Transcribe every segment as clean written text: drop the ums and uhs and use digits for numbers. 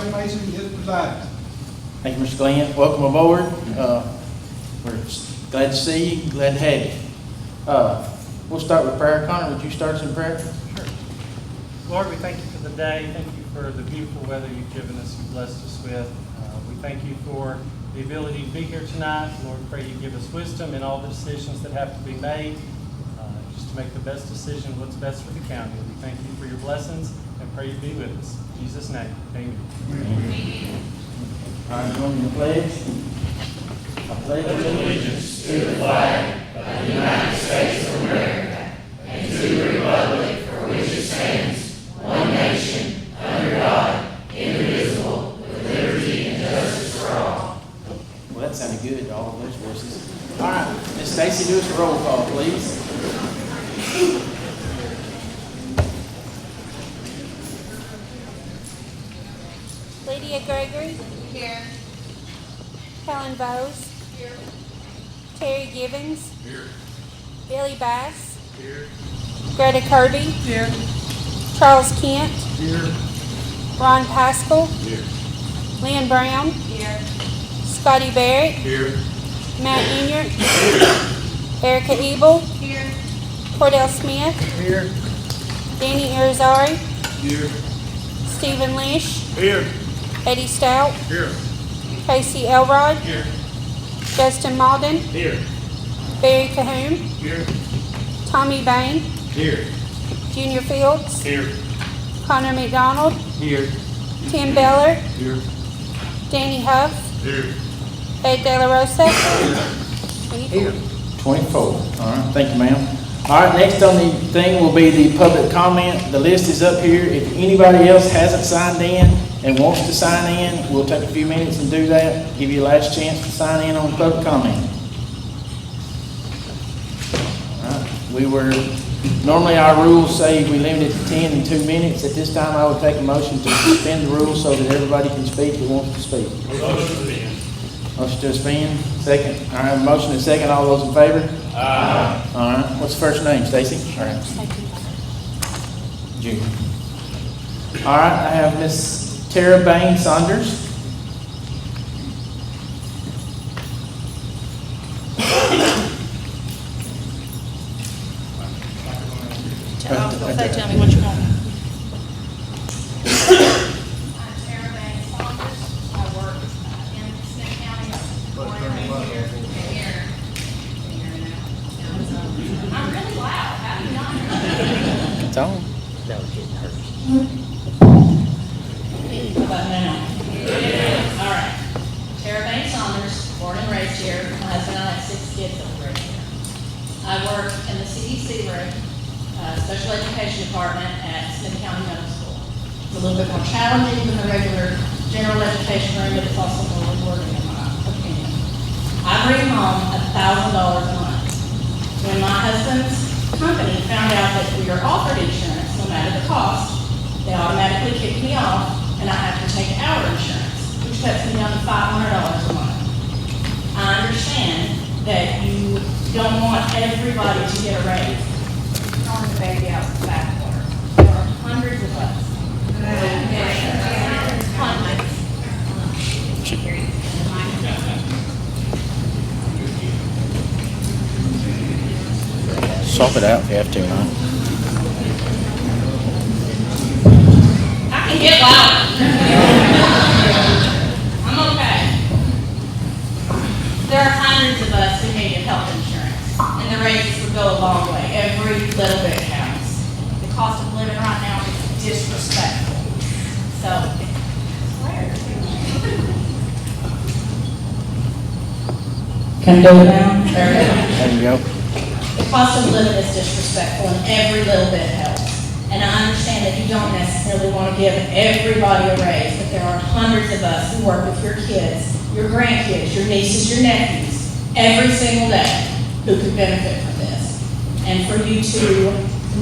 Jeff Mason is presiding. Thank you, Mr. Glenn. Welcome aboard. We're glad to see you, glad to have you. We'll start with prayer. Connor, would you start us in prayer? Sure. Lord, we thank you for the day. Thank you for the beautiful weather you've given us, you've blessed us with. We thank you for the ability to be here tonight. Lord, pray you give us wisdom in all the decisions that have to be made, just to make the best decision, what's best for the county. We thank you for your blessings and pray you be with us. In Jesus' name, amen. Amen. All right, join the pledge. I pledge allegiance to the flag of the United States of America and to the republic for which it stands, one nation, under God, indivisible, with liberty and justice for all. Well, that sounded good, all of those voices. All right, Miss Stacy, do us a roll call, please. Lydia Gregory. Here. Helen Bowes. Here. Terry Gibbons. Here. Billy Bass. Here. Greta Kirby. Here. Charles Kent. Here. Ron Paschal. Here. Lynn Brown. Here. Scotty Barrett. Here. Matt Enyart. Erica Ebel. Here. Cordell Smith. Here. Danny Irizarry. Here. Stephen Lish. Here. Eddie Stout. Here. Casey Elrod. Here. Justin Malden. Here. Barry Cahoon. Here. Tommy Bain. Here. Junior Fields. Here. Connor McDonald. Here. Tim Beller. Here. Danny Huff. Here. Ed De La Rosa. 24. All right, thank you, ma'am. All right, next on the thing will be the public comment. The list is up here. If anybody else hasn't signed in and wants to sign in, we'll take a few minutes and do that. Give you a last chance to sign in on public comment. All right, normally our rules say we limit it to 10 and 2 minutes. At this time, I would take a motion to suspend the rules so that everybody can speak who wants to speak. Motion to suspend, second. All right, motion and second. All those in favor? Aye. All right, what's the first name, Stacy? All right. Junior. All right, I have Miss Tara Bain Saunders. Tell me what you want. I'm Tara Bain Saunders. I work in Smith County. Born and raised here. I'm really loud. How do you not hear me? It's on. How about now? All right. Tara Bain Saunders, born and raised here. My husband and I have 6 kids that we raised here. I work in the CDC room, special education department at Smith County Middle School. It's a little bit more challenging than the regular general education room, but it's also more rewarding in my opinion. I bring home $1,000 a month. When my husband's company found out that we are offered insurance, no matter the cost, they automatically kicked me off, and I have to take our insurance, which cuts me down to $500 a month. I understand that you don't want everybody to get a raise. Throwing the baby out with the bathwater. There are hundreds of us. Swap it out if you have to, man. I can get loud. I'm okay. There are hundreds of us who need health insurance, and the raises would go a long way. Every little bit counts. The cost of living right now is disrespectful. So, can I go down? There you go. The cost of living is disrespectful, and every little bit helps. And I understand that you don't necessarily want to give everybody a raise, but there are hundreds of us who work with your kids, your grandkids, your nieces, your nephews, every single day who could benefit from this. And for you to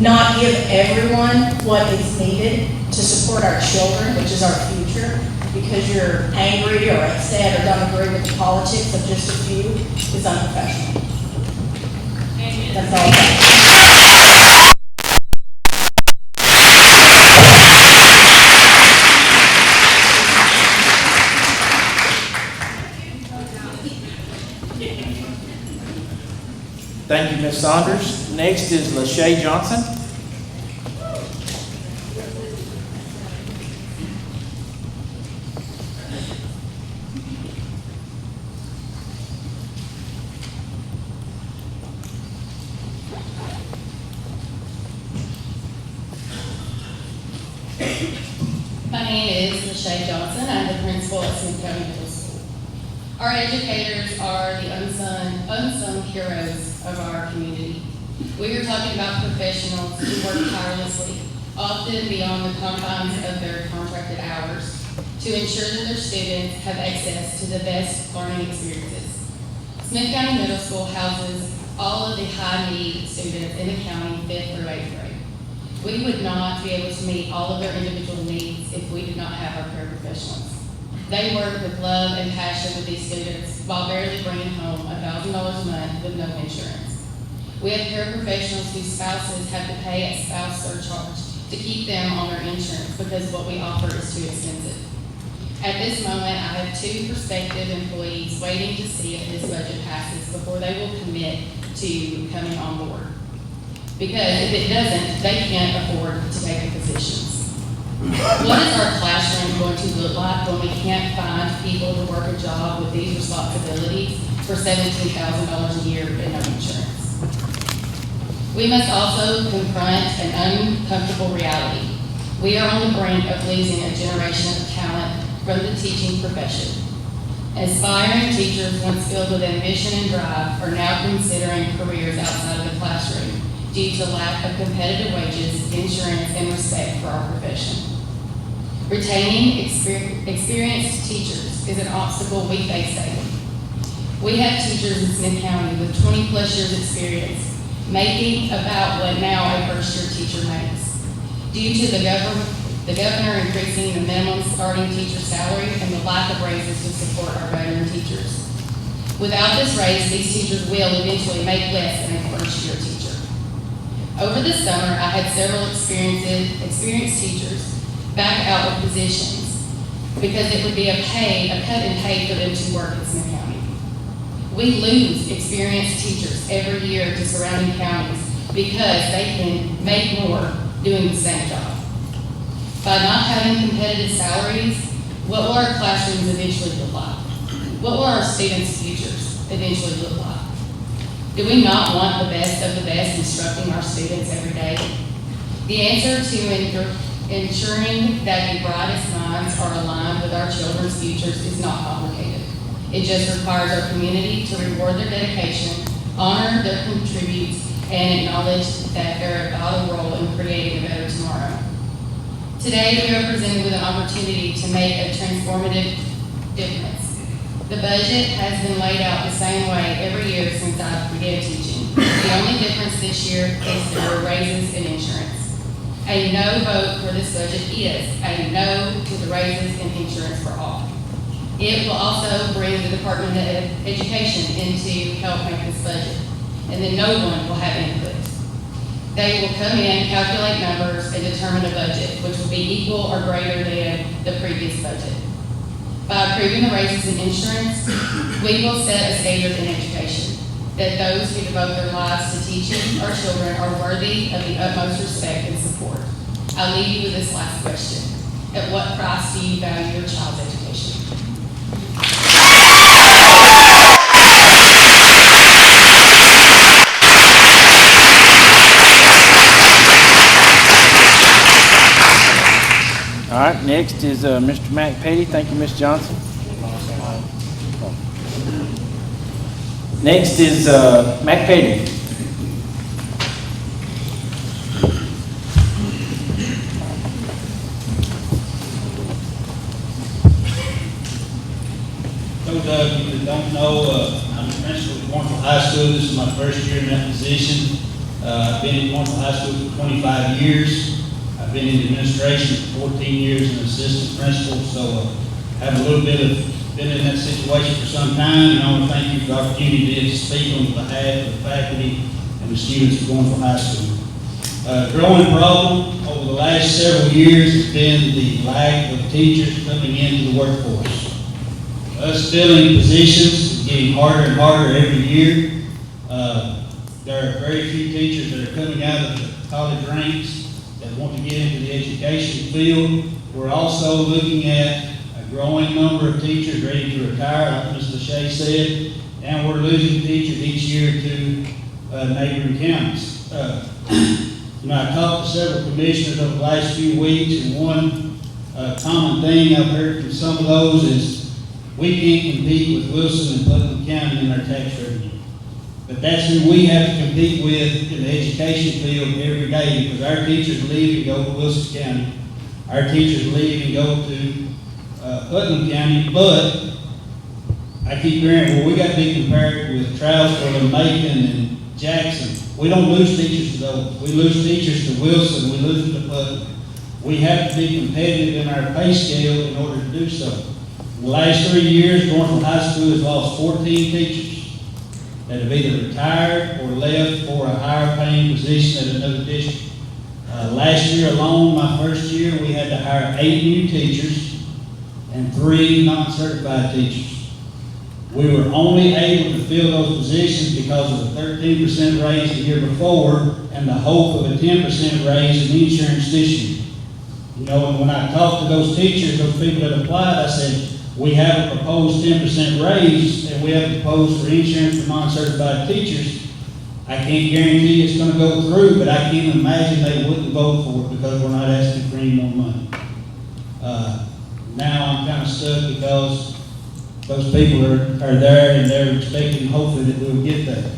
not give everyone what is needed to support our children, which is our future, because you're angry or upset or don't agree with the politics of just a few, is unprofessional. That's all. Saunders. Next is Lachey Johnson. My name is Lachey Johnson. I'm the principal at Smith County Middle School. Our educators are the unsung heroes of our community. We are talking about professionals who work tirelessly, often beyond the confines of their contracted hours, to ensure that their students have access to the best learning experiences. Smith County Middle School houses all of the high-need students in the county 5th through 8th grade. We would not be able to meet all of their individual needs if we did not have our paraprofessionals. They work with love and passion with these students while barely bringing home $1,000 a month with no insurance. We have paraprofessionals whose spouses have to pay a spouse surcharge to keep them on their insurance because what we offer is too expensive. At this moment, I have 2 prospective employees waiting to see if this budget passes before they will commit to coming on board. Because if it doesn't, they can't afford to take the positions. What is our classroom going to look like when we can't find people to work a job with these responsibilities for $17,000 a year and no insurance? We must also confront an uncomfortable reality. We are on the brink of losing a generation of talent from the teaching profession. Aspiring teachers once filled with ambition and drive are now considering careers outside of the classroom due to lack of competitive wages, insurance, and respect for our profession. Retaining experienced teachers is an obstacle we face daily. We have teachers in Smith County with 20+ years experience making about what now a first-year teacher makes. Due to the governor increasing the minimum starting teacher salary and the lack of raises to support our veteran teachers. Without this raise, these teachers will eventually make less than a first-year teacher. Over the summer, I had several experienced teachers back out of positions because it would be a cut in pay for them to work in Smith County. We lose experienced teachers every year to surrounding counties because they can make more doing the same job. By not having competitive salaries, what will our classrooms eventually look like? What will our students' futures eventually look like? Do we not want the best of the best instructing our students every day? The answer to ensuring that the brightest minds are aligned with our children's futures is not complicated. It just requires our community to reward their dedication, honor their contributes, and acknowledge that they're a vital role in creating a better tomorrow. Today, we are presented with an opportunity to make a transformative difference. The budget has been laid out the same way every year since I began teaching. The only difference this year is there are raises and insurance. A no vote for this budget is a no to the raises and insurance for all. It will also bring the Department of Education in to help make this budget, and then no one will have input. They will come in, calculate numbers, and determine a budget, which will be equal or greater than the previous budget. By approving the raises in insurance, we will set a standard in education that those who devote their lives to teaching our children are worthy of the utmost respect and support. I'll leave you with this last question. At what price do you value your child's education? All right, next is Mr. Mac Petty. Thank you, Ms. Johnson. Next is Mac Petty. Those of you that don't know, I'm the principal at Warrenville High School. This is my first year in that position. I've been at Warrenville High School for 25 years. I've been in administration for 14 years and assistant principal, so I have a little bit of been in that situation for some time, and I want to thank you for the opportunity to speak on behalf of the faculty and the students of Warrenville High School. Growing problem over the last several years has been the lack of teachers coming into the workforce. Us filling positions is getting harder and harder every year. There are very few teachers that are coming out of the college ranks that want to get into the education field. We're also looking at a growing number of teachers ready to retire, like Ms. Lachey said, and we're losing teachers each year to neighboring counties. I talked to several commissioners over the last few weeks, and one common thing I've heard from some of those is we can't compete with Wilson and Putnam County in our tax revenue. But that's who we have to compete with in the education field every day, because our teachers leave and go to Wilson County. Our teachers leave and go to Putnam County, but I keep hearing, well, we got to be compared with Trousdale and Macon and Jackson. We don't lose teachers to those. We lose teachers to Wilson, we lose them to Putnam. We have to be competitive in our pay scale in order to do so. In the last 3 years, Northland High School has lost 14 teachers that have either retired or left for a higher paying position at another district. Last year alone, my first year, we had to hire 8 new teachers and 3 non-certified teachers. We were only able to fill those positions because of the 13% raise the year before and the hope of a 10% raise in insurance this year. And when I talked to those teachers, those people that applied, I said, we have a proposed 10% raise and we have proposed for insurance for non-certified teachers. I can't guarantee it's going to go through, but I can't imagine they wouldn't vote for it because we're not asking for any more money. Now I'm kind of stuck because those people are there and they're expecting hopefully that we'll get there.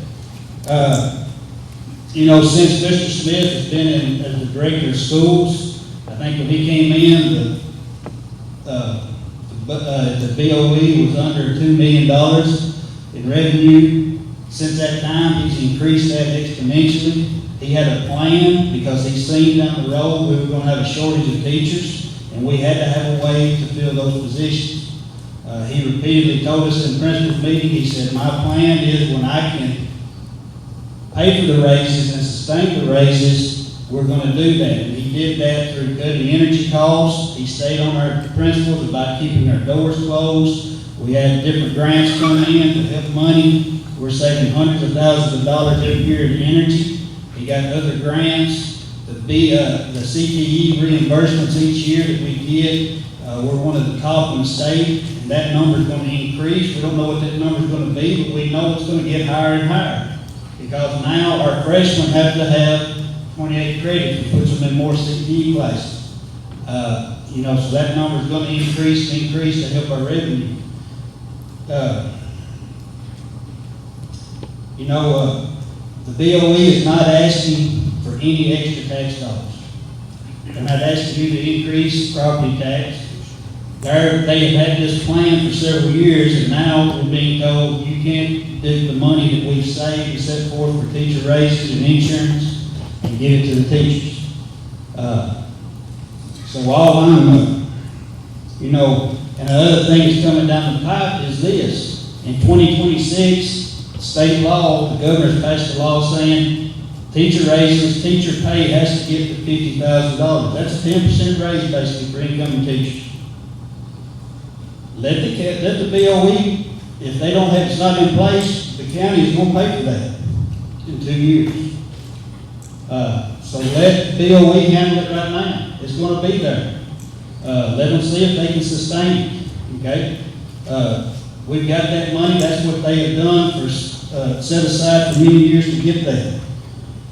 Since Mr. Smith has been as the director of schools, I think when he came in, the BOE was under $2 million in revenue. Since that time, he's increased that exponentially. He had a plan because he's seen down the road we were going to have a shortage of teachers, and we had to have a way to fill those positions. He repeatedly told us in the principal's meeting, he said, my plan is when I can pay for the raises and sustain the raises, we're going to do that. And he did that through cutting energy costs. He stayed on our principles about keeping our doors closed. We had different grants coming in to help money. We're saving hundreds of thousands of dollars every year in energy. He got other grants. The CTE reimbursements each year that we get, we're one of the top in the state, and that number is going to increase. We don't know what that number is going to be, but we know it's going to get higher and higher. Because now our freshmen have to have 28 credits, which puts them in more CTE classes. So that number is going to increase to help our revenue. The BOE is not asking for any extra tax dollars. They're not asking you to increase property tax. They have had this plan for several years, and now we're being told you can't do the money that we've saved and set forth for teacher raises and insurance and give it to the teachers. So all I'm, and another thing that's coming down the pipe is this. In 2026, state law, the governor's passed a law saying teacher raises, teacher pay has to get to $50,000. That's a 10% raise basically for incoming teachers. Let the BOE, if they don't have, it's not in place, the county is going to pay for that in 2 years. So let the BOE handle it right now. It's going to be there. Let them see if they can sustain it. Okay? We've got that money. That's what they have done for set aside for many years to get there.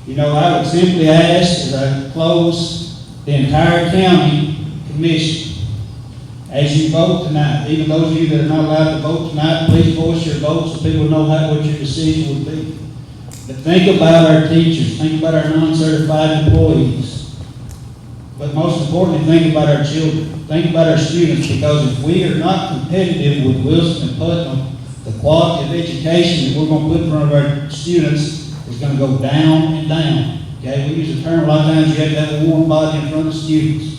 I would simply ask as I close the entire county commission, as you vote tonight, even those of you that are not allowed to vote tonight, please voice your votes so people know what your decision would be. But think about our teachers, think about our non-certified employees. But most importantly, think about our children, think about our students, because if we are not competitive with Wilson and Putnam, the quality of education that we're going to put in front of our students is going to go down and down. Okay, we use the term a lot of times, you have to have a warm body in front of students.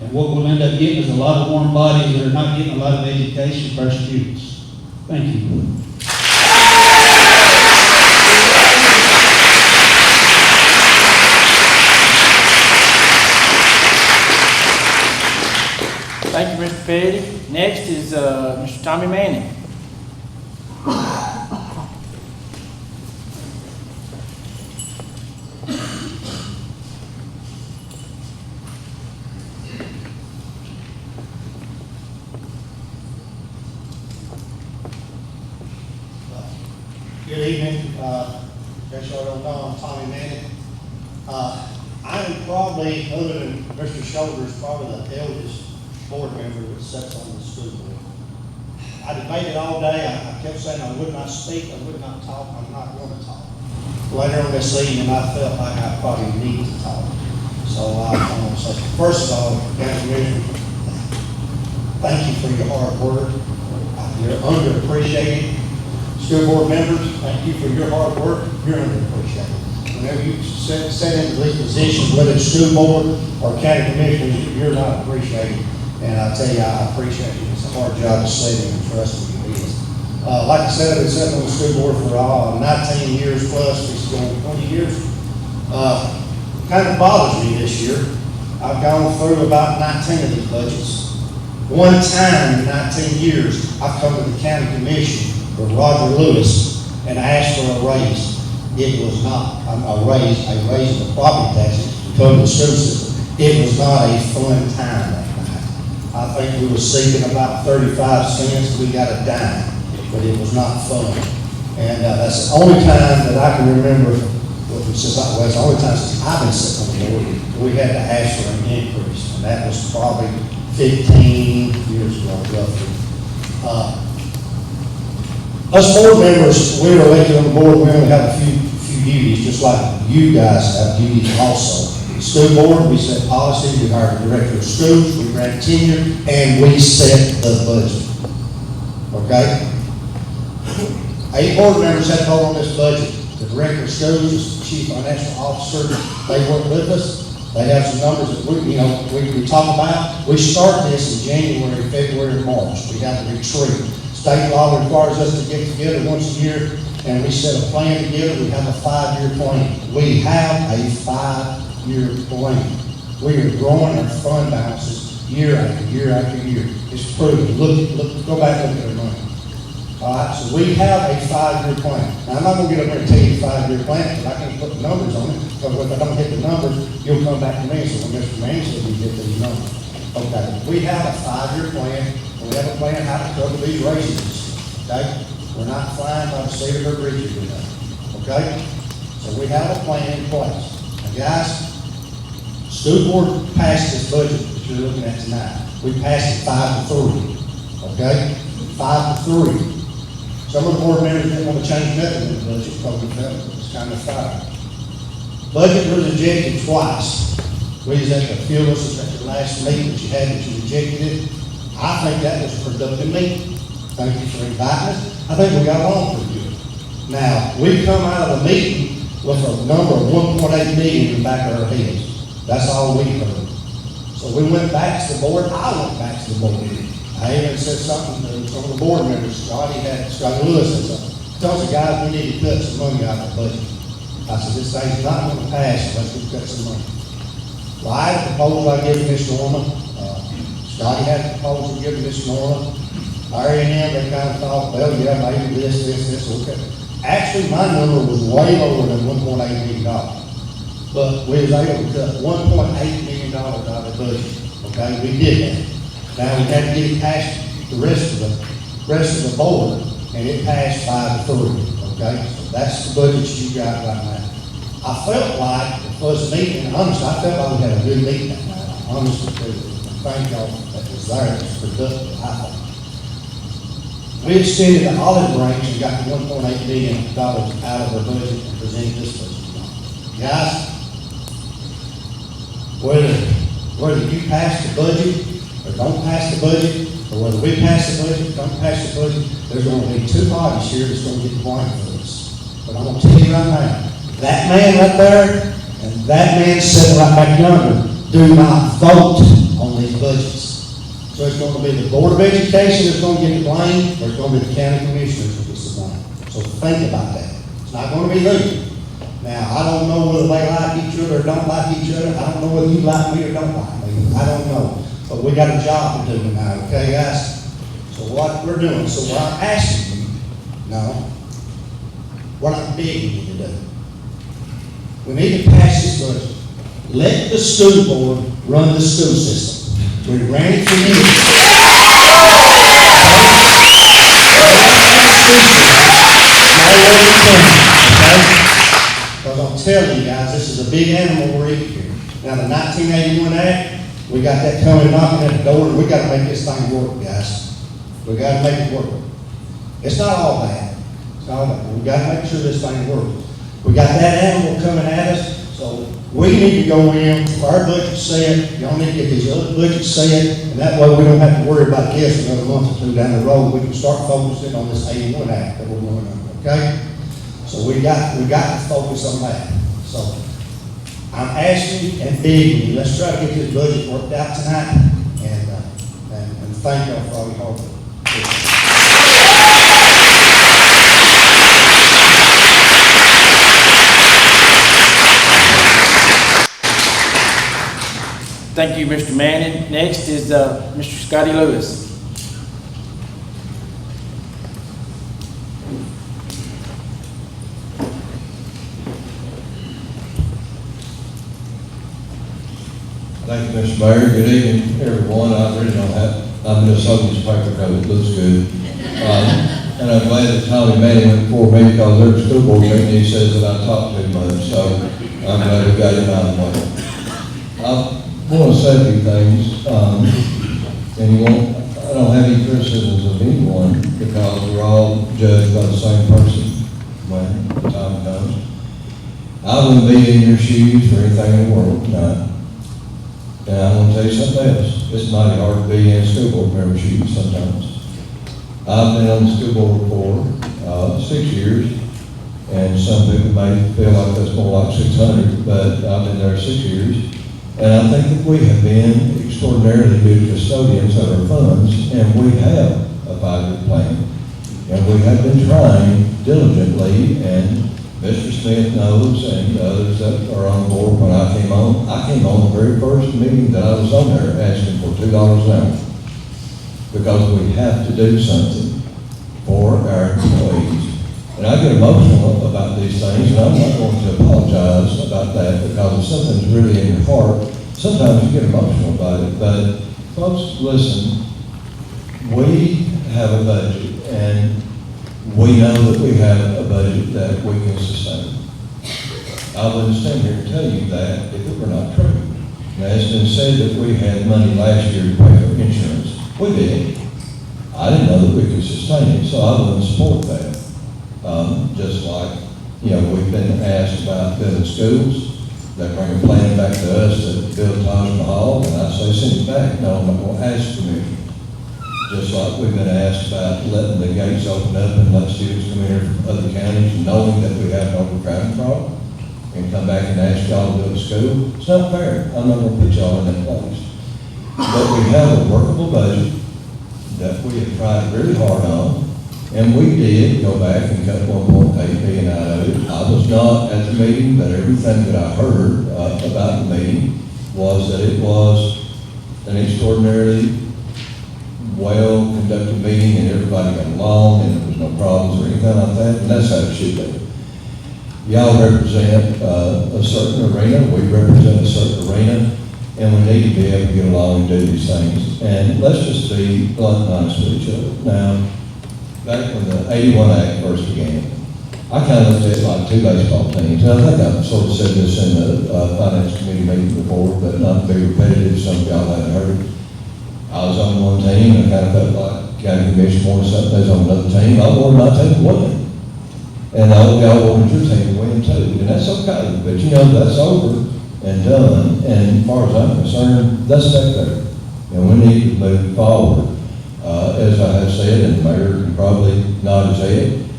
And what we'll end up getting is a lot of warm bodies that are not getting a lot of education for our students. Thank you. Thank you, Mr. Petty. Next is Mr. Tommy Manning. again. Guess y'all don't know, I'm Tommy Manning. I'm probably, other than Mr. Shoulders, probably the eldest board member that sits on the school board. I debated all day. I kept saying I would not speak, I would not talk, I'm not going to talk. Later on this evening, I felt like I probably need to talk. So I want to say, first of all, County Commissioner, thank you for your hard work. You're underappreciated. School board members, thank you for your hard work. You're underappreciated. Whenever you set into these positions, whether it's school board or county commissioners, you're not appreciated. And I tell you, I appreciate you. It's a hard job to sit in, and trust me, it is. Like I said, I've been sitting on the school board for 19 years plus, it's going 20 years. Kind of bothers me this year. I've gone through about 19 of these budgets. One time in 19 years, I've come to the county commission with Roger Lewis and asked for a raise. It was not a raise in the property taxes to come to the school system. It was not a fun time that night. I think we were seeking about 35 cents. We got a dime, but it was not fun. And that's the only time that I can remember, it's the only time since I've been sitting on the board, we had to ask for an increase. And that was probably 15 years ago, roughly. Us board members, we were elected on the board, we only have a few duties, just like you guys have duties also. School board, we set policy, we hire the director of schools, we grant tenure, and we set the budget. Okay? 8 board members had to vote on this budget. The director of schools, the chief financial officer, they work with us. They have some numbers that we talk about. We start this in January, February, March. We have a retreat. State law requires us to get together once a year, and we set a plan together. We have a 5-year plan. We have a 5-year plan. We are growing our fund balances year after year after year. It's proven. Look, go back and look at our money. All right, so we have a 5-year plan. Now, I'm not going to get up here and tell you the 5-year plan, because I can't put the numbers on it, because if I don't hit the numbers, you'll come back to me and say, well, Mr. Manning said we get these numbers. Okay, we have a 5-year plan, and we have a plan how to cover these raises, okay? We're not flying by the seat of our bridges with that, okay? So we have a plan in place. Now, guys, school board passed this budget that you're looking at tonight. We passed it 5-3, okay? 5-3. Some of the board members didn't want to change nothing in the budget because we felt it was kind of fire. Budget was rejected twice. We was at the few of us at the last meeting that you had that you rejected it. I think that was a productive meeting. Thank you for inviting us. I think we got along pretty good. Now, we come out of the meeting with a number of 1.8 million in the back of our heads. That's all we heard. So we went back to the board. I went back to the board. I even said something to some of the board members. Scotty Lewis said something. Tell us, guys, we need to cut some money out of the budget. I said, this thing's not going to pass unless we cut some money. Well, I had a proposal I gave Miss Norman. Scotty had a proposal given Miss Norman. R&M, they kind of thought, well, yeah, maybe this, okay. Actually, my number was way lower than $1.8 million. But we was able to cut $1.8 million out of the budget. Okay, we did that. Now we had to get it past the rest of the board, and it passed 5-3. Okay, so that's the budget you got right now. I felt like the first meeting, and honestly, I felt like we had a good meeting that night. Honestly, thank y'all that was there. It was productive, I think. We extended the olive branch and got the $1.8 million out of our budget and presented this budget. Guys, whether you pass the budget or don't pass the budget, or whether we pass the budget, don't pass the budget, there's going to be 2 bodies here that's going to get the blame for this. But I'm going to tell you right now, that man right there and that man sitting right back yonder do not vote on these budgets. So it's going to be the Board of Education that's going to get the blame, or it's going to be the county commissioners that gets the blame. So think about that. It's not going to be them. Now, I don't know whether they like each other or don't like each other. I don't know whether you like me or don't like me. I don't know. But we got a job to do now, okay, guys? So what we're doing, so what I'm asking you, no, what I'm begging you to do, we need to pass this budget. Let the school board run the school system. We ran it for years. Because I'm telling you guys, this is a big animal we're eating here. Now, the 1981 Act, we got that coming knocking at the door, and we gotta make this thing work, guys. We gotta make it work. It's not all bad. It's not all bad. We gotta make sure this thing works. We got that animal coming at us, so we need to go in, for our budget set, y'all need to get these other budgets set, and that way we don't have to worry about this another month or two down the road. We can start focusing on this 81 Act that we're going on, okay? So we got to focus on that. So I'm asking and begging you, let's try to get this budget worked out tonight, and thank y'all for all your hard work. Thank you, Mr. Manning. Next is Mr. Scotty Lewis. Thank you, Mr. Mayor. Good evening, everyone. I really don't have, I'm just holding this paper because it looks good. And I'm glad that Tommy Manning went before me because there's a school board meeting, he says that I talk too much, so I'm glad we got him out of the way. I want to say a few things, and I don't have any criticisms of anyone because we're all judged by the same person when the time comes. I wouldn't be in your shoes for anything in the world tonight. And I want to tell you something else. It's mighty hard to be in a school board member's shoes sometimes. I've been on the school board for 6 years, and some people may feel like that's more like 600, but I've been there 6 years. And I think that we have been extraordinarily good custodians of our funds, and we have a 5-year plan. And we have been trying diligently, and Mr. Smith knows, and others that are on board when I came on. I came on the very first meeting that I was on there asking for $2 an hour. Because we have to do something for our employees. And I get emotional about these things, and I'm not going to apologize about that because if something's really in your heart, sometimes you get emotional about it. But folks, listen, we have a budget, and we know that we have a budget that we can sustain. I wouldn't stand here and tell you that if it were not true. Now, it's been said that we had money last year to pay for insurance. We did. I didn't know that we could sustain it, so I wouldn't support that. Just like, we've been asked about building schools. They bring a plan back to us to build Taj Mahal, and I say send it back. No, I'm not going to ask permission. Just like we've been asked about letting the gates open up and let students come here from other counties, knowing that we have an overcrowding problem, and come back and ask y'all to build a school. It's not fair. I'm not going to put y'all in that place. But we have a workable budget that we have tried really hard on, and we did go back and cut 1.8 million out of it. I was not at the meeting, but everything that I heard about the meeting was that it was an extraordinarily well-conducted meeting, and everybody got along, and there was no problems or anything like that, and that's how it should be. Y'all represent a certain arena, we represent a certain arena, and we need to be able to get along and do these things. And let's just be blunt and honest with each other. Now, back when the 81 Act first began, I kind of looked at it like two baseball teams. And I think I've sort of said this in the Finance Committee meeting before, but not to be repetitive, some of y'all haven't heard it. I was on one team, and I kind of felt like county commission wanted something, they was on another team. I wanted my team to win. And all y'all wanted your team to win too. And that's okay, but that's over and done, and as far as I'm concerned, that's back there. And we need to move forward. As I have said, and the mayor can probably nod his head,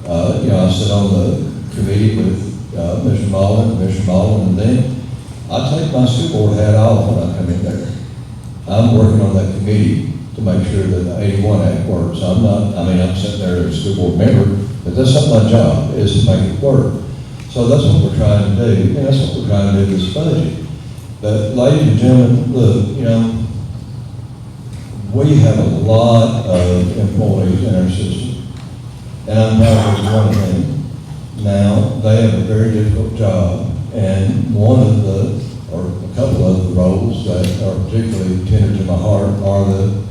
I sit on the committee with Mr. Mullen, and then I take my school board hat off when I come in there. I'm working on that committee to make sure that the 81 Act works. I'm sitting there as a school board member, but that's not my job, is to make it work. So that's what we're trying to do, and that's what we're trying to do with this budget. But ladies and gentlemen, look, we have a lot of employees in our system, and I'm proud of one of them. Now, they have a very difficult job, and one of or a couple of the roles that are particularly tender to my heart are the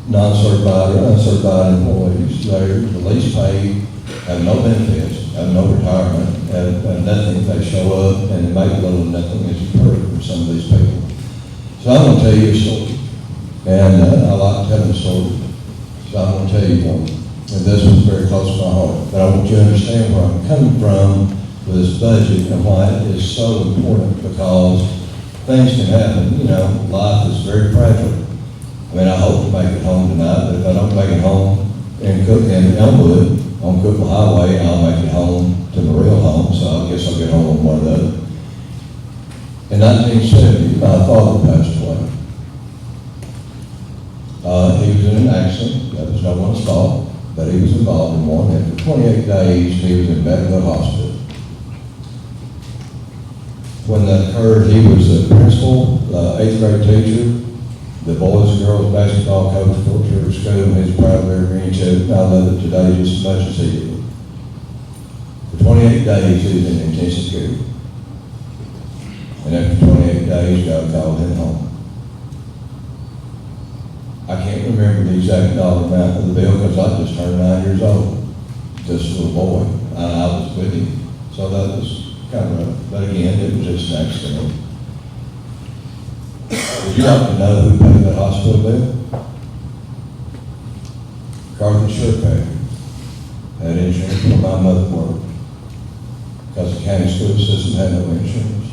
non-certified or uncertified employees. They're the least paid, have no benefits, have no retirement, have nothing. They show up and they make little or nothing, as you've heard from some of these people. So I'm gonna tell you a story, and I like telling stories, so I'm gonna tell you one. And this one's very close to my heart, but I want you to understand where I'm coming from with this budget and why it is so important, because things can happen, you know, life is very fragile. I mean, I hope to make it home tonight, but if I don't make it home in Elmwood, on Cookville Highway, I'll make it home to my real home, so I guess I'll get home on one of those. In 1970, my father passed away. He was in an accident, that was no one's fault, but he was involved in one, and for 28 days, he was in Bedford Hospital. When that occurred, he was the principal, 8th grade teacher, the boys and girls basketball coach for Church School, and he's proud of every inch of it. I love it today just as much as he did. For 28 days, he was in intensive care. And after 28 days, God called him home. I can't remember the exact dollar amount of the bill because I just turned 9 years old, just a little boy, and I was with him. So that was kind of rough. But again, it was just an accident. Would you like to know who paid that hospital bill? Carthage Shirt Factory had insurance when my mother worked, because the county school system had no insurance.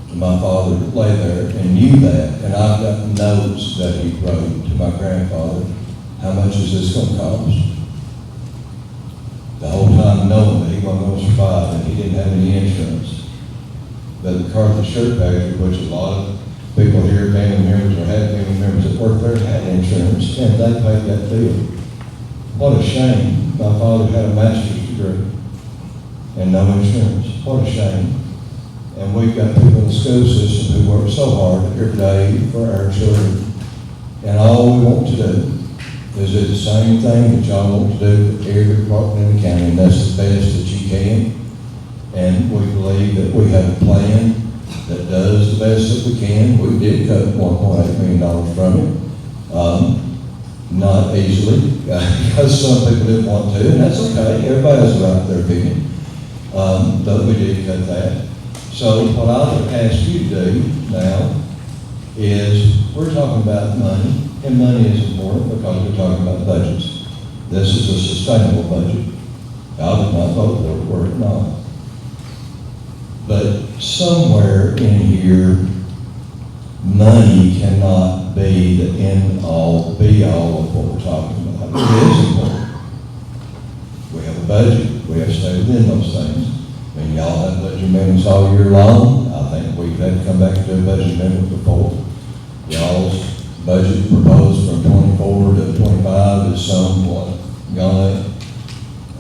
So my father lay there and knew that, and I've got notes that he wrote to my grandfather, how much is this going to cost? The whole time knowing that he wasn't going to survive and he didn't have any insurance. But the Carthage Shirt Factory, which a lot of people here, family members or had family members that worked there, had insurance, and they paid that bill. What a shame. My father had a master's degree and no insurance. What a shame. And we've got people in the school system who work so hard every day for our children. And all we want to do is do the same thing that y'all want to do for every department in the county, and that's the best that you can. And we believe that we have a plan that does the best that we can. We did cut $1.8 million from it. Not easily, because some people didn't want to, and that's okay. Everybody has a right to their opinion. But we did cut that. So what I would ask you to do now is, we're talking about money, and money is important because we're talking about budgets. This is a sustainable budget. I would not vote for it were it not. But somewhere in here, money cannot be the end all, be all of what we're talking about. It is important. We have a budget, we have to stay within those things. I mean, y'all have budget amendments all year long. I think we've had to come back to a budget amendment before. Y'all's budget proposed from 24 to 25 is somewhat gone up.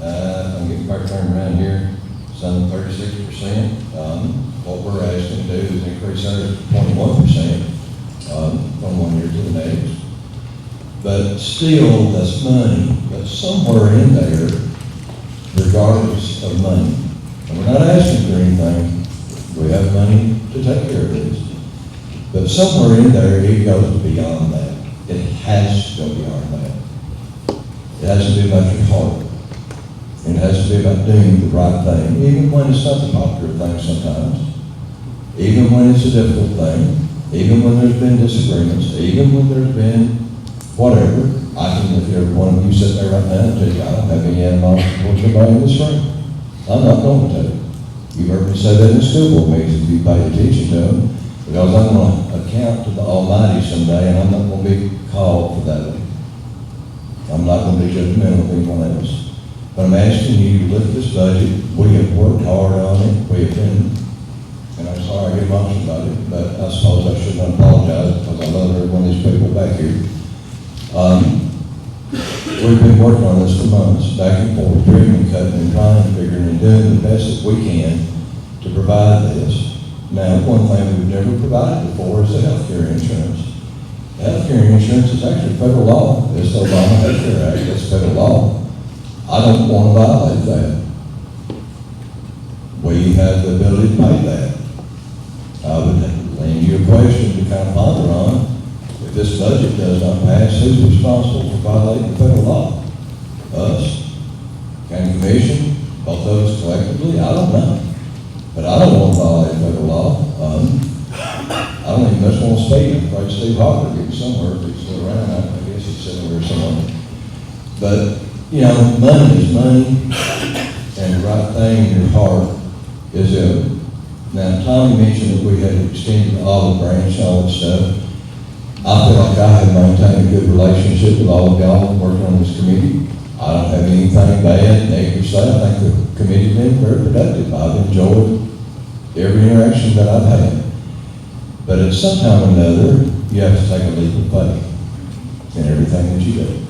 I'm getting back turned around here, some 36%. What we're asking to do is increase ours to 21% from one year to the next. But still, that's money. But somewhere in there, regardless of money, and we're not asking for anything, we have money to take care of this. But somewhere in there, it goes beyond that. It has to go beyond that. It has to be about your heart. It has to be about doing the right thing, even when it's not the popular thing sometimes. Even when it's a difficult thing, even when there's been disagreements, even when there's been whatever. I can look at every one of you sitting there right now and tell you, I don't have any animosity towards anybody in this room. I'm not going to. You've heard me say that in the school board meetings if you pay attention to them, because I'm going to account to the Almighty someday, and I'm not going to be called for that. I'm not going to be judgmental of anyone else. But I'm asking you to look at this budget. We have worked hard on it. We have been, and I'm sorry I get emotional about it, but I suppose I shouldn't apologize because I love every one of these people back here. We've been working on this for months, back and forth, dreaming, cutting, and trying, figuring, and doing the best that we can to provide this. Now, one thing we've never provided before is the health care insurance. The health care insurance is actually federal law. It's the Obama Health Care Act. It's federal law. I don't want to violate that. We have the ability to pay that. I would lend you a question to kind of ponder on. If this budget does not pass, who's responsible for violating the federal law? Us. county commission, both of us collectively, I don't know. But I don't want to violate federal law. I don't even just want to speak. I'm afraid Steve Hopper gets somewhere, if he's still around, I guess he's sitting there somewhere. But, you know, money is money, and the right thing in your heart is evident. Now, Tommy mentioned that we had extended the olive branch and all that stuff. I feel like I have maintained a good relationship with all of y'all working on this committee. I don't have anything bad, negative to say. I think the committee's been very productive. I've enjoyed every interaction that I've had. But at some time or another, you have to take a leap of faith in everything that you do.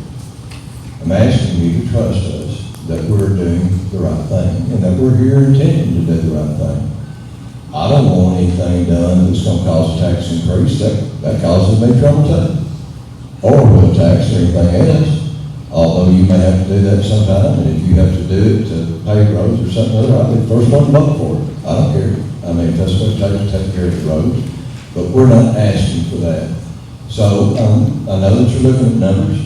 I'm asking you to trust us that we're doing the right thing and that we're here intending to do the right thing. I don't want anything done that's going to cause a tax increase. That causes me trouble too. Or with a tax or anything else. Although you may have to do that sometime, and if you have to do it to pave roads or something other, I'll be the first one to vote for it. I don't care. I mean, if that's what it takes to take care of the roads. But we're not asking for that. So, I know that you're looking at numbers,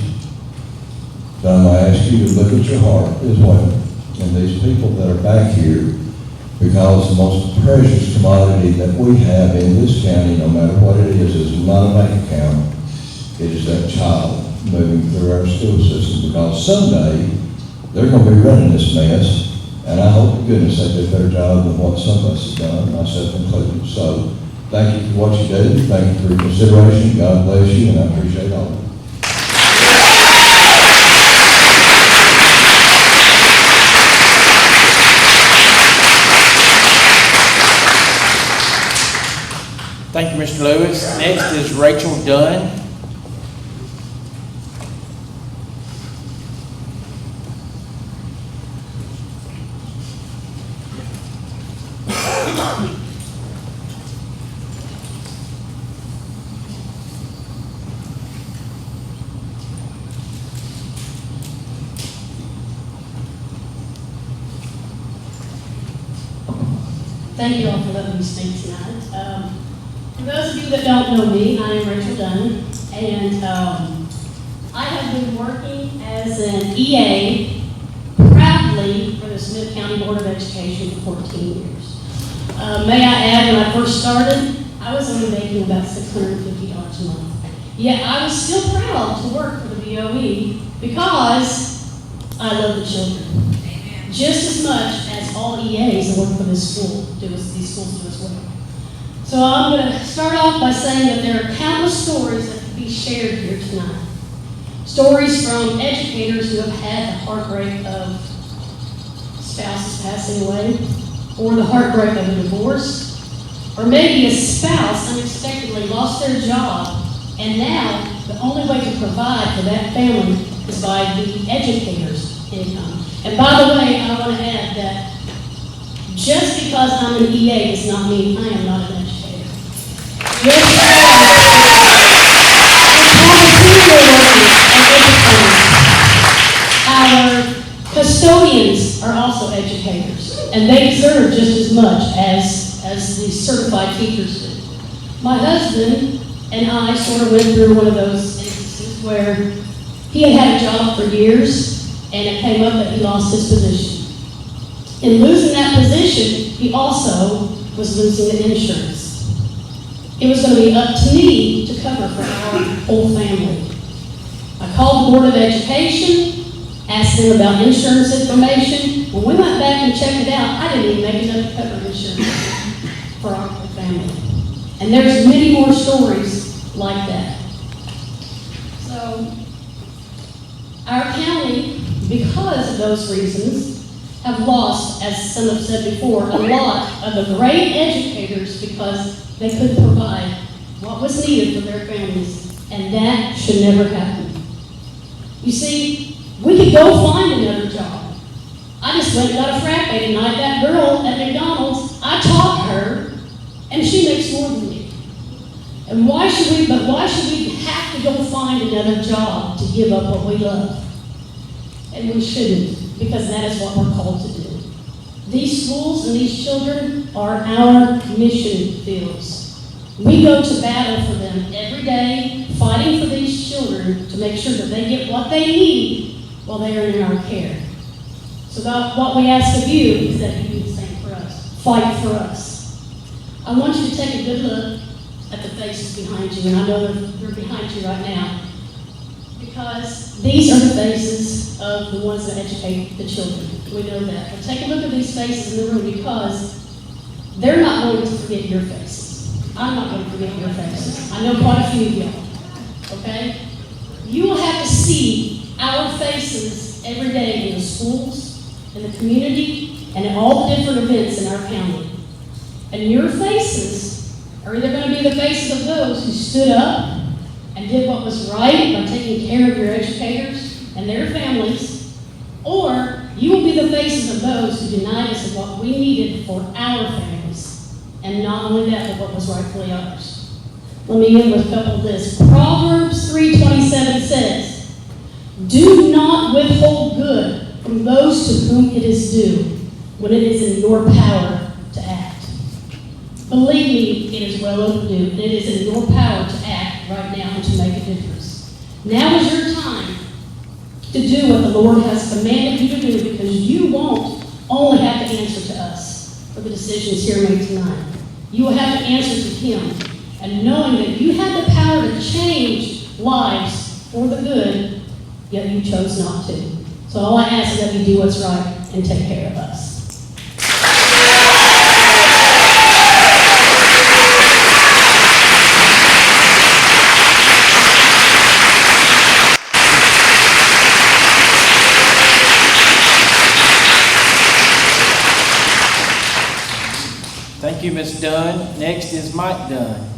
but I'm going to ask you to look at your heart as well. And these people that are back here, because the most precious commodity that we have in this county, no matter what it is not a bank account. It is that child moving through our school system, because someday they're going to be running this mess, and I hope to goodness they do a better job than what some of us have done, myself included. So, thank you for what you do. Thank you for your consideration. God bless you, and I appreciate all of it. Thank you, Mr. Lewis. Next is Rachel Dunn. Thank you all for letting me speak tonight. For those of you that don't know me, I am Rachel Dunn, and I have been working as an EA proudly for the Smith County Board of Education for 14 years. May I add, when I first started, I was only making about $650 a month. Yet I was still proud to work for the BOE because I love the children. Just as much as all EAs that work for this school these schools do as well. So I'm going to start off by saying that there are countless stories that can be shared here tonight. Stories from educators who have had the heartbreak of spouses passing away, or the heartbreak of a divorce, or maybe a spouse unexpectedly lost their job, and now the only way to provide for that family is by the educator's income. And by the way, I want to add that just because I'm an EA does not mean I am not an educator. Our custodians are also educators, and they deserve just as much as the certified teachers do. My husband and I sort of went through one of those instances where he had had a job for years, and it came up that he lost his position. In losing that position, he also was losing the insurance. It was going to be up to me to cover for our whole family. I called the Board of Education, asked them about insurance information. When we went back and checked it out, I didn't even make enough to cover insurance for our whole family. And there's many more stories like that. So, our county, because of those reasons, have lost, as some have said before, a lot of the great educators because they couldn't provide what was needed for their families, and that should never happen. You see, we could go find another job. I just went and got a frappe tonight. That girl at McDonald's, I taught her, and she makes more than me. And why should we have to go find another job to give up what we love? And we shouldn't, because that is what we're called to do. These schools and these children are our mission fields. We go to battle for them every day, fighting for these children to make sure that they get what they need while they are in our care. So God, what we ask of you is that you do the same for us. Fight for us. I want you to take a good look at the faces behind you, and I know they're behind you right now, because these are the faces of the ones that educate the children. We know that. But take a look at these faces in the room, because they're not going to forget your faces. I'm not going to forget your faces. I know quite a few of y'all, okay? You will have to see our faces every day in the schools, in the community, and in all the different events in our county. And your faces are either going to be the faces of those who stood up and did what was right by taking care of your educators and their families, or you will be the faces of those who denied us of what we needed for our families, and not only that, but what was rightfully ours. Let me end with a couple of this. Proverbs 3:27 says, "Do not withhold good from those to whom it is due, when it is in your power to act." Believe me, it is well overdue, and it is in your power to act right now and to make a difference. Now is your time to do what the Lord has commanded you to do, because you won't only have to answer to us for the decisions here made tonight. You will have to answer to Him, and knowing that you have the power to change lives for the good, yet you chose not to. So all I ask is that you do what's right and take care of us. Thank you, Ms. Dunn. Next is Mike Dunn.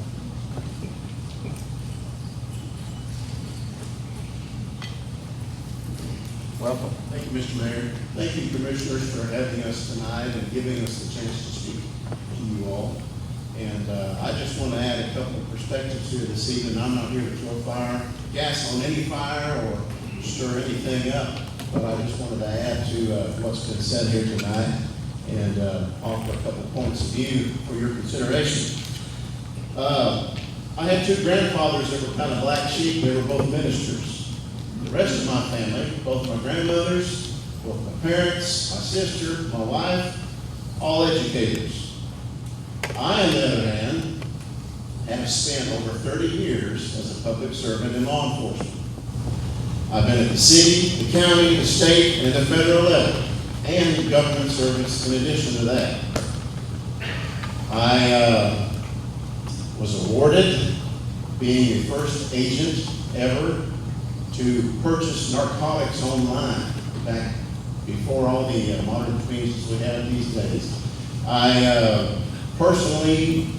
Welcome. Thank you, Mr. Mayor. Thank you, Commissioners, for having us tonight and giving us the chance to speak to you all. And I just want to add a couple of perspectives here this evening. I'm not here to throw gas on any fire or stir anything up, but I just wanted to add to what's been said here tonight and offer a couple of points of view for your consideration. I had two grandfathers that were kind of black sheep. They were both ministers. The rest of my family, both my grandmothers, both my parents, my sister, my wife, all educators. I, on the other hand, have spent over 30 years as a public servant in law enforcement. I've been at the city, the county, the state, and the federal level, and government service in addition to that. I was awarded being the first agent ever to purchase narcotics online back before all the modern means we have these days. I personally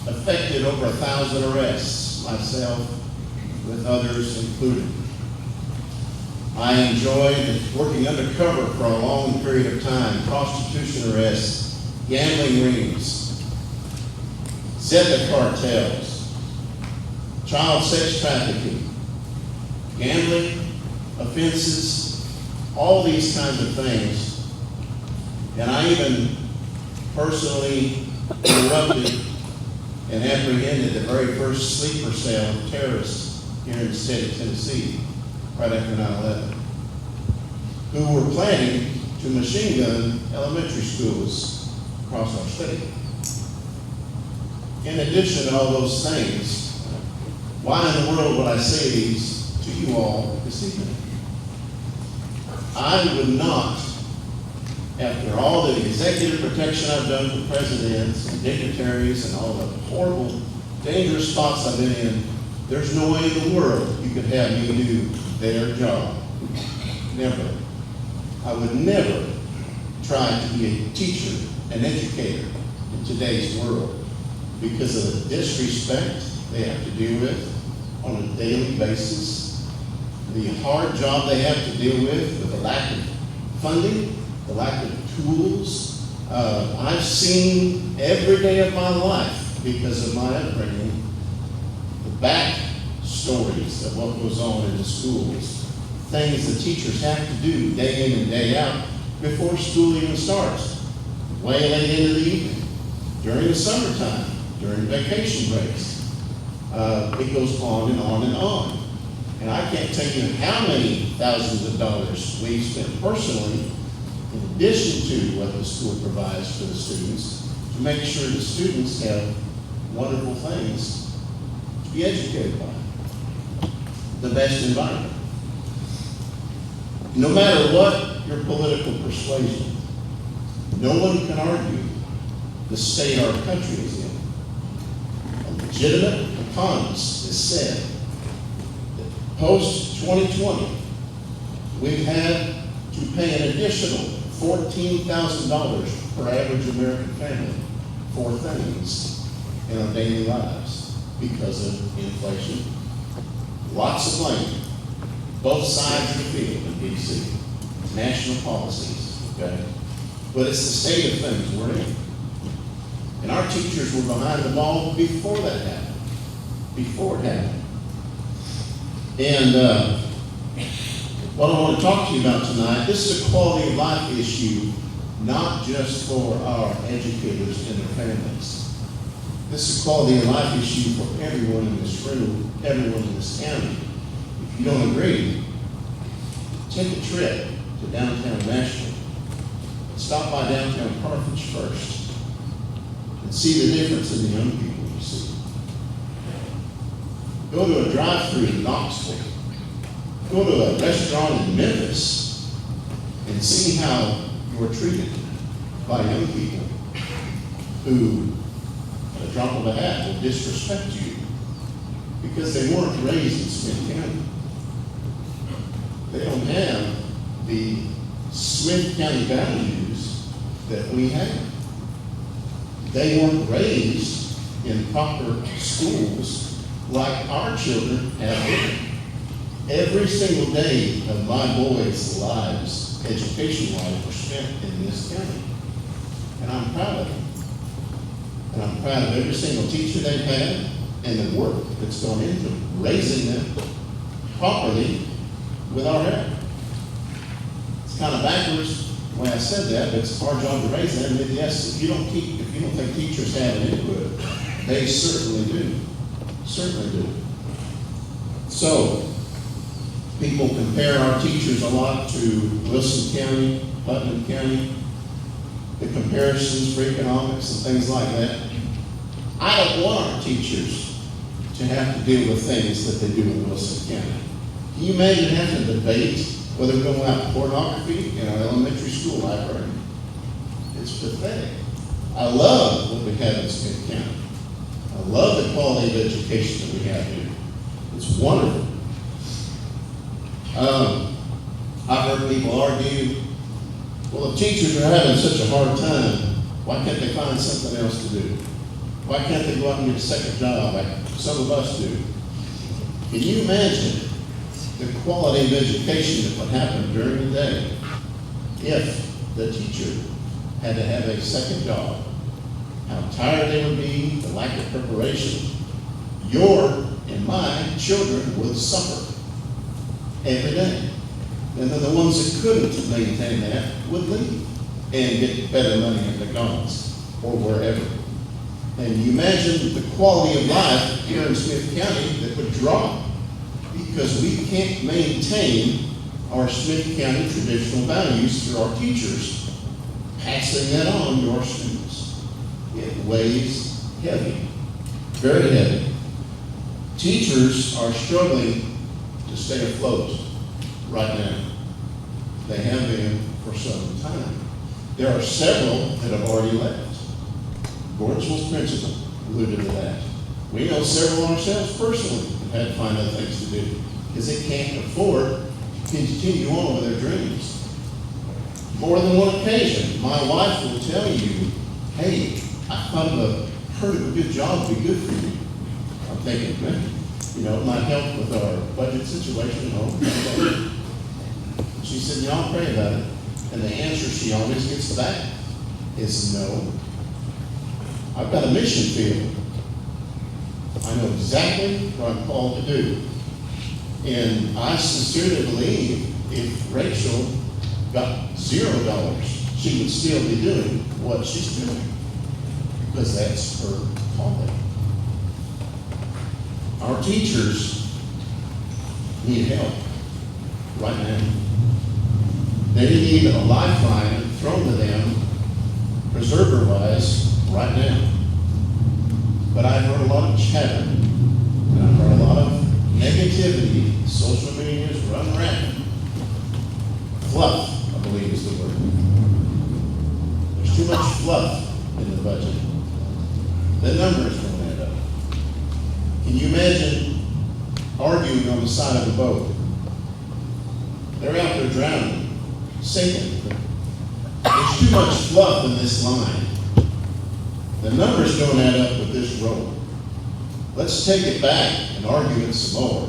effected over 1,000 arrests, myself with others included. I enjoyed working undercover for a long period of time, prostitution arrests, gambling rings, Zeta cartels, child sex trafficking, gambling offenses, all these kinds of things. And I even personally interrupted and apprehended the very first sleeper cell of terrorists here in the state of Tennessee, right after 9/11, who were planning to machine gun elementary schools across our state. In addition to all those things, why in the world would I say these to you all this evening? I would not, after all the executive protection I've done for presidents and dignitaries and all the horrible, dangerous spots I've been in, there's no way in the world you could have me do their job. Never. I would never try to be a teacher, an educator in today's world because of the disrespect they have to deal with on a daily basis, the hard job they have to deal with the lack of funding, the lack of tools. I've seen every day of my life, because of my upbringing, the back stories of what goes on in the schools, things the teachers have to do day in and day out before school even starts, way late into the evening, during the summertime, during vacation breaks. It goes on and on and on. And I can't tell you how many thousands of dollars we've spent personally in addition to what the school provides for the students, to make sure the students have wonderful things to be educated by. The best environment. No matter what your political persuasion, no one can argue the state our country is in. A legitimate economist has said that post-2020, we've had to pay an additional $14,000 per average American family for things in our daily lives because of inflation. Lots of blame, both sides of the field in D.C., national policies, okay? But it's the state of things we're in. And our teachers were behind the ball before that happened, before it happened. And what I want to talk to you about tonight, this is a quality of life issue, not just for our educators and their families. This is a quality of life issue for everyone in this room, everyone in this county. If you don't agree, take a trip to downtown Nashville. Stop by downtown Carthage first and see the difference in the young people you see. Go to a drive-thru in Knoxville. Go to a restaurant in Memphis and see how you're treated by young people who, at a drop of a hat, will disrespect you because they weren't raised in Smith County. They don't have the Smith County values that we have. They weren't raised in proper schools like our children have been. Every single day of my boys' lives, education-wise, were spent in this county. And I'm proud of them. And I'm proud of every single teacher they've had and the work that's gone into raising them properly with our help. It's kind of backwards the way I said that, but it's our job to raise them. And yes, if you don't think teachers have an input, they certainly do. Certainly do. So, people compare our teachers a lot to Wilson County, Putnam County, the comparisons for economics and things like that. I don't want our teachers to have to deal with things that they do in Wilson County. Can you imagine having a debate whether we're going to allow pornography in our elementary school library? It's pathetic. I love what we have in Smith County. I love the quality of education that we have here. It's wonderful. I've heard people argue, well, if teachers are having such a hard time, why can't they find something else to do? Why can't they go out and get a second job like some of us do? Can you imagine the quality of education that would happen during the day if the teacher had to have a second job? How tired they would be, the lack of preparation. Your and my children would suffer every day. And then the ones that couldn't maintain that would leave and get better money at McDonald's or wherever. And you imagine the quality of life here in Smith County that would drop because we can't maintain our Smith County traditional values through our teachers, passing that on to our students. It weighs heavy, very heavy. Teachers are struggling to stay afloat right now. They have been for some time. There are several that have already left. Gordonsville's principal alluded to that. We know several ourselves personally have had to find other things to do because they can't afford to continue on with their dreams. More than one occasion, my wife will tell you, hey, I thought of heard of a good job would be good for you. I'm thinking, man, you know, it might help with our budget situation at home. She said, y'all pray about it. And the answer she always gets back is no. I've got a mission field. I know exactly what I'm called to do. And I sincerely believe if Rachel got $0, she would still be doing what she's doing. Because that's her calling. Our teachers need help right now. They need a lifeline thrown to them preserver-wise right now. But I've heard a lot of chatter, and I've heard a lot of negativity. Social media is run rampant. Fluff, I believe is the word. There's too much fluff in the budget. The numbers don't add up. Can you imagine arguing on the side of a boat? They're out there drowning, sinking. There's too much fluff in this line. The numbers don't add up with this road. Let's take it back and argue it some more.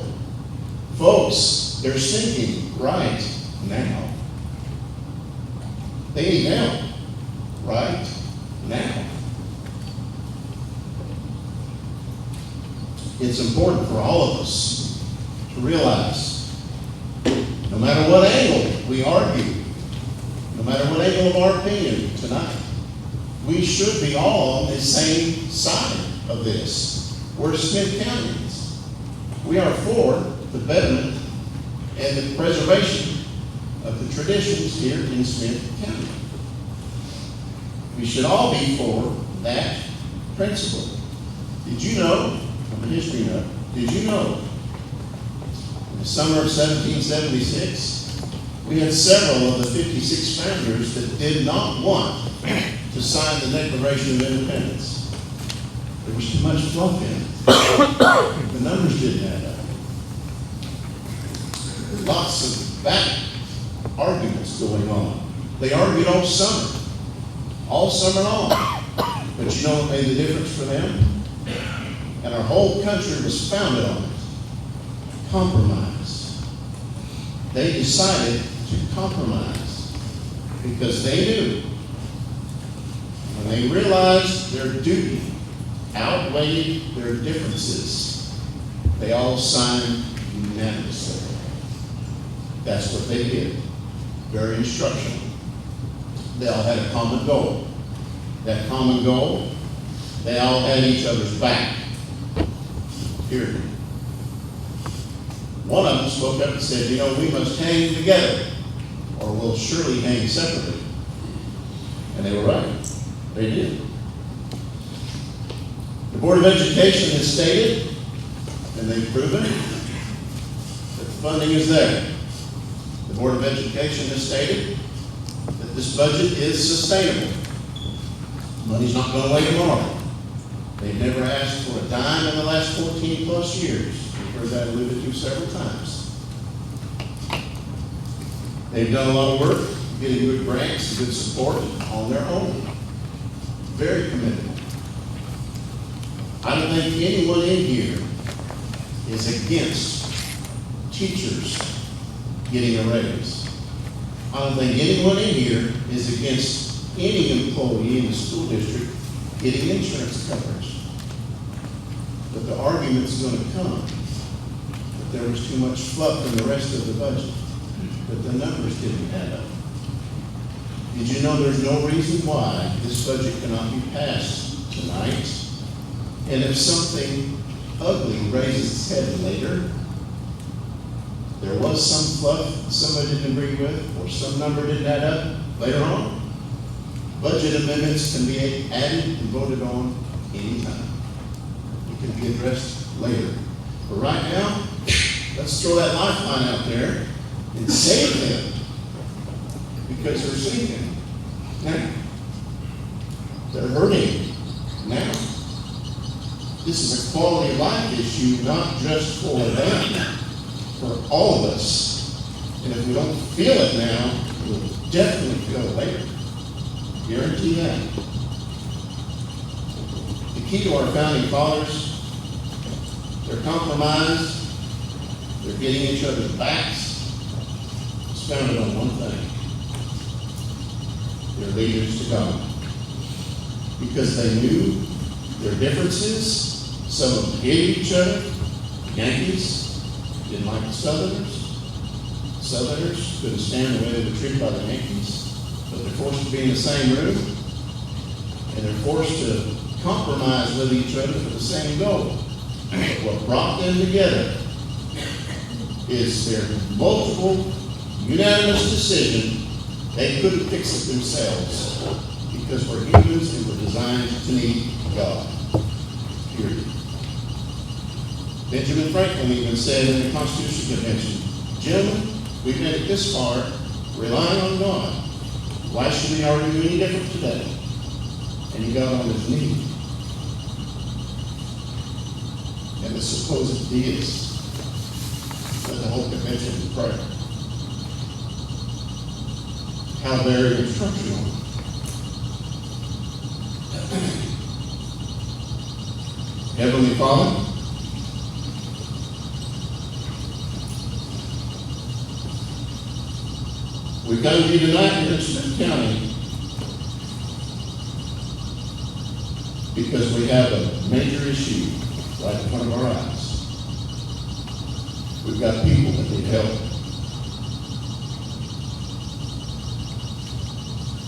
Folks, they're sinking right now. They need help right now. It's important for all of us to realize, no matter what angle we argue, no matter what angle of our opinion tonight, we should be all on the same side of this. We're Smith Countyans. We are for the betterment and the preservation of the traditions here in Smith County. We should all be for that principle. Did you know, from a history note, did you know, in the summer of 1776, we had several of the 56 founders that did not want to sign the Declaration of Independence. There was too much fluff in it. The numbers didn't add up. Lots of back arguments going on. They argued all summer long. But you know what made the difference for them? And our whole country was founded on it. Compromise. They decided to compromise because they knew when they realized their duty outweighed their differences, they all signed unanimously. That's what they did. Very instructional. They all had a common goal. That common goal, they all had each other's back. Period. One of them spoke up and said, you know, we must hang together or we'll surely hang separately. And they were right. They did. The Board of Education has stated, and they've proven, that the funding is there. The Board of Education has stated that this budget is sustainable. Money's not going away tomorrow. They've never asked for a dime in the last 14 plus years. We've heard that alluded to several times. They've done a lot of work, getting good grants, good support on their own. Very committed. I don't think anyone in here is against teachers getting a raise. I don't think anyone in here is against any employee in the school district getting insurance coverage. But the argument's going to come that there was too much fluff in the rest of the budget, that the numbers didn't add up. Did you know there's no reason why this budget cannot be passed tonight? And if something ugly raises its head later, there was some fluff somebody didn't agree with, or some number didn't add up later on, budget amendments can be added and voted on anytime. It can be addressed later. But right now, let's throw that lifeline out there and save them because they're sinking now. They're hurting now. This is a quality of life issue, not just for them, for all of us. And if we don't feel it now, we'll definitely feel it later. Guarantee that. The key to our founding fathers, they're compromised, they're getting each other's backs. It's founded on one thing. They're leaders to God. Because they knew their differences. Some of them hated each other. The Yankees didn't like the Southerners. Southerners couldn't stand the way they were treated by the Yankees. But they're forced to be in the same room. And they're forced to compromise with each other for the same goal. What brought them together is their multiple unanimous decision They couldn't fix it themselves because we're humans and we're designed to need God. Period. Benjamin Franklin even said in the Constitutional Convention, "Gentlemen, we've made it this far, relying on God. Why should we argue any different today?" And he got on his knees. And the supposed deists led the whole convention in prayer. How very instructional. Heavenly Father, we come to you tonight here in Smith County because we have a major issue right in front of our eyes. We've got people that need help.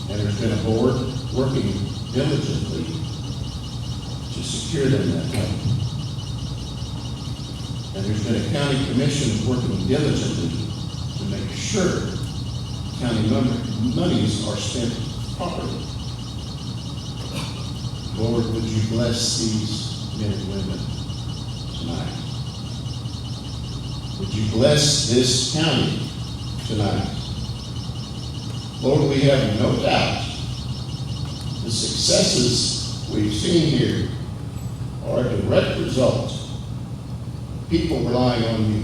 And there's been a board working diligently to secure them that help. And there's been a county commission working diligently to make sure county monies are spent properly. Lord, would you bless these men and women tonight? Would you bless this county tonight? Lord, we have no doubt the successes we've seen here are a direct result of people relying on you.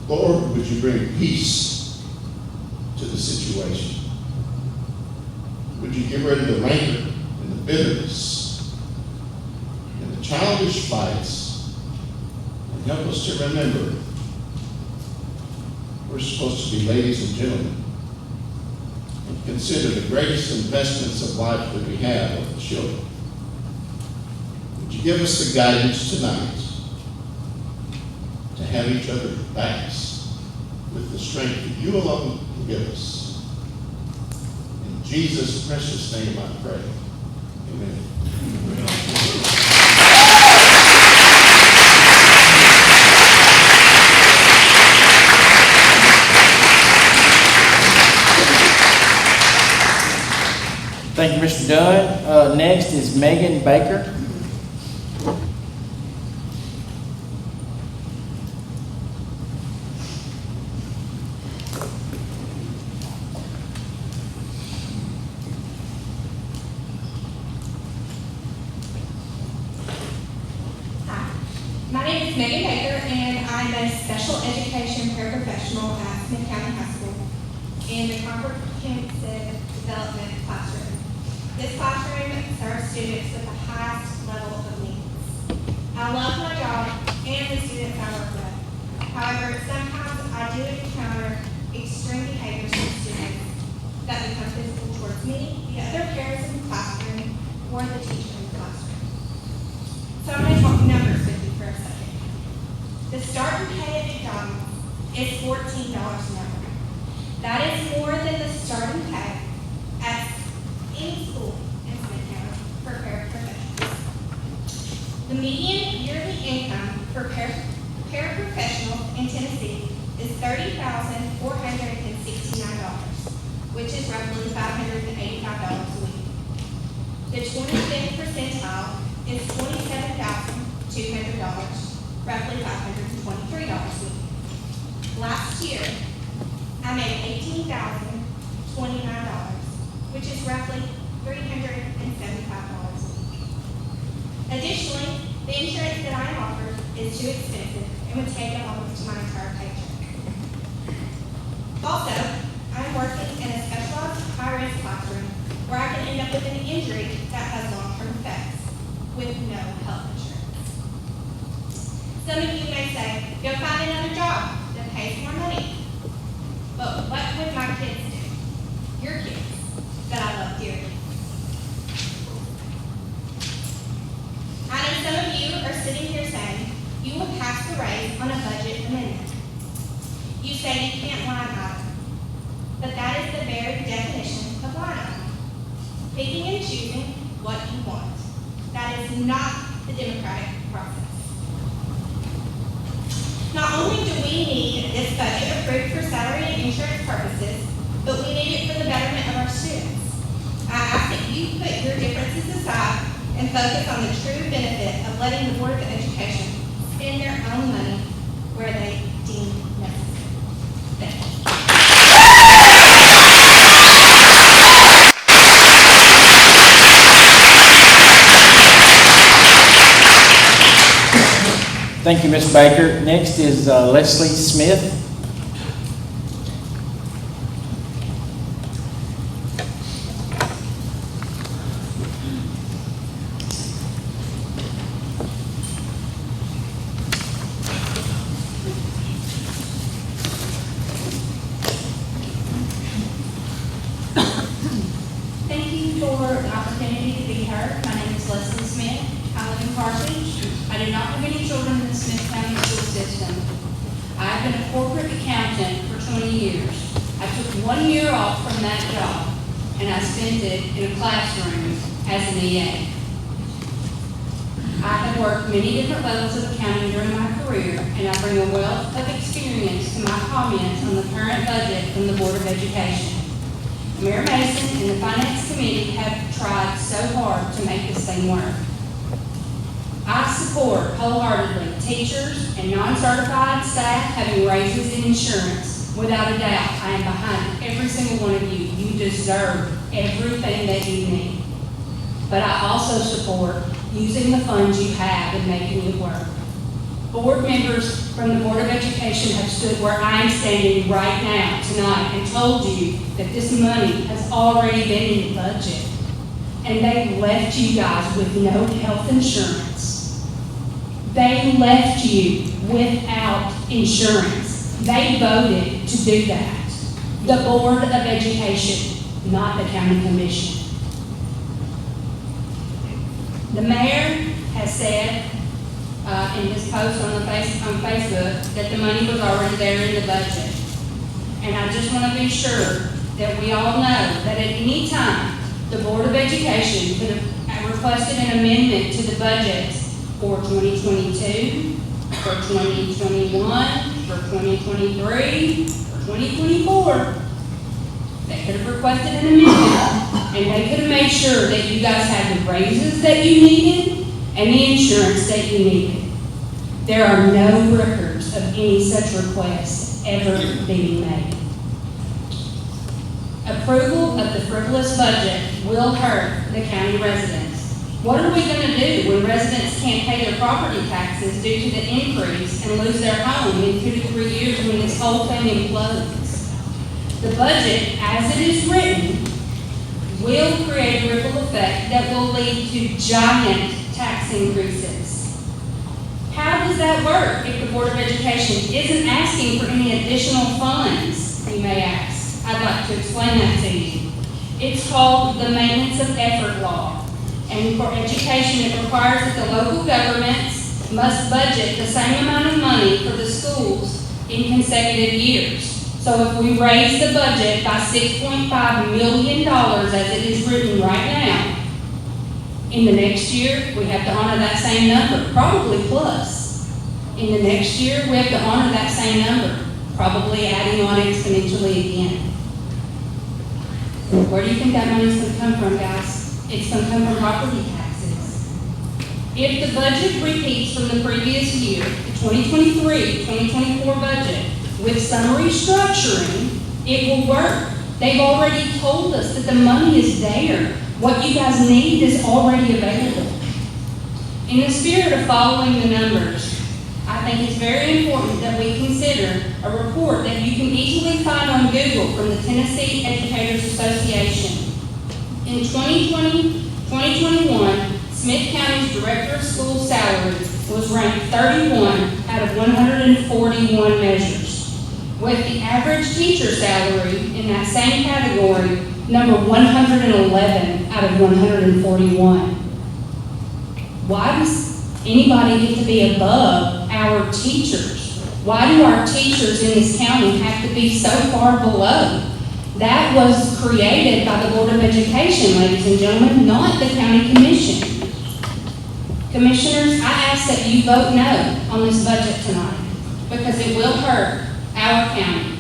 Lord, would you bring peace to the situation? Would you get rid of the rancor and the bitterness and the childish fights and help us to remember we're supposed to be ladies and gentlemen and consider the greatest investments of life that we have of the children. Would you give us the guidance tonight to have each other's backs with the strength that you alone can give us. In Jesus' precious name I pray. Amen. Thank you, Mr. Dunn. Next is Megan Baker. Hi, my name is Megan Baker, and I'm a special education paraprofessional at Smith County High School in the Comprehensive Development Classroom. This classroom serves students with the highest level of needs. I love my job and the students I work with. However, sometimes I do encounter extreme behaviors from students that become physical towards me, the other parents in the classroom, or the teacher in the classroom. So I'm going to talk numbers with you for a second. The starting pay at McDonald's is $14 an hour. That is more than the starting pay at any school in Smith County for paraprofessionals. The median yearly income for paraprofessionals in Tennessee is $30,469, which is roughly $585 a week. The 25th percentile is $27,200, roughly $523 a week. Last year, I made $18,029, which is roughly $375 a week. Additionally, the insurance that I am offered is too expensive and would take up almost my entire paycheck. Also, I am working in a specialized high-risk classroom where I can end up with an injury that has long-term effects with no health insurance. Some of you may say, go find another job that pays more money. But what would my kids do? Your kids, that I love dearly. I know some of you are sitting here saying you will pass the raise on a budget amendment. You say you can't line item, but that is the very definition of line item. Picking and choosing what you want. That is not the democratic process. Not only do we need this budget approved for salary and insurance purposes, but your differences aside and focus on the true benefit of letting the Board of Education spend their own money where they deem necessary. Thank you. Thank you, Ms. Baker. Next is Leslie Smith. Thank you for the opportunity to be heard. My name is Leslie Smith. I live in Carthage. I do not have any children in the Smith County school system. I've been a corporate accountant for 20 years. I took 1 year off from that job, and I spent it in a classroom as an EA. I have worked many different levels of accounting during my career, and I bring a wealth of experience to my comments on the current budget from the Board of Education. Mayor Mason and the Finance Committee have tried so hard to make this thing work. I support wholeheartedly teachers and non-certified staff having raises in insurance. Without a doubt, I am behind every single one of you. You deserve everything that you need. But I also support using the funds you have and making it work. Board members from the Board of Education have stood where I am standing right now tonight and told you that this money has already been in the budget. And they left you guys with no health insurance. They left you without insurance. They voted to do that. The Board of Education, not the County Commission. The mayor has said in his post on Facebook that the money was already there in the budget. And I just want to be sure that we all know that at any time, the Board of Education could have requested an amendment to the budget for 2022, for 2021, for 2023, for 2024. They could have requested an amendment, and they could have made sure that you guys had the raises that you needed and the insurance that you needed. There are no records of any such requests ever being made. Approval of the frivolous budget will hurt the county residents. What are we going to do when residents can't pay their property taxes due to the increase and lose their home in 2 to 3 years when this whole thing implodes? The budget, as it is written, will create a ripple effect that will lead to giant tax increases. How does that work if the Board of Education isn't asking for any additional funds, you may ask? I'd like to explain that to you. It's called the Maintenance of Effort Law. And for education, it requires that the local governments must budget the same amount of money for the schools in consecutive years. So if we raise the budget by $6.5 million as it is written right now, in the next year, we have to honor that same number, probably plus. In the next year, we have to honor that same number, probably adding on exponentially again. Where do you think that money's going to come from, guys? It's going to come from property taxes. If the budget repeats from the previous year, the 2023-2024 budget, with some restructuring, it will work. They've already told us that the money is there. What you guys need is already available. In the spirit of following the numbers, I think it's very important that we consider a report that you can easily find on Google from the Tennessee Educators Association. In 2020-2021, Smith County's Director of School salary was ranked 31 out of 141 measures, with the average teacher salary in that same category number 111 out of 141. Why does anybody get to be above our teachers? Why do our teachers in this county have to be so far below? That was created by the Board of Education, ladies and gentlemen, not the County Commission. Commissioners, I ask that you vote no on this budget tonight because it will hurt our county.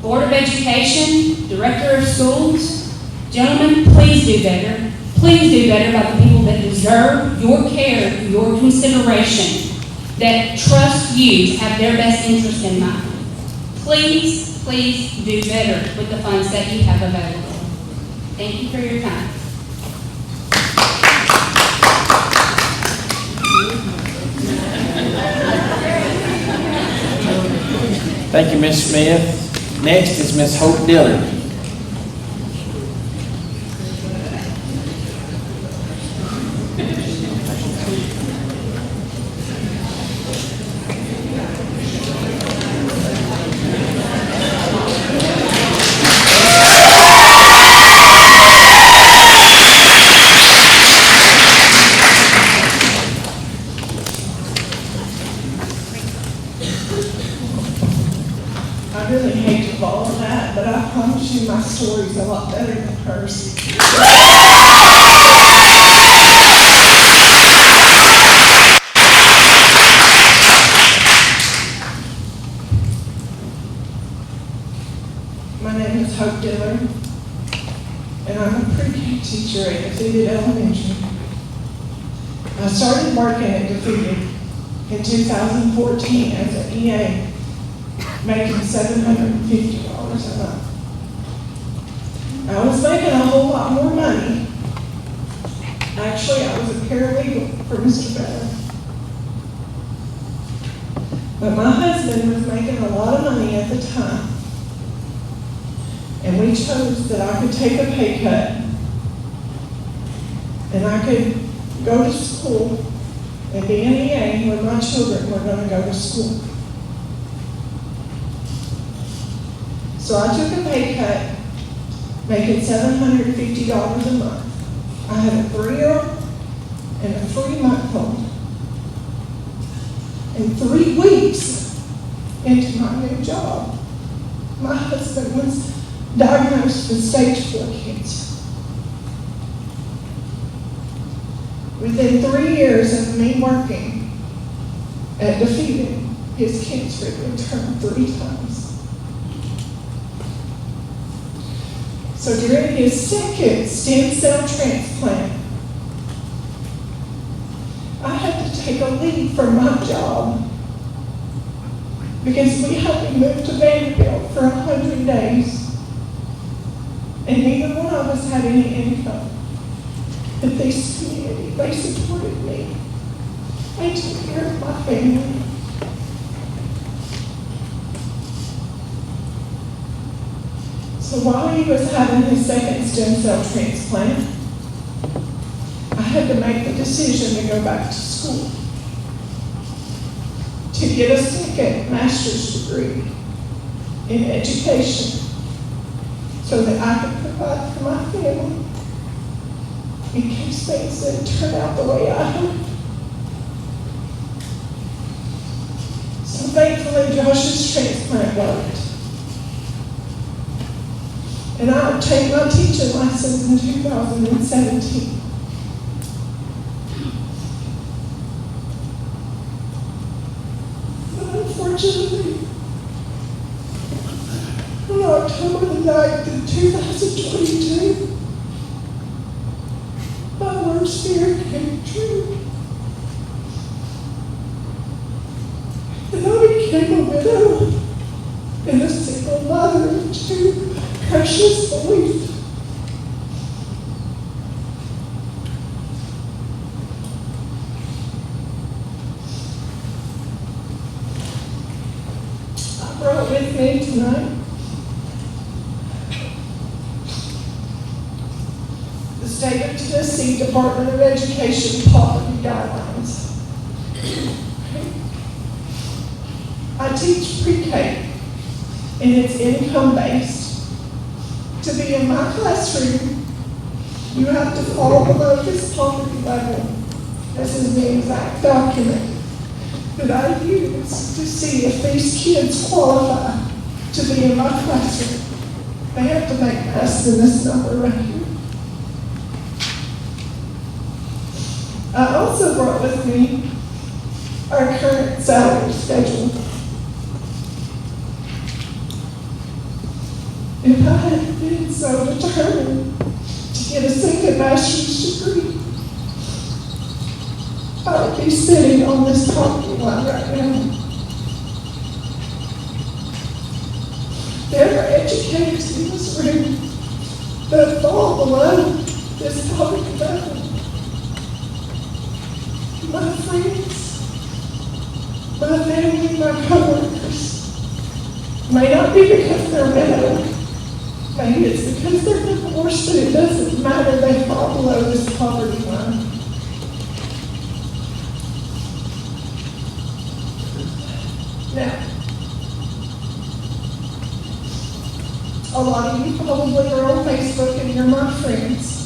Board of Education, Director of Schools, gentlemen, please do better. Please do better by the people that deserve your care, your consideration, that trust you to have their best interest in mind. Please, please do better with the funds that you have available. Thank you for your time. Thank you, Ms. Smith. Next is Ms. Hope Dillard. I really hate to follow that, but I promise you my story's a lot better than hers. My name is Hope Dillard, and I'm a pre-K teacher at Defeated Elementary. I started working at Defeated in 2014 as an EA, making $750 a month. I was making a whole lot more money. Actually, I was a paralegal for Mr. Beller. But my husband was making a lot of money at the time. And we chose that I could take a pay cut and I could go to school and be an EA when my children were going to go to school. So I took a pay cut, making $750 a month. I had a 3-year-old and a 3-month-old. And 3 weeks into my new job, my husband was diagnosed with stage 4 cancer. Within 3 years of me working at Defeated, his cancer had returned 3 times. So during his second stem cell transplant, I had to take a leave from my job because we had to move to Vanderbilt for 100 days. And neither one of us had any income. But this community, they supported me. They took care of my family. So while he was having his second stem cell transplant, I had to make the decision to go back to school to get a second master's degree in education so that I could provide for my family in case things didn't turn out the way I hoped. So thankfully, Josh's transplant worked. And I obtained my teaching license in 2017. But unfortunately, on October the 9th of 2022, my worst fear came true. And I became a widow and a single mother of 2 precious boys. I brought with me tonight the State of Tennessee Department of Education poverty guidelines. I teach pre-K and it's income-based. To be in my classroom, you have to fall below this poverty level. This is the exact document that I use to see if these kids qualify to be in my classroom. They have to make less than this number right here. I also brought with me our current salary schedule. If I had been so determined to get a second master's degree, I would be sitting on this property line right now. There are educators in this room that fall below this poverty level. My friends, my family, my coworkers, may not be because they're widow, maybe it's because they're divorced, but it doesn't matter, they fall below this poverty line. Now, a lot of you probably are on Facebook and you're my friends.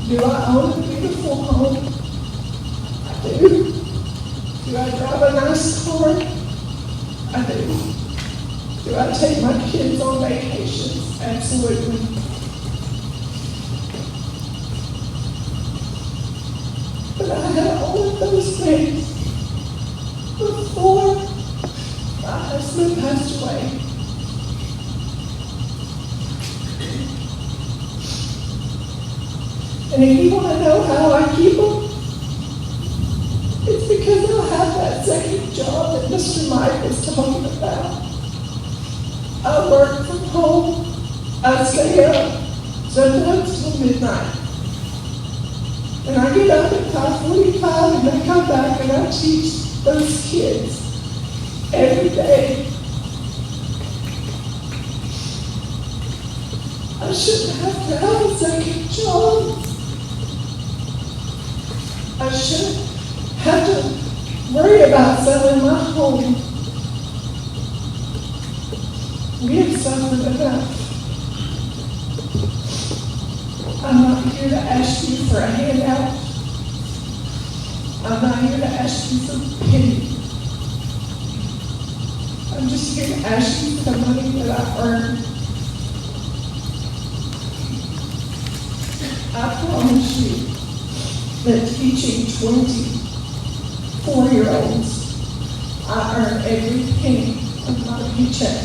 Do I own a beautiful home? I do. Do I drive a nice car? I do. Do I take my kids on vacations? Absolutely. But I had all of those things before my husband passed away. And if you want to know how I keep them, it's because I have that second job that Mr. Mike was talking about. I work from home, I stay up, sometimes till midnight. And I get up at 5:45 and I come back and I teach those kids every day. I shouldn't have to have a second job. I shouldn't have to worry about selling my home. We have suffered enough. I'm not here to ask you for a handout. I'm not here to ask you for pity. I'm just here to ask you for the money that I earned. I promise you that teaching 24-year-olds, I earn every penny of my paycheck.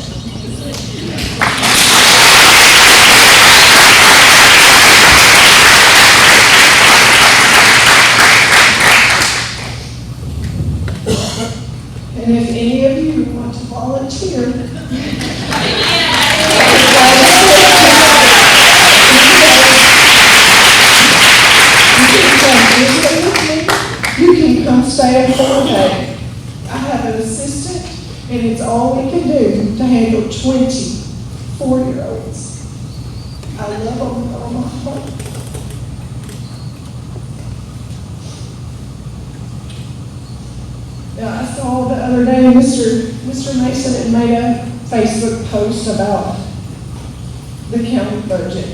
And if any of you want to volunteer, you can come stay a full day. I have an assistant, and it's all we can do to handle 24-year-olds. I love them with all my heart. Now, I saw the other day, Mr. Mason had made a Facebook post about the county budget.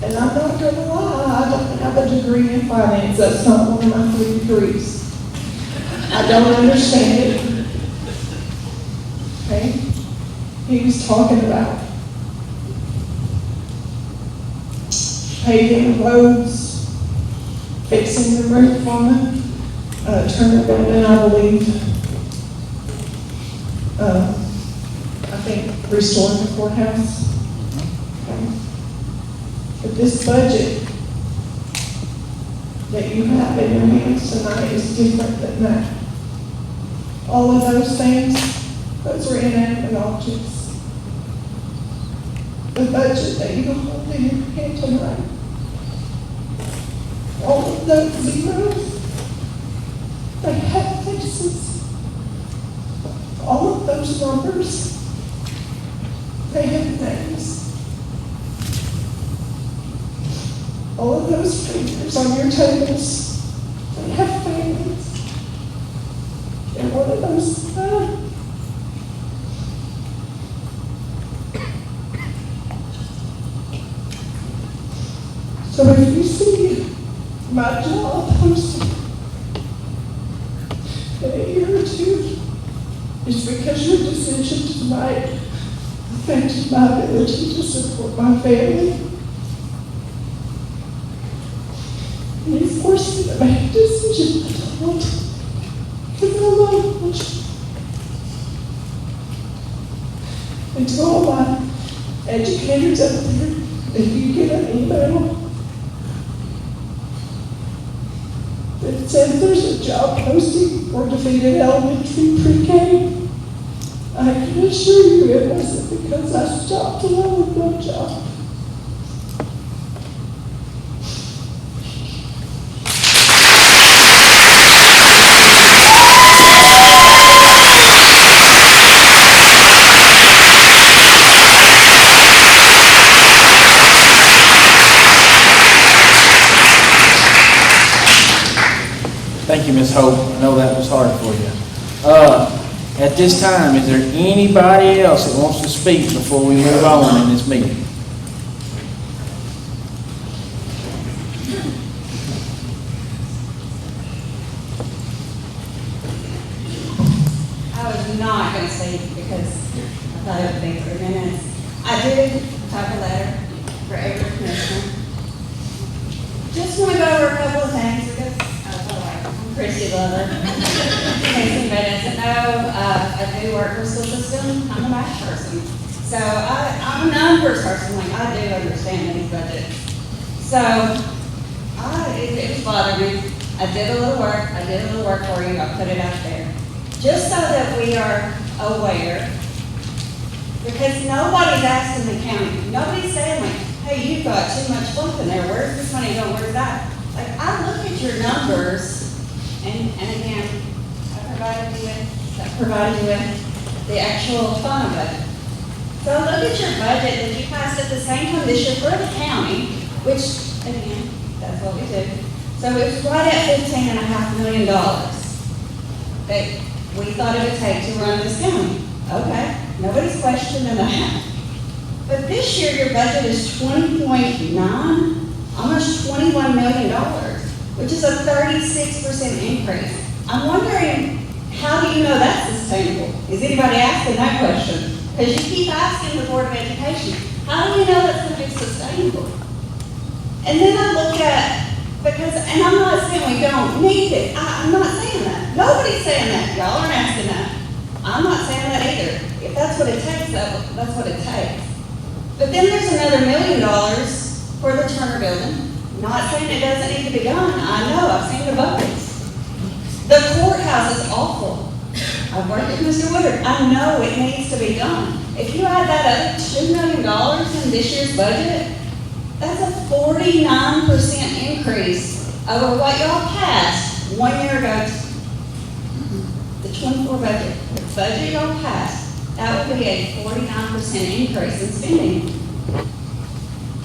And I'm not going to lie, I don't have a degree in finance. That's not one of my 3 degrees. I don't understand it. Okay? He was talking about paving roads, fixing the roof on the Turner building, I believe. I think restoring the courthouse. Okay. But this budget that you have in your hands tonight is different than that. All of those things, those are inanimate objects. The budget that you hold in your hand tonight, all of those zeros, they have faces. All of those numbers, they have names. All of those figures on your tables, they have families. And one of those, so if you see my job posted in a year or two, it's because your decision tonight affected my ability to support my family. And he forced me to make a decision I don't want to, because I love you. And to all my educators out there, if you get an email that says there's a job posting for Defeated Elementary Pre-K, I can assure you it wasn't because I stopped alone with no job. Thank you, Ms. Hope. I know that was hard for you. At this time, is there anybody else that wants to speak before we move on in this meeting? I was not going to say it because I thought it would be 3 minutes. I did type a letter for every commissioner. Just want to go over a couple of things because, I'm Christy Lover. In case anybody doesn't know, I do work for the school system. I'm a math person. So I'm a numbers person. Like, I do understand these budgets. So it was bothering me. I did a little work for you. I put it out there. Just so that we are aware, because nobody's asking the county. Nobody's saying like, hey, you've got too much fluff in there. Where's this money going? Where's that? Like, I look at your numbers, and again, I provided you with the actual fund budget. So look at your budget that you passed at the same time this year for the county, which, again, that's what we do. So it's right at $15.5 million that we thought it would take to run this county. Okay, nobody's questioning that. But this year, your budget is 20.9, almost $21 million, which is a 36% increase. I'm wondering, how do you know that's sustainable? Is anybody asking that question? Because you keep asking the Board of Education, how do we know that's going to be sustainable? And then I look at, and I'm not saying we don't need it. I'm not saying that. Nobody's saying that. Y'all aren't asking that. I'm not saying that either. If that's what it takes, that's what it takes. But then there's another $1 million for the Turner Building. Not saying it doesn't need to be done. I know, I've seen the buckets. The courthouse is awful. I've worked with Mr. Woodard. I know it needs to be done. If you add that other $2 million in this year's budget, that's a 49% increase over what y'all passed 1 year ago. The 24 budget, the budget y'all passed, that would be a 49% increase in spending.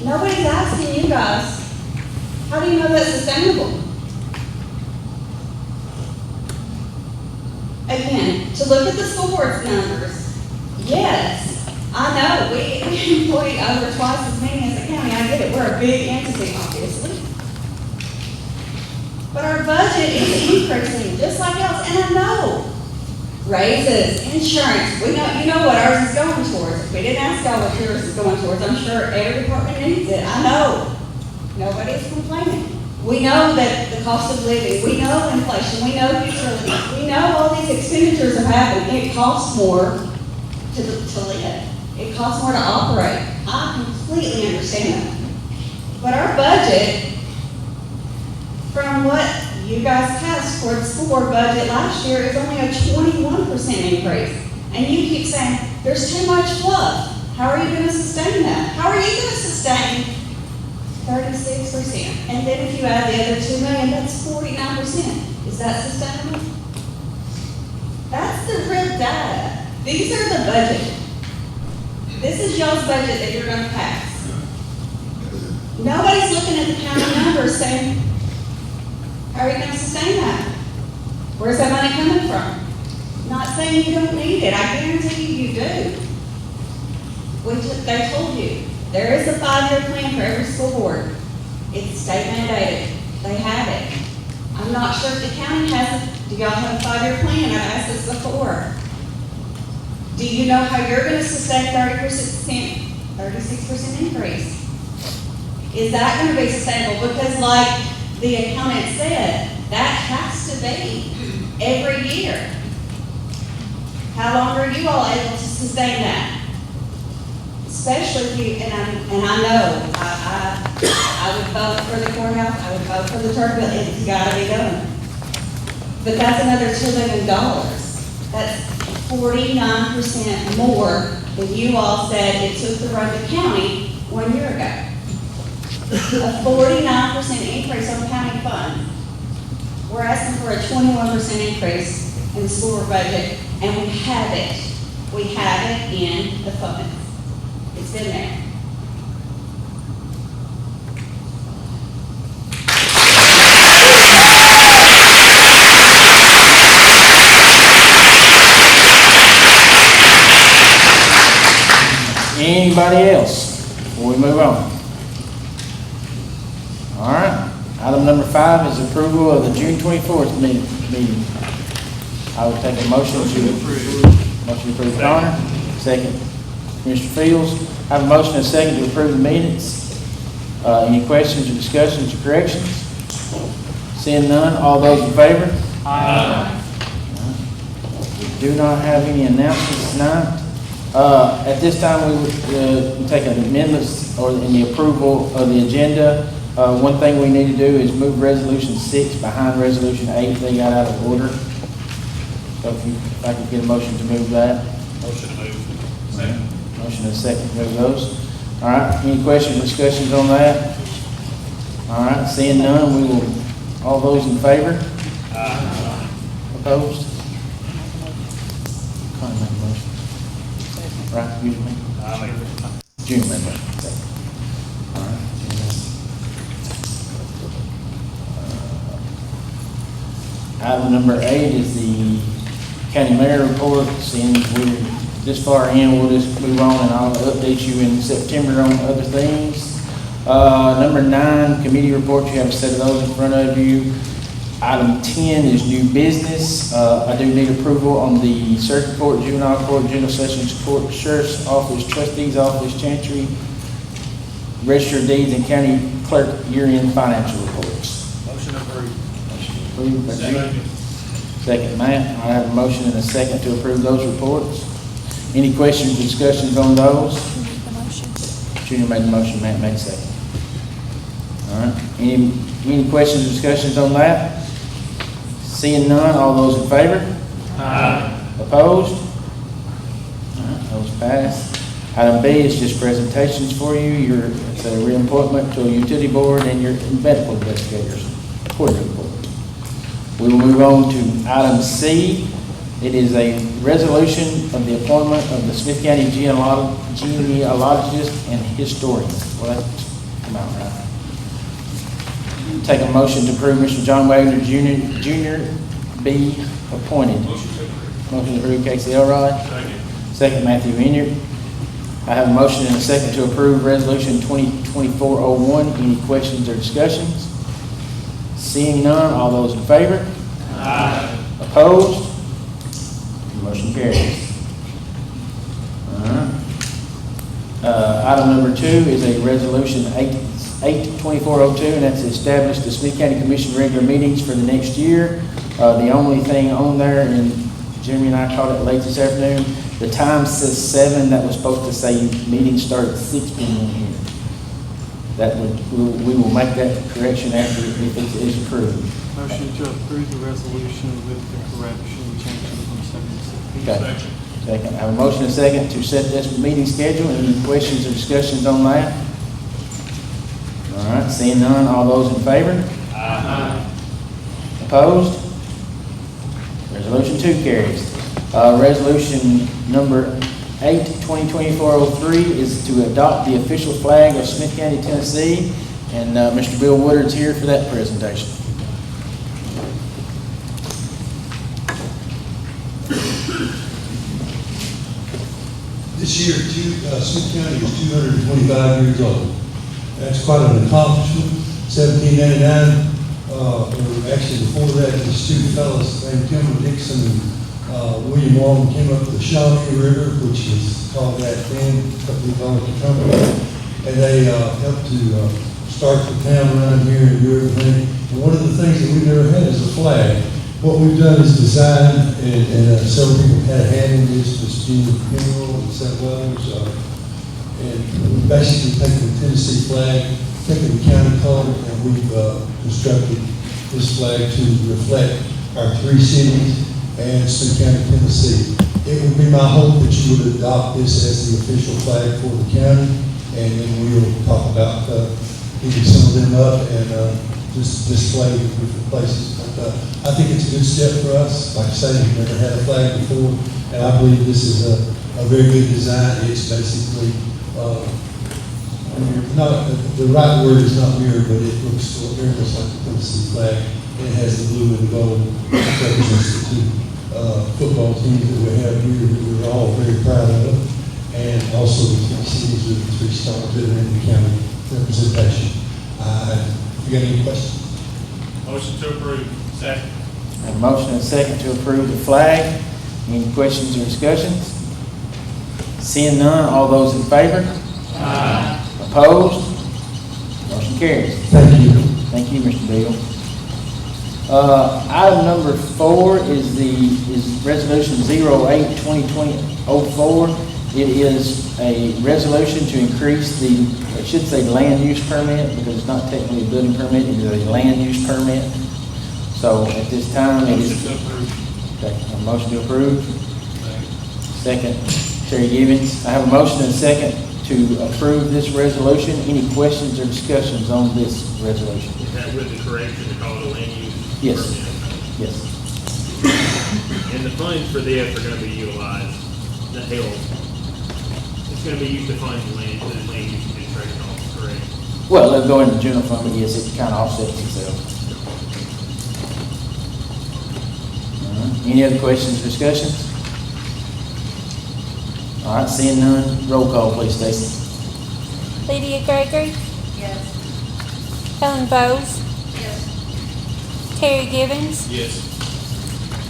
Nobody's asking you guys, how do you know that's sustainable? Again, to look at the school board's numbers, yes, I know, we employ over twice as many as the county. I get it, we're a big entity, obviously. But our budget is increasing, just like else, and I know. Raises, insurance, we know, you know what ours is going towards. If we didn't ask y'all what yours is going towards, I'm sure every department needs it. I know. Nobody's complaining. We know that the cost of living, we know inflation, we know utilities, we know all these expenditures are happening. It costs more to live. It costs more to operate. I completely understand that. But our budget, from what you guys passed for the school board budget last year, is only a 21% increase. And you keep saying, there's too much fluff. How are you going to sustain that? How are you going to sustain 36%? And then if you add the other $2 million, that's 49%. Is that sustainable? That's the real data. These are the budget. This is y'all's budget that you're going to pass. Nobody's looking at the county numbers saying, how are you going to sustain that? Where's that money coming from? Not saying you don't need it. I guarantee you do. They told you. There is a 5-year plan for every school board. It's state mandated. They have it. I'm not sure if the county has it. Do y'all have a 5-year plan? I've asked this before. Do you know how you're going to sustain 36% increase? Is that going to be sustainable? Because like the accountant said, that has to be every year. How long are you all able to sustain that? especially if you, and I know, I would vote for the courthouse, I would vote for the turf building, it's gotta be done. But that's another $2 million. That's 49% more than you all said it took to run the county 1 year ago. A 49% increase on county funds. We're asking for a 21% increase in the school board budget, and we have it. We have it in the funds. It's in there. Anybody else before we move on? All right, item number 5 is approval of the June 24th meeting. I would take a motion to approve. Motion to approve Connor, second. Mr. Fields, I have a motion and a second to approve the minutes. Any questions or discussions or corrections? Seeing none, all those in favor? Aye. We do not have any announcements tonight. At this time, we would take an amendments or in the approval of the agenda. One thing we need to do is move resolution 6 behind resolution 8. They got out of order. So if I could get a motion to move that. Motion moved. Second. Motion and a second to move those. All right, any questions or discussions on that? All right, seeing none, we will, all those in favor? Opposed? Connie made a motion. Right, you me? June made a motion. All right. Item number 8 is the county mayor report. Since we're this far in, we'll just move on and I'll update you in September on other things. Number 9, committee reports. You have a set of those in front of you. Item 10 is new business. I do need approval on the circuit court, juvenile court, general sessions court, sheriff's office, trustee's office, chancery, register of deeds, and county clerk year-end financial reports. Motion approved. Motion approved by Junior. Second, Matt. I have a motion and a second to approve those reports. Any questions or discussions on those? Junior made the motion, Matt made the second. All right. Any questions or discussions on that? Seeing none, all those in favor? Aye. Opposed? All right, those pass. Item B is just presentations for you. It's a reappointment to a utility board and your medical investigators. Quarterly report. We will move on to item C. It is a resolution of the appointment of the Smith County genealogist and historian. Well, that's come out right. Take a motion to approve Mr. John Wagner Jr. be appointed. Motion to approve. Motion to approve Casey Elrod. Second. Second, Matthew Inyard. I have a motion and a second to approve resolution 2024-01. Any questions or discussions? Seeing none, all those in favor? Aye. Opposed? Motion carries. All right. Item number 2 is a resolution 8/2402, and that's to establish the Smith County Commission regular meetings for the next year. The only thing on there, and Jeremy and I caught it late this afternoon, the time says 7. That was supposed to say meetings start at 6 p.m. here. That we will make that correction after if it is approved. Motion to approve the resolution with the correction changing from 7 to 6 p.m. Okay. Second. I have a motion and a second to set this meeting schedule. Any questions or discussions on that? All right, seeing none, all those in favor? Aye. Opposed? Resolution 2 carries. Resolution number 8/2024-03 is to adopt the official flag of Smith County, Tennessee, and Mr. Bill Woodard's here for that presentation. This year, Smith County is 225 years old. That's quite an accomplishment. 1799, or actually before that, these two fellows named Timber Dixon and William Walton came up the Shawnee River, which is called that then, we call it the Cumberland, and they helped to start the town around here and do everything. And one of the things that we've never had is a flag. What we've done is design, and several people had a hand in this, Gene Mineral and several others. And basically taking the Tennessee flag, taking the county color, and we've constructed this flag to reflect our three cities and Smith County, Tennessee. It would be my hope that you would adopt this as the official flag for the county, and then we'll talk about getting some of them up and just display in different places. But I think it's a good step for us. Like I say, we've never had a flag before, and I believe this is a very good design. It's basically not the right word is not mirror, but it looks very much like the Tennessee flag. It has the blue and the gold that represents the two football teams that we have here that we're all very proud of, and also the three cities with the three stars that are in the county representation. You got any questions? Motion to approve. Second. Have a motion and a second to approve the flag. Any questions or discussions? Seeing none, all those in favor? Aye. Opposed? Motion carries. Thank you. Thank you, Mr. Beal. Item number 4 is resolution 08-2020-04. It is a resolution to increase I should say land use permit, because it's not technically a building permit, it is a land use permit. So at this time, it is. Motion to approve. Okay, a motion to approve. Second, Terry Givens. I have a motion and a second to approve this resolution. Any questions or discussions on this resolution? Is that with the correction to call it a land use? Yes. permit? Yes. And the funds for this are gonna be utilized, the hill. It's gonna be used to fund the land use administration office, correct? Well, they'll go into general fund, but yes, it kind of offsets itself. Any other questions or discussions? All right, seeing none, roll call, please, Stacy. Lydia Gregory, Yes. Helen Bowes, Yes. Terry Givens, Yes.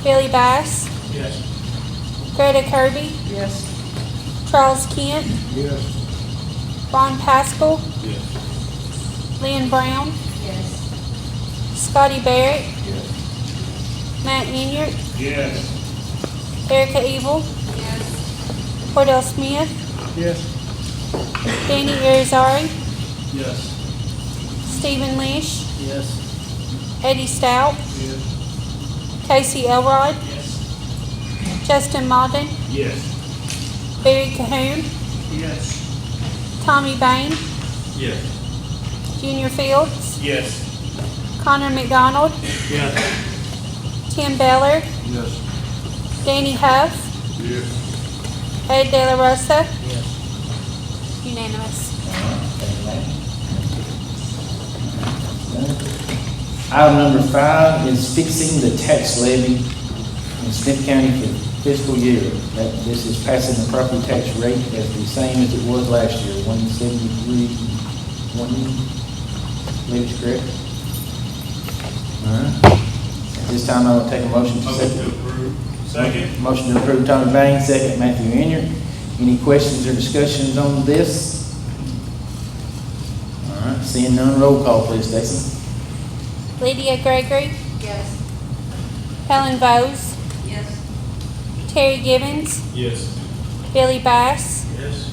Billy Bass, Yes. Greta Kirby, Yes. Charles Kent, Yes. Ron Pascal, Yes. Lynn Brown, Yes. Scotty Barrett, Matt Inyard, Yes. Erica Ebel, Yes. Cordell Smith, Yes. Danny Irizarry, Yes. Stephen Leish, Yes. Eddie Stout, Yes. Casey Elrod, Yes. Justin Malden, Yes. Barry Cahoon, Yes. Tommy Bain, Yes. Junior Fields, Yes. Connor McDonald, Yes. Tim Beller, Yes. Danny Huff, Yes. Ed De La Rosa, Yes. unanimous. Item number 5 is fixing the tax levy in Smith County for fiscal year. This is passing the property tax rate as the same as it was last year, 173, I believe it's correct. All right. At this time, I will take a motion to Motion to second. approve. Second. Motion to approve, Tommy Bain, second, Matthew Inyard. Any questions or discussions on this? All right, seeing none, roll call, please, Stacy. Lydia Gregory, Yes. Helen Bowes, Yes. Terry Givens, Yes. Billy Bass, Yes.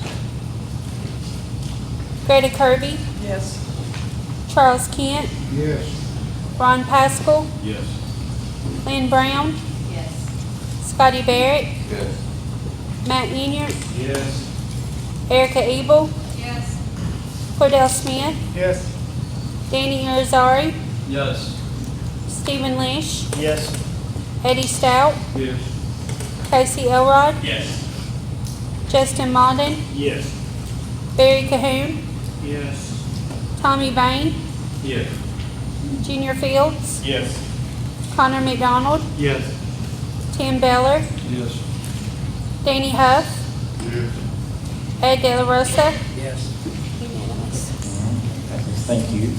Greta Kirby, Yes. Charles Kent, Yes. Ron Pascal, Yes. Lynn Brown, Yes. Scotty Barrett, Yes. Matt Inyard, Yes. Erica Ebel, Yes. Cordell Smith, Yes. Danny Irizarry, Yes. Stephen Leish, Yes. Eddie Stout, Yes. Casey Elrod, Yes. Justin Malden, Yes. Barry Cahoon, Yes. Tommy Bain, Yes. Junior Fields, Yes. Connor McDonald, Yes. Tim Beller, Yes. Danny Huff, Yes. Ed De La Rosa, Yes. unanimous. Thank you.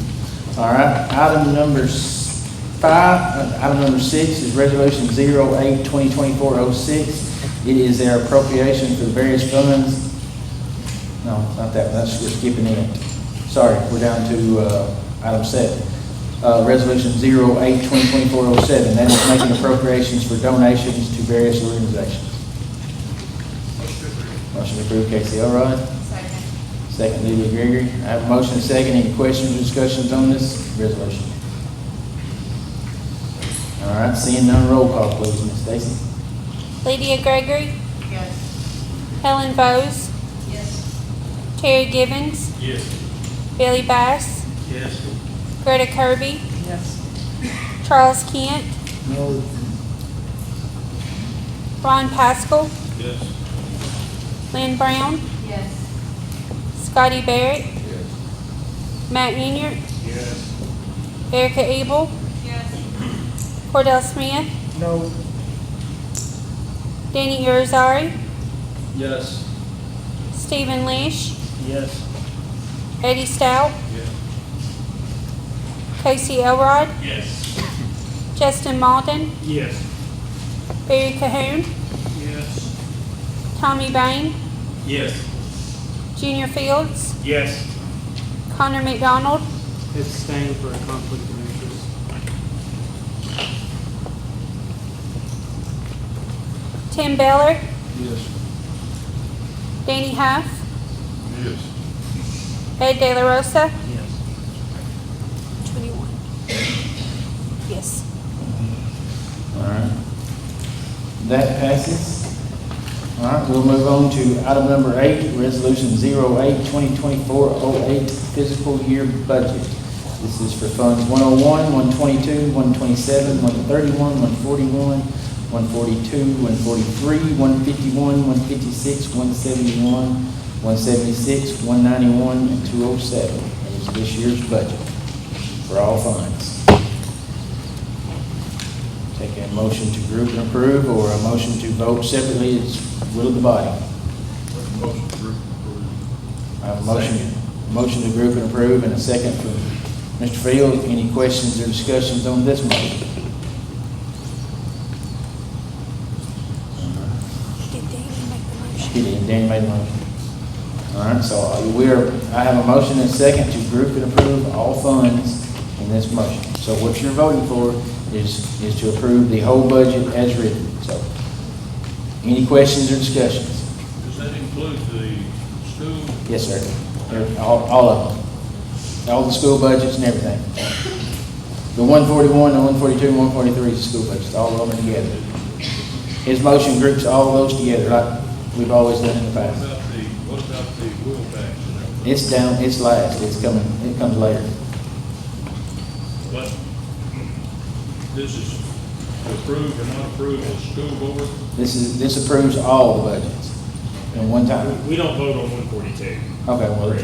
All right, item number 6 is resolution 08-2024-06. It is their appropriation for the various funds. No, not that, we're skipping it. Sorry, we're down to, item 7. Resolution 08-2024-07, that is making appropriations for donations to various organizations. Motion to approve, Casey Elrod. Second. Second, Lydia Gregory. I have a motion and a second. Any questions or discussions on this resolution? All right, seeing none, roll call, please, Ms. Stacy. Lydia Gregory, Yes. Helen Bowes, Yes. Terry Givens, Yes. Billy Bass, Yes. Greta Kirby, Yes. Charles Kent, No. Ron Pascal, Yes. Lynn Brown, Yes. Scotty Barrett, Matt Inyard, Yes. Erica Abel, Yes. Cordell Smith, No. Danny Irizarry, Yes. Stephen Leish, Yes. Eddie Stout, Yes. Casey Elrod, Yes. Justin Malden, Yes. Barry Cahoon, Yes. Tommy Bain, Yes. Junior Fields, Yes. Connor McDonald, Abstain for a conflict of interest. Tim Beller, Yes. Danny Huff, Yes. Ed De La Rosa, Yes. 21. Yes. All right. That passes. All right, we'll move on to item number 8, Resolution 08-2024-08, Fiscal Year Budget. This is for Funds 101, 122, 127, 131, 141, 142, 143, 151, 156, 171, 176, 191, and 207. That is this year's budget for all funds. Take a motion to group and approve, or a motion to vote separately, it's will of the body. Motion to approve. I have a motion to group and approve, and a second from Mr. Field. Any questions or discussions on this motion? Did Danny make the motion? He did, Danny made the motion. All right, so I have a motion and a second to group and approve all funds in this motion. So what you're voting for is to approve the whole budget as written. So, any questions or discussions? Does that include the school? Yes, sir. All of them. All the school budgets and everything. The 141, the 142, 143 is the school budgets. All of them are together. His motion groups all of those together like we've always done in the past. What about the wheel tax and everything? It's down, it's last. It comes later. But this is approved or not approved as school board? This approves all the budgets in one time. We don't vote on 142. Okay, well, Yeah.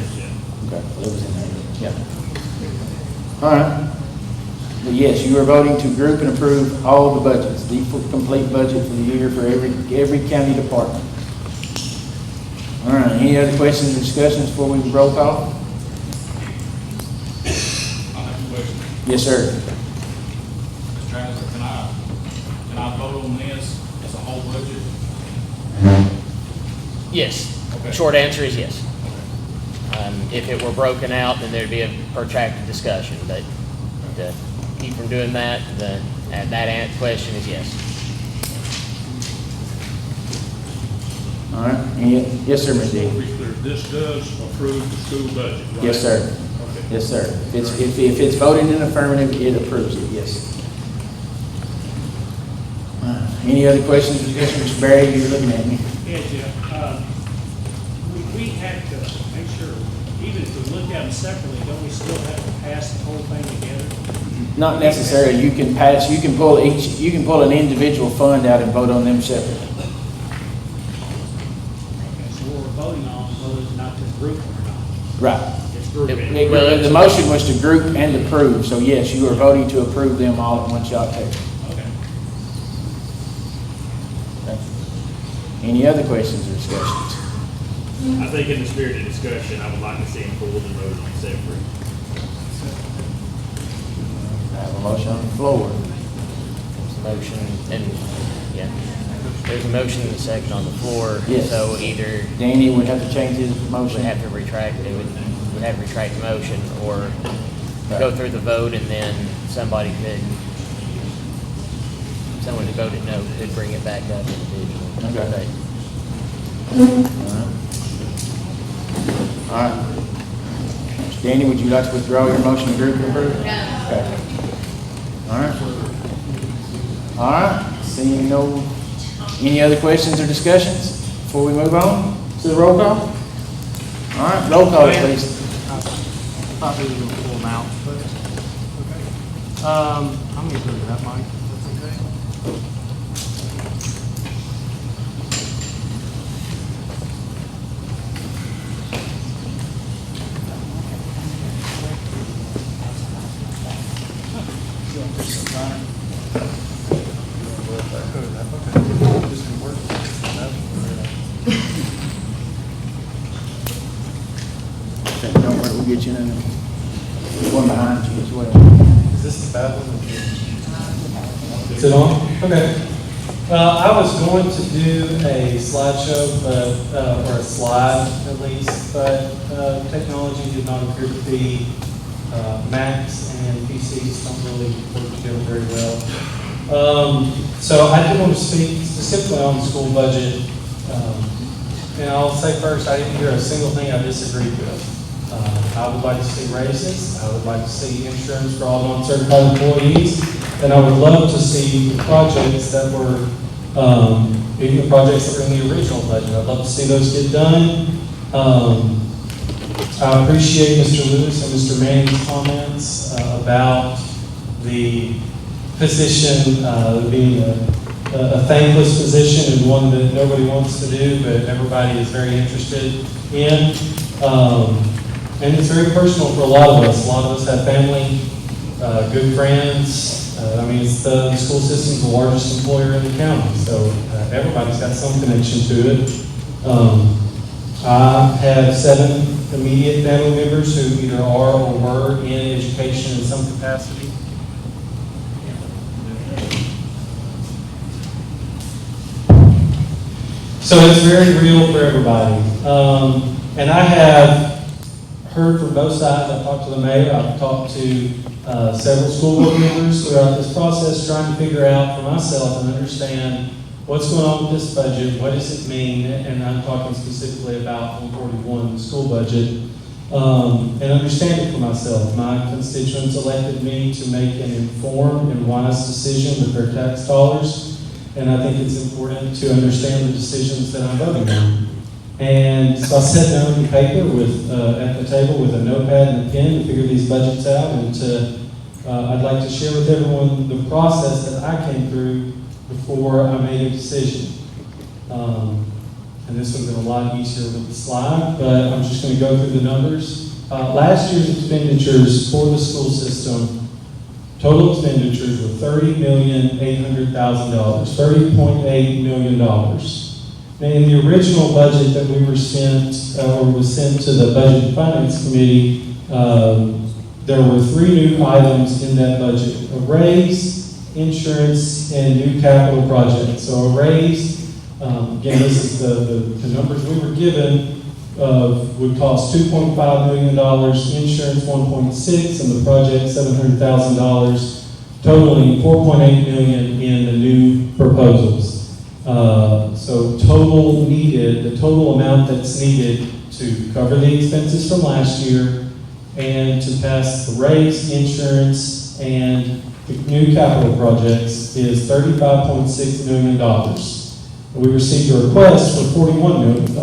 okay, well, it was in there, yeah. All right. But yes, you are voting to group and approve all the budgets, the complete budget for the year for every county department. All right, any other questions or discussions before we roll call? I have a question. Yes, sir. Mr. Travis, can I vote on this as a whole budget? Yes. Okay. Short answer is yes. If it were broken out, then there'd be a protracted discussion, but to keep from doing that, that question is yes. All right, yes, sir, Ms. So D. to be clear, this does approve the school budget, right? Yes, sir. Okay. Yes, sir. If it's voted in affirmative, it approves it, yes. Any other questions or discussions? Mr. Barry, you're looking at me. Yeah, Jeff, we have to make sure, even if we look at them separately, don't we still have to pass the whole thing together? Not necessarily. You can pull an individual fund out and vote on them separately. Okay, so what we're voting on, whether it's not to group or not. Right. It's grouping. The motion was to group and approve, so yes, you are voting to approve them all at one shot too. Okay. Any other questions or discussions? I think in the spirit of discussion, I would like to see them pulled and voted on separate. I have a motion on the floor. There's a motion, and, yeah, there's a motion and a second on the floor. Yes. So either Danny would have to change his would motion. have to retract, it would have to retract the motion, or go through the vote, and then someone who voted no could bring it back up individually. Okay. But All All right. Danny, would you like to withdraw your motion to group approve? No. Okay. All right. All right, seeing no, any other questions or discussions before we move on to the roll call? All right, roll call, please. I thought we were going to pull them out, but, okay. I'm going to do that, Mike. That's okay. Okay, don't worry, we'll get you in there. One behind you as well. Is this the bad one? Is it on? Okay. I was going to do a slideshow, but, or a slide at least, but technology did not appear to be, Macs and PCs don't really work together very well. So I did want to speak specifically on the school budget. And I'll say first, I didn't hear a single thing I disagreed with. I would like to see raises. I would like to see insurance for all non-certified employees. And I would love to see the projects that were, even the projects that were in the original budget. I'd love to see those get done. I appreciate Mr. Lewis and Mr. Manning's comments about the position being a thankless position and one that nobody wants to do, but everybody is very interested in. And it's very personal for a lot of us. A lot of us have family, good friends. I mean, it's the school system's the largest employer in the county, so everybody's got some connection to it. I have 7 immediate family members who either are or were in education in some capacity. So it's very real for everybody. And I have heard from both sides. I've talked to the mayor, I've talked to several school board members throughout this process, trying to figure out for myself and understand what's going on with this budget, what does it mean, and I'm talking specifically about 141, the school budget, and understand it for myself. My constituents elected me to make an informed and wise decision with their tax dollars. And I think it's important to understand the decisions that I'm voting on. And so I sat down on paper with, at the table with a notepad and a pen to figure these budgets out. And I'd like to share with everyone the process that I came through before I made a decision. And this would have been a lot easier with the slide, but I'm just going to go through the numbers. Last year's expenditures for the school system, total expenditures were $30,800,000, $30.8 million. Now, in the original budget that we were sent, or was sent to the Budget and Finance Committee, there were 3 new items in that budget: a raise, insurance, and new capital projects. So a raise, again, this is the numbers we were given, would cost $2.5 million, insurance $1.6 million, and the project $700,000, totaling $4.8 million in the new proposals. So the total amount that's needed to cover the expenses from last year and to pass the raise, insurance, and the new capital projects is $35.6 million. We received a request for $41 million.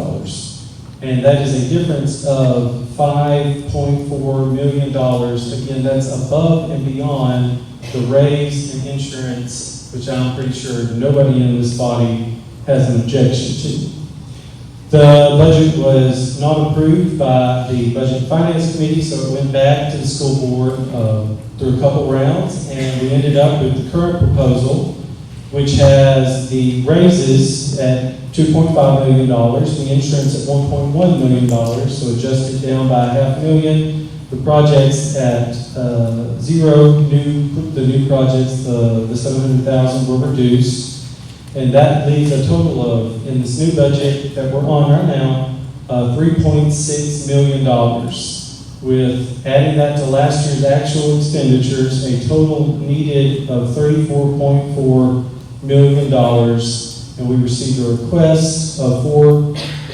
And that is a difference of $5.4 million. Again, that's above and beyond the raise and insurance, which I'm pretty sure nobody in this body has an objection to. The budget was not approved by the Budget and Finance Committee, so it went back to the school board through a couple rounds, and we ended up with the current proposal, which has the raises at $2.5 million, the insurance at $1.1 million, so adjusted down by $500,000. The projects at zero, the new projects, the $700,000 were reduced. And that leaves a total of, in this new budget that we're on right now, $3.6 million. With adding that to last year's actual expenditures, a total needed of $34.4 million. And we received a request of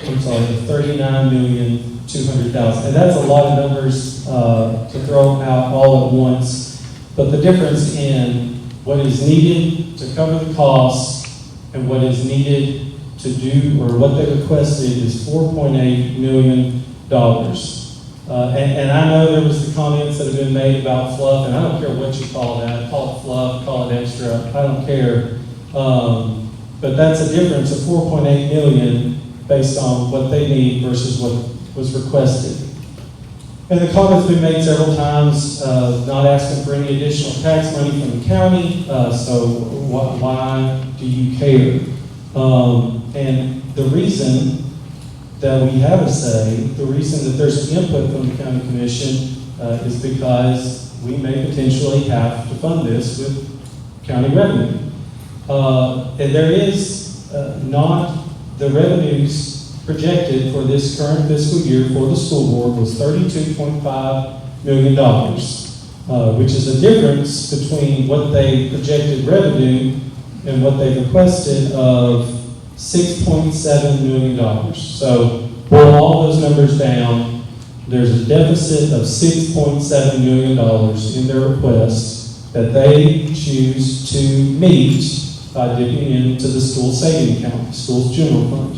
$39,200,000. And that's a lot of numbers to throw out all at once. But the difference in what is needed to cover the costs and what is needed to do, or what they requested, is $4.8 million. And I know there was the comments that have been made about fluff, and I don't care what you call that. Call it fluff, call it extra, I don't care. But that's a difference of $4.8 million based on what they need versus what was requested. And the comment's been made several times, not asking for any additional tax money from the county, so why do you care? And the reason that we have a say, the reason that there's input from the county commission is because we may potentially have to fund this with county revenue. And there is not, the revenues projected for this current fiscal year for the school board was $32.5 million, which is a difference between what they projected revenue and what they requested of $6.7 million. So pull all those numbers down, there's a deficit of $6.7 million in their request that they choose to meet by dipping into the school saving account, the school's general fund.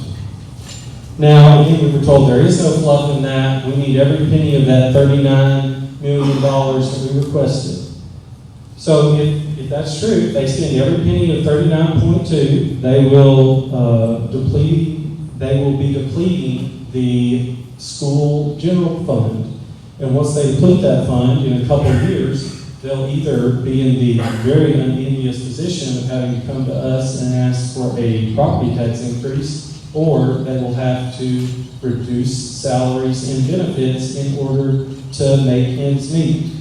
Now, again, we were told there is no fluff in that. We need every penny of that $39 million that we requested. So if that's true, if they spend every penny of 39.2, they will be depleting the school general fund. And once they deplete that fund in a couple of years, they'll either be in the very unenvious position of having to come to us and ask for a property tax increase, or they will have to reduce salaries and benefits in order to make ends meet.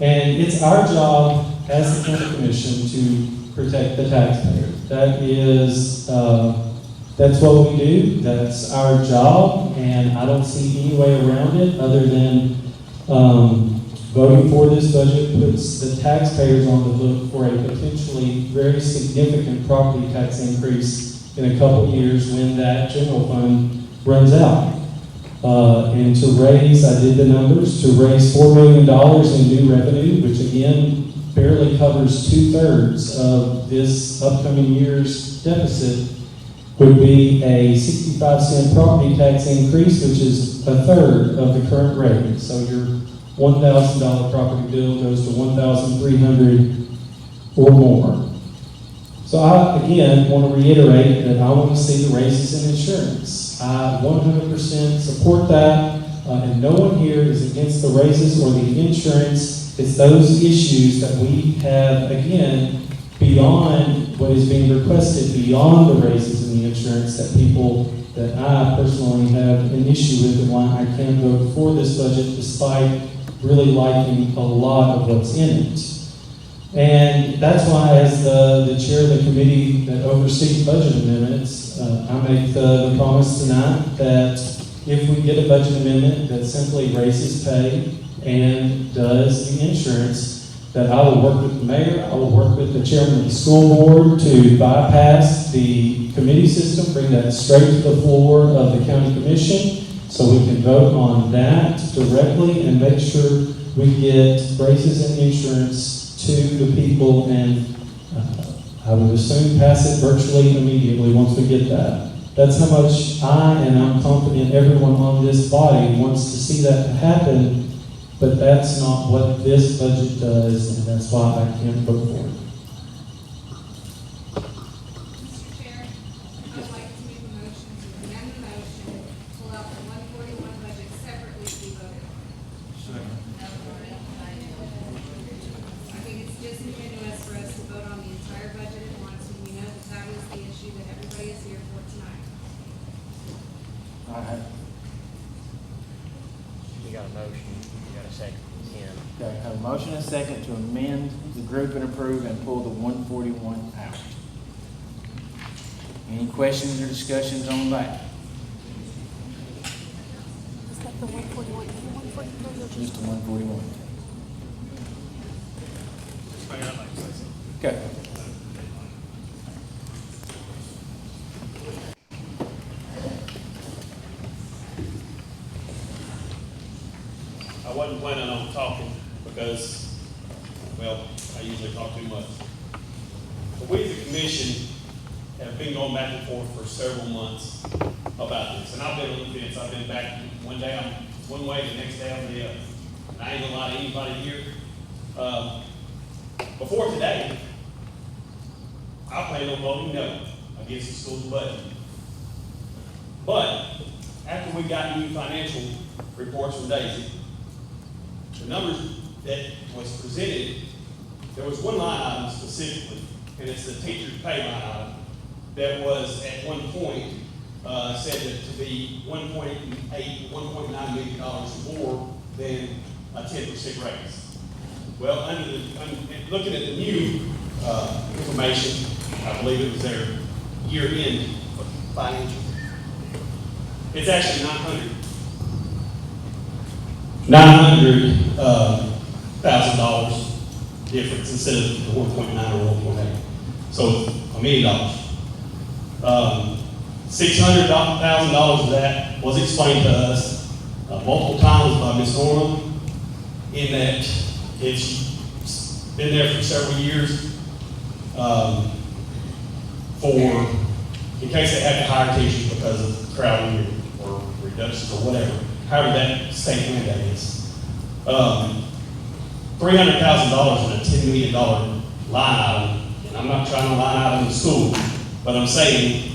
And it's our job as the county commission to protect the taxpayer. That is, that's what we do. That's our job, and I don't see any way around it other than voting for this budget puts the taxpayers on the hook for a potentially very significant property tax increase in a couple of years when that general fund runs out. And to raise, I did the numbers, to raise $4 million in new revenue, which again barely covers 2/3 of this upcoming year's deficit, would be a 65-cent property tax increase, which is 1/3 of the current rate. So your $1,000 property bill goes to $1,300 or more. So I, again, want to reiterate that I want to see the raises in insurance. I 100% support that, and no one here is against the raises or the insurance. It's those issues that we have, again, beyond what is being requested, beyond the raises in the insurance, that people, that I personally have an issue with, and why I can't vote for this budget despite really liking a lot of what's in it. And that's why, as the chair of the committee that oversees budget amendments, I make the promise tonight that if we get a budget amendment that simply raises pay and does the insurance, that I will work with the mayor, I will work with the chairman of the school board to bypass the committee system, bring that straight to the floor of the county commission, so we can vote on that directly and make sure we get raises and insurance to the people, and I would assume pass it virtually immediately once we get that. That's how much and I'm confident everyone on this body wants to see that happen, but that's not what this budget does, and that's why I can't vote for it. Mr. Chair, I would like to make a motion to amend the motion, pull out the 141 budget separately to be voted on. I think it's disingenuous for us to vote on the entire budget at once when we know that that is the issue that everybody is here for tonight. All right. You got a motion, you got a second, Ken. Okay, I have a motion and a second to amend the group and approve and pull the 141 out. Any questions or discussions on that? Is that the 141 and 143 or Just the 141. Okay. I wasn't planning on talking because, well, I usually talk too much. But we as a commission have been going back and forth for several months about this. And I've been on the fence. I've been back one day I'm one way, the next day I'm the other. And I ain't gonna lie to anybody here. Before today, I plan on voting no against the school's budget. But after we got new financial reports from Daisy, the numbers that was presented, there was one line item specifically, and it's the teacher's pay line item, that was at one point said that to be $1.8, $1.9 million more than a 10% raise. Well, looking at the new information, I believe it was their year-end financial. It's actually $900,000 difference instead of the 1.9 or 1.8. So it's $1 million. $600,000 of that was explained to us multiple times by Ms. Norman, in that it's been there for several years in case they had to hire teachers because of crowding or reductions or whatever, however that state mandate is. $300,000 in a $10 million line item, and I'm not trying to line item the school, but I'm saying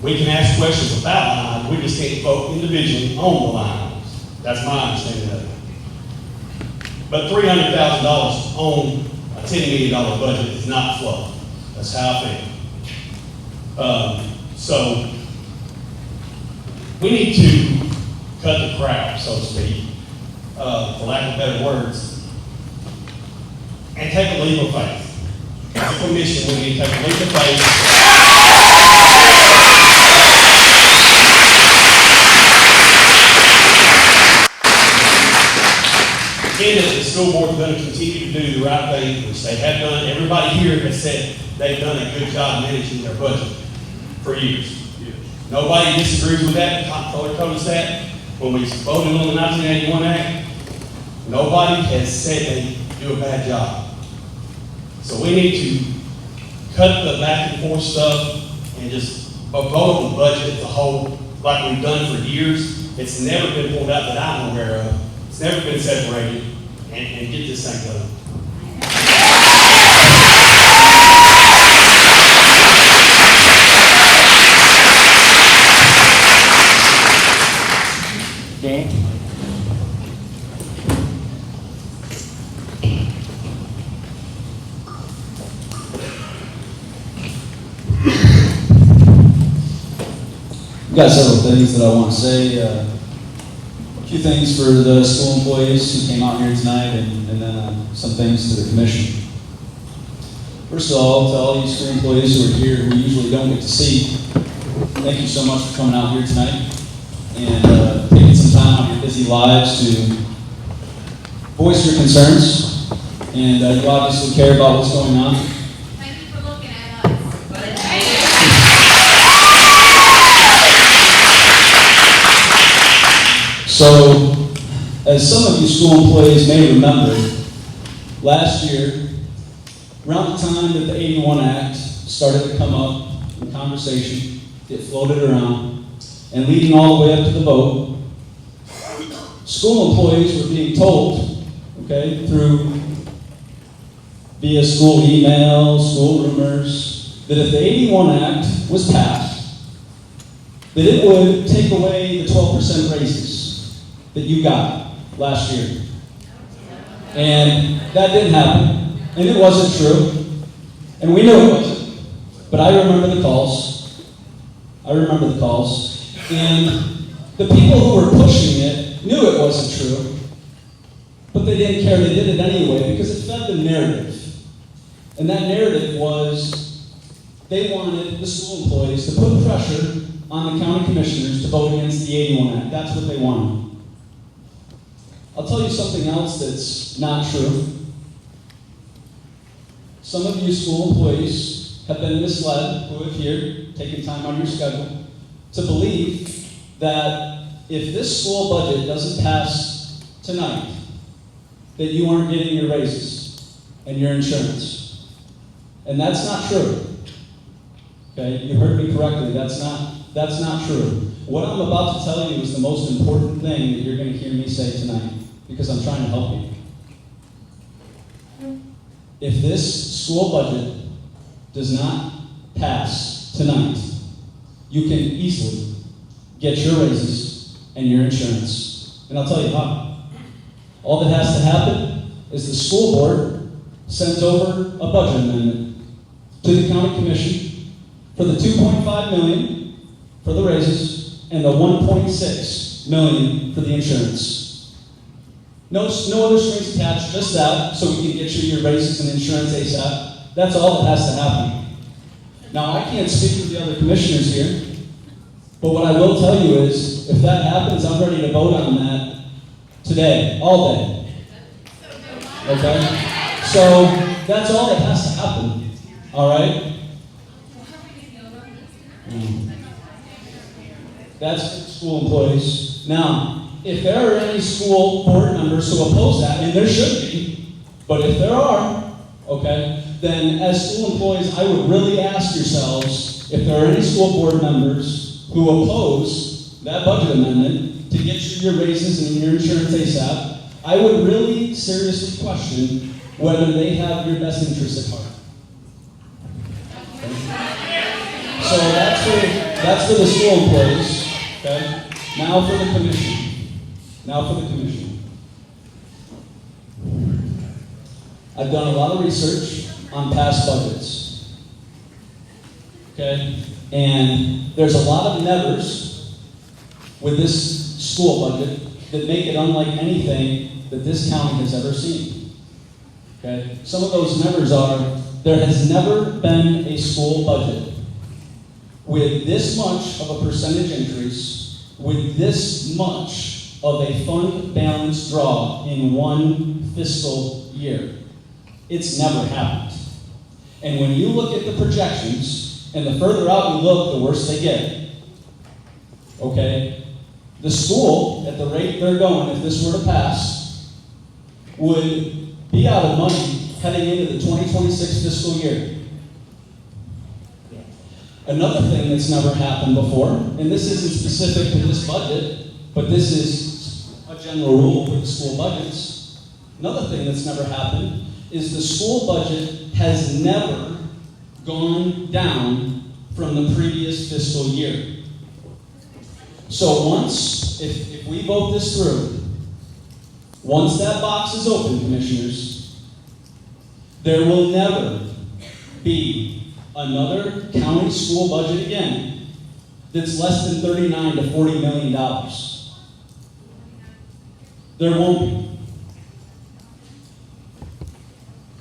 we can ask questions about line items, we just can't vote individually on the line items. That's my understanding of it. But $300,000 on a $10 million budget is not flow. That's how I feel. So we need to cut the crap, so to speak, for lack of better words, and take a leap of faith. As a commission, we need to take a leap of faith. Again, that the school board is going to continue to do the right thing, which they have done. Everybody here has said they've done a good job managing their budget for years. Nobody disagrees with that. The comptroller told us that when we voted on the 1981 Act. Nobody has said they do a bad job. So we need to cut the back and forth stuff and just vote on the budget as a whole, like we've done for years. It's never been pulled out that I'm aware of. It's never been separated, and get this thing done. Dan? I've got several things that I want to say. A few things for the school employees who came out here tonight, and then some things to the commission. First of all, to all you school employees who are here who we usually don't get to see, thank you so much for coming out here tonight and taking some time out of your busy lives to voice your concerns. And you obviously care about what's going on. Thank you for looking at us. So, as some of you school employees may remember, last year, around the time that the 81 Act started to come up in conversation, it floated around, and leading all the way up to the vote, school employees were being told, okay, via school email, school rumors, that if the 81 Act was passed, that it would take away the 12% raises that you got last year. And that didn't happen, and it wasn't true, and we knew it wasn't. But I remember the calls. And the people who were pushing it knew it wasn't true, but they didn't care. They did it anyway because it fed the narrative. And that narrative was they wanted the school employees to put pressure on the county commissioners to vote against the 81 Act. That's what they wanted. I'll tell you something else that's not true. Some of you school employees have been misled, who have here, taken time out of your schedule, to believe that if this school budget doesn't pass tonight, that you aren't getting your raises and your insurance. And that's not true. Okay, you heard me correctly, that's not true. What I'm about to tell you is the most important thing that you're going to hear me say tonight, because I'm trying to help you. If this school budget does not pass tonight, you can easily get your raises and your insurance. And I'll tell you how. All that has to happen is the school board sends over a budget amendment to the county commission for the $2.5 million for the raises and the $1.6 million for the insurance. No other strings attached, just that, so we can get you your raises and insurance ASAP. That's all that has to happen. Now, I can't speak for the other commissioners here, but what I will tell you is, if that happens, I'm ready to vote on that today, all day. Okay? So, that's all that has to happen, all right? That's for school employees. Now, if there are any school board members who oppose that, and there should be, but if there are, okay, then as school employees, I would really ask yourselves if there are any school board members who oppose that budget amendment to get you your raises and your insurance ASAP, I would really seriously question whether they have your best interests at heart. Okay? So that's for the school employees, okay? Now for the commission. I've done a lot of research on past budgets. Okay? And there's a lot of nevers with this school budget that make it unlike anything that this county has ever seen. Okay? Some of those nevers are, there has never been a school budget with this much of a percentage increase, with this much of a fund balance draw in one fiscal year. It's never happened. And when you look at the projections, and the further out you look, the worse they get. Okay? The school, at the rate they're going, if this were to pass, would be out of money heading into the 2026 fiscal year. Another thing that's never happened before, and this isn't specific to this budget, but this is a general rule with the school budgets. Another thing that's never happened is the school budget has never gone down from the previous fiscal year. So once, if we vote this through, once that box is open, commissioners, there will never be another county school budget again that's less than $39 to $40 million. There won't be.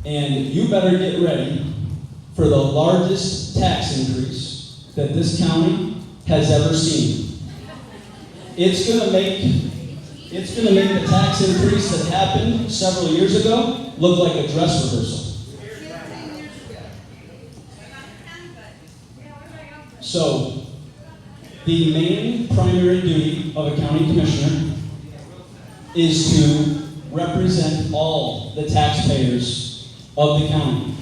And you better get ready for the largest tax increase that this county has ever seen. It's gonna make the tax increase that happened several years ago look like a dress rehearsal. So, the main primary duty of a county commissioner is to represent all the taxpayers of the county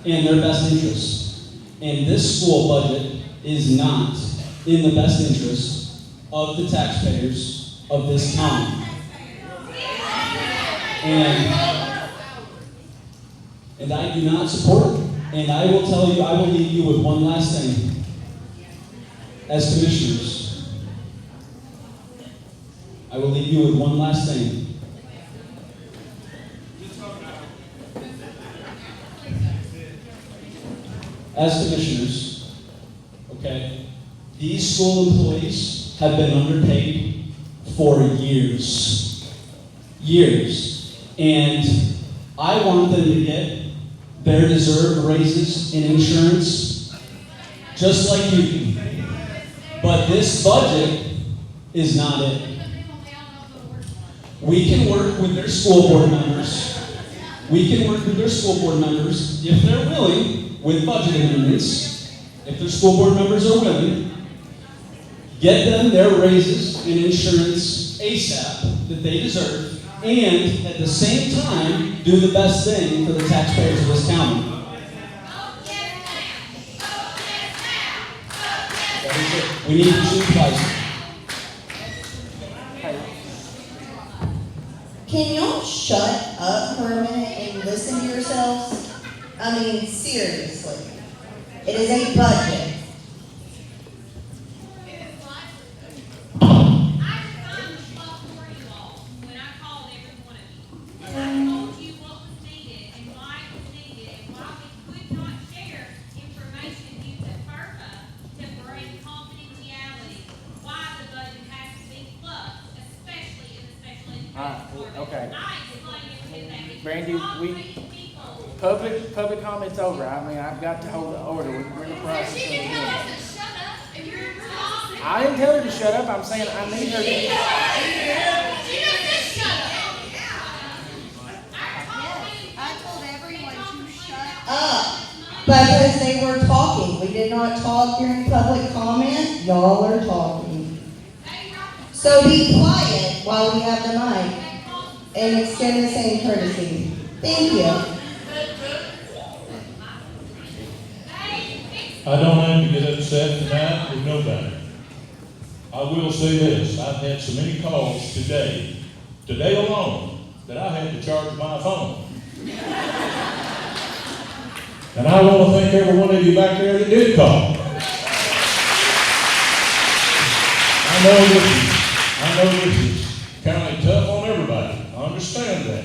in their best interests. And this school budget is not in the best interest of the taxpayers of this county. And I do not support it. And I will tell you, I will leave you with one last thing. As commissioners, I will leave you with one last thing. As commissioners, okay, these school employees have been underpaid for years. Years. And I want them to get their deserved raises and insurance just like you do. But this budget is not it. We can work with their school board members. We can work with their school board members if they're willing, with budget amendments, if their school board members are willing, get them their raises and insurance ASAP that they deserve, and at the same time, do the best thing for the taxpayers of this county. We need to choose wisely. Can y'all shut up for a minute and listen to yourselves? I mean, seriously. It is a budget. Okay. Brandy, public comment's over. I mean, I've got to hold the order. We're in the process of it. I didn't tell her to shut up. I'm saying I need her Because they were talking. We did not talk during public comment. Y'all are talking. So be quiet while we have the mic and extend the same courtesy. Thank you. I don't have to get upset tonight with nobody. I will say this, I've had so many calls today alone, that I had to charge my phone. And I want to thank every one of you back there that did call. I know this is kind of tough on everybody. I understand that.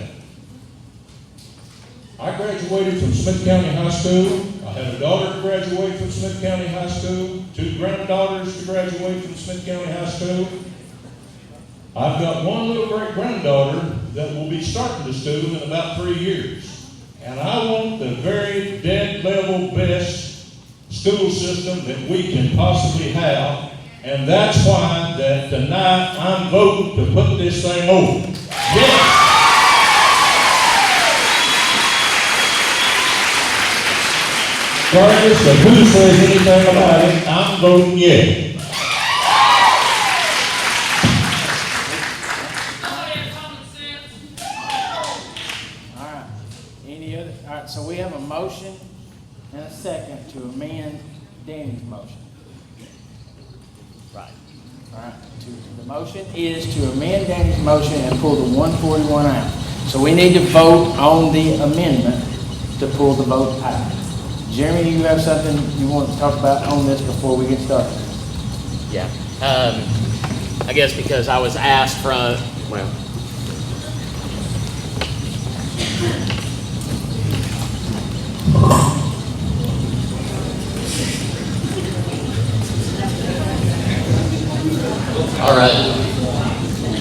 I graduated from Smith County High School. I have a daughter to graduate from Smith County High School, 2 granddaughters to graduate from Smith County High School. I've got one little great-granddaughter that will be starting to school in about 3 years. And I want the very dead-level best school system that we can possibly have. And that's why that tonight I'm voting to put this thing over. Yes. Regardless of who says anything about it, I'm voting yes. All right. Any other? All right. So we have a motion and a second to amend Danny's motion. Right. All right. The motion is to amend Danny's motion and pull the 141 out. So we need to vote on the amendment to pull the vote out. Jeremy, you have something you want to talk about on this before we get started? Yeah. I guess because I was asked from, well, all right.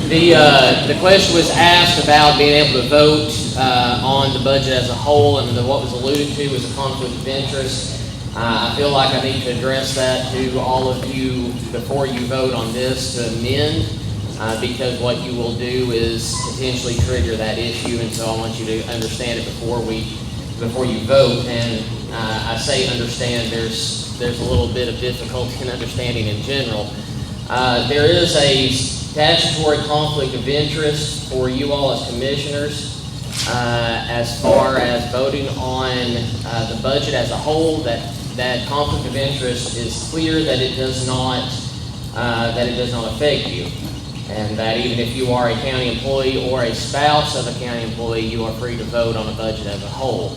The question was asked about being able to vote on the budget as a whole, and what was alluded to was a conflict of interest. I feel like I need to address that to all of you before you vote on this to amend, because what you will do is potentially trigger that issue, and so I want you to understand it before you vote. And I say understand. There's a little bit of difficulty in understanding in general. There is a statutory conflict of interest for you all as commissioners as far as voting on the budget as a whole. That conflict of interest is clear that it does not affect you, and that even if you are a county employee or a spouse of a county employee, you are free to vote on the budget as a whole.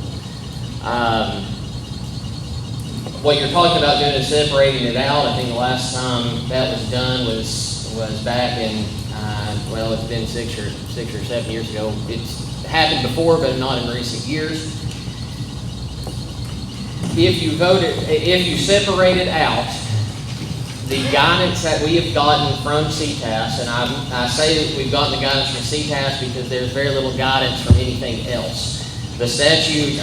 What you're talking about doing is separating it out. I think the last time that was done was back in, well, it's been 6 or 7 years ago. It's happened before, but not in recent years. If you separate it out, the guidance that we have gotten from CTAS, and I say that we've gotten the guidance from CTAS because there's very little guidance from anything else. The statute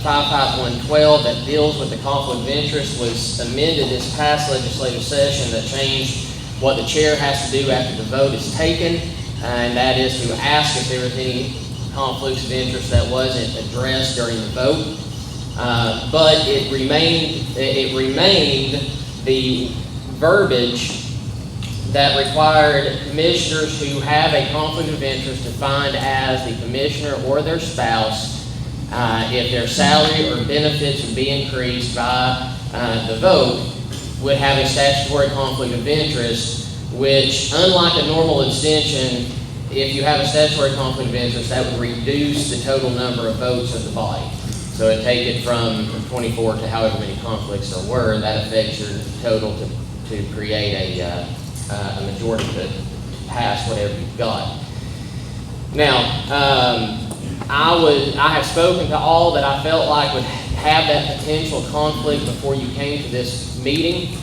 55112 that deals with the conflict of interest was amended this past legislative session that changed what the chair has to do after the vote is taken, and that is to ask if there was any conflicts of interest that wasn't addressed during the vote. But it remained the verbiage that required commissioners who have a conflict of interest defined as the commissioner or their spouse, if their salary or benefits would be increased by the vote, would have a statutory conflict of interest, which, unlike a normal abstention, if you have a statutory conflict of interest, that would reduce the total number of votes of the body. So it'd take it from 24 to however many conflicts there were, and that affects your total to create a majority to pass whatever you've got. Now, I have spoken to all that I felt like would have that potential conflict before you came to this meeting.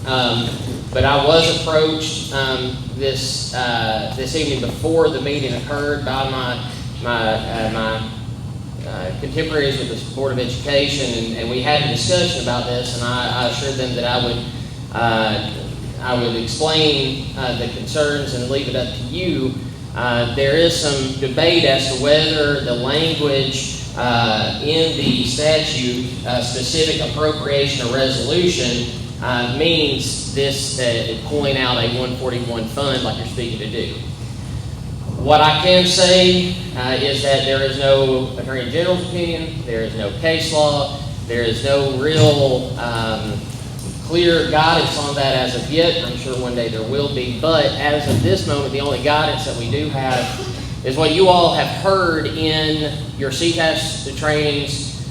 But I was approached this evening before the meeting occurred by my contemporaries with the Board of Education, and we had a discussion about this, and I assured them that I would explain the concerns and leave it up to you. There is some debate as to whether the language in the statute, specific appropriation or resolution, means this pulling out a 141 fund like you're speaking to do. What I can say is that there is no Attorney General's opinion, there is no case law, there is no real clear guidance on that as of yet. I'm sure one day there will be, but as of this moment, the only guidance that we do have is what you all have heard in your CTAS trainings,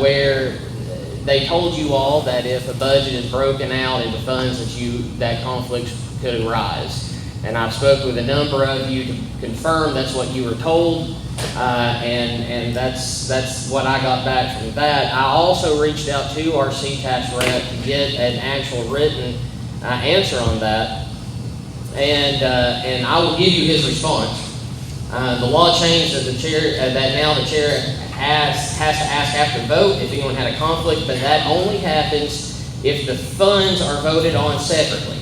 where they told you all that if a budget is broken out into funds that conflicts could arise. And I've spoken with a number of you to confirm that's what you were told, and that's what I got back from that. I also reached out to our CTAS rep to get an actual written answer on that, and I will give you his response. The law changed that that now the chair has to ask after the vote if anyone had a conflict, but that only happens if the funds are voted on separately.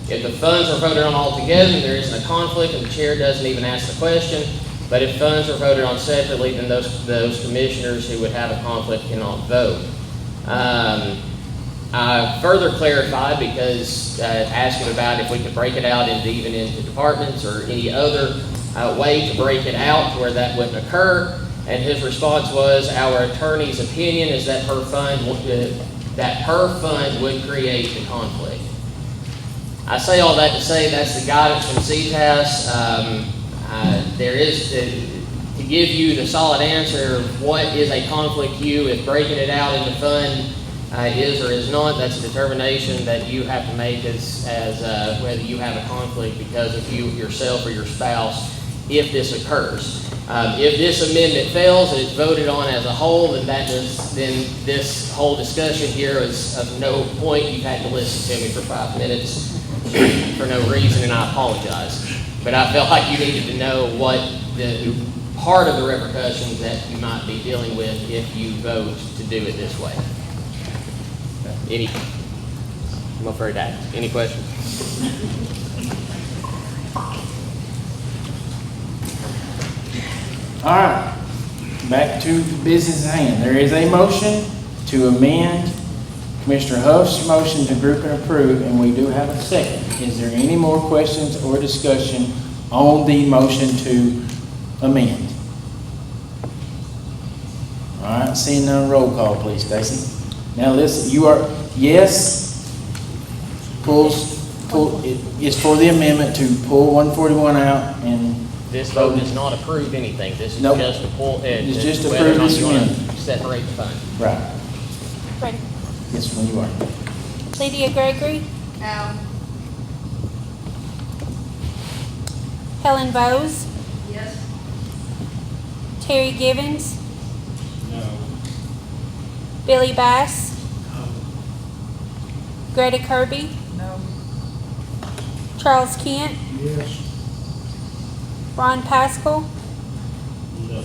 If the funds are voted on all together and there isn't a conflict and the chair doesn't even ask the question, but if funds are voted on separately, then those commissioners who would have a conflict cannot vote. I further clarified because asking about if we could break it out even into departments or any other way to break it out to where that wouldn't occur, and his response was our attorney's opinion is that her fund would create the conflict. I say all that to say that's the guidance from CTAS. There is, to give you the solid answer of what is a conflict to you, if breaking it out into fund is or is not, that's a determination that you have to make as whether you have a conflict because of you, yourself, or your spouse, if this occurs. If this amendment fails and it's voted on as a whole, then this whole discussion here is of no point. You've had to listen to me for 5 minutes for no reason, and I apologize. But I felt like you needed to know what the part of the repercussions that you might be dealing with if you vote to do it this way. I'm afraid to ask. Any questions? All right, back to the business at hand. There is a motion to amend Commissioner Huff's motion to group and approve, and we do have a second. Is there any more questions or discussion on the motion to amend? All right, seeing none, roll call, please, Stacy. Now listen, you are, yes, it's for the amendment to pull 141 out and this vote does not approve anything. This is nope. just to pull it. It's just to whether or approve not this you want amendment. to separate the fund. Right. Ready? Yes, when you are. Lydia Gregory, No. Helen Bowes, Yes. Terry Givens, No. Billy Bass, Greta Kirby, No. Charles Kent, Yes. Ron Pascal, No.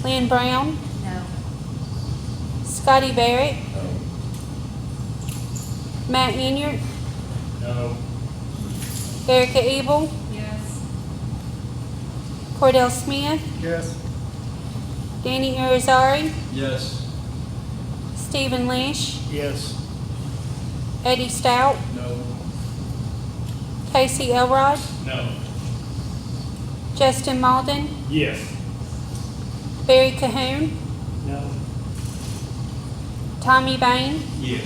Lynn Brown, No. Scotty Barrett, Matt Inyard, No. Erica Ebel, Yes. Cordell Smith, Yes. Danny Irizarry, Yes. Stephen Leish, Yes. Eddie Stout, No. Casey Elrod, No. Justin Malden, Yes. Barry Cahoon, No. Tommy Bain, Yes.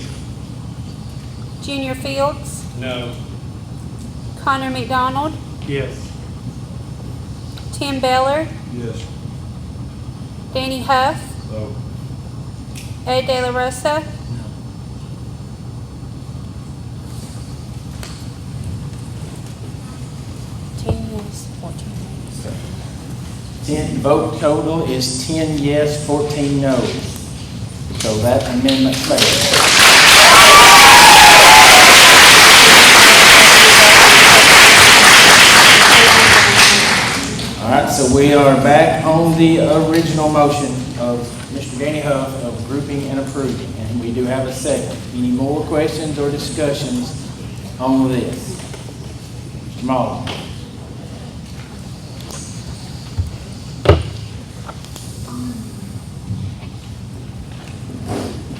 Junior Fields, No. Connor McDonald, Yes. Tim Beller, Yes. Danny Huff, No. Ed De La Rosa, Vote total is 10 yes, 14 no. So that amendment fails. All right, so we are back on the original motion of Mr. Danny Huff of grouping and approving, and we do have a second. Any more questions or discussions on this? Mr. Malden?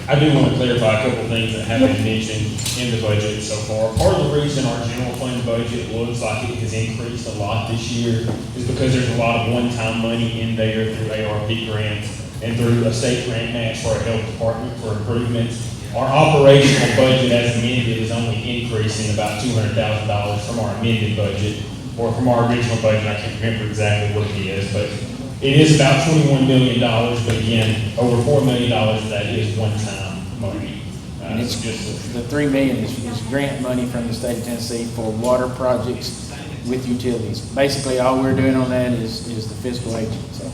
I do want to clarify a couple of things that have been mentioned in the budget so far. Part of the reason our general fund budget looks like it has increased a lot this year is because there's a lot of one-time money in there through ARP grants and through a state grant match for our health department for improvements. Our operational budget as amended is only increasing about $200,000 from our amended budget, or from our original budget. I can't remember exactly what it is, but it is about $21 million, but again, over $4 million of that is one-time money. And it's just the $3 million is grant money from the state of Tennessee for water projects with utilities. Basically, all we're doing on that is the fiscal agent, so.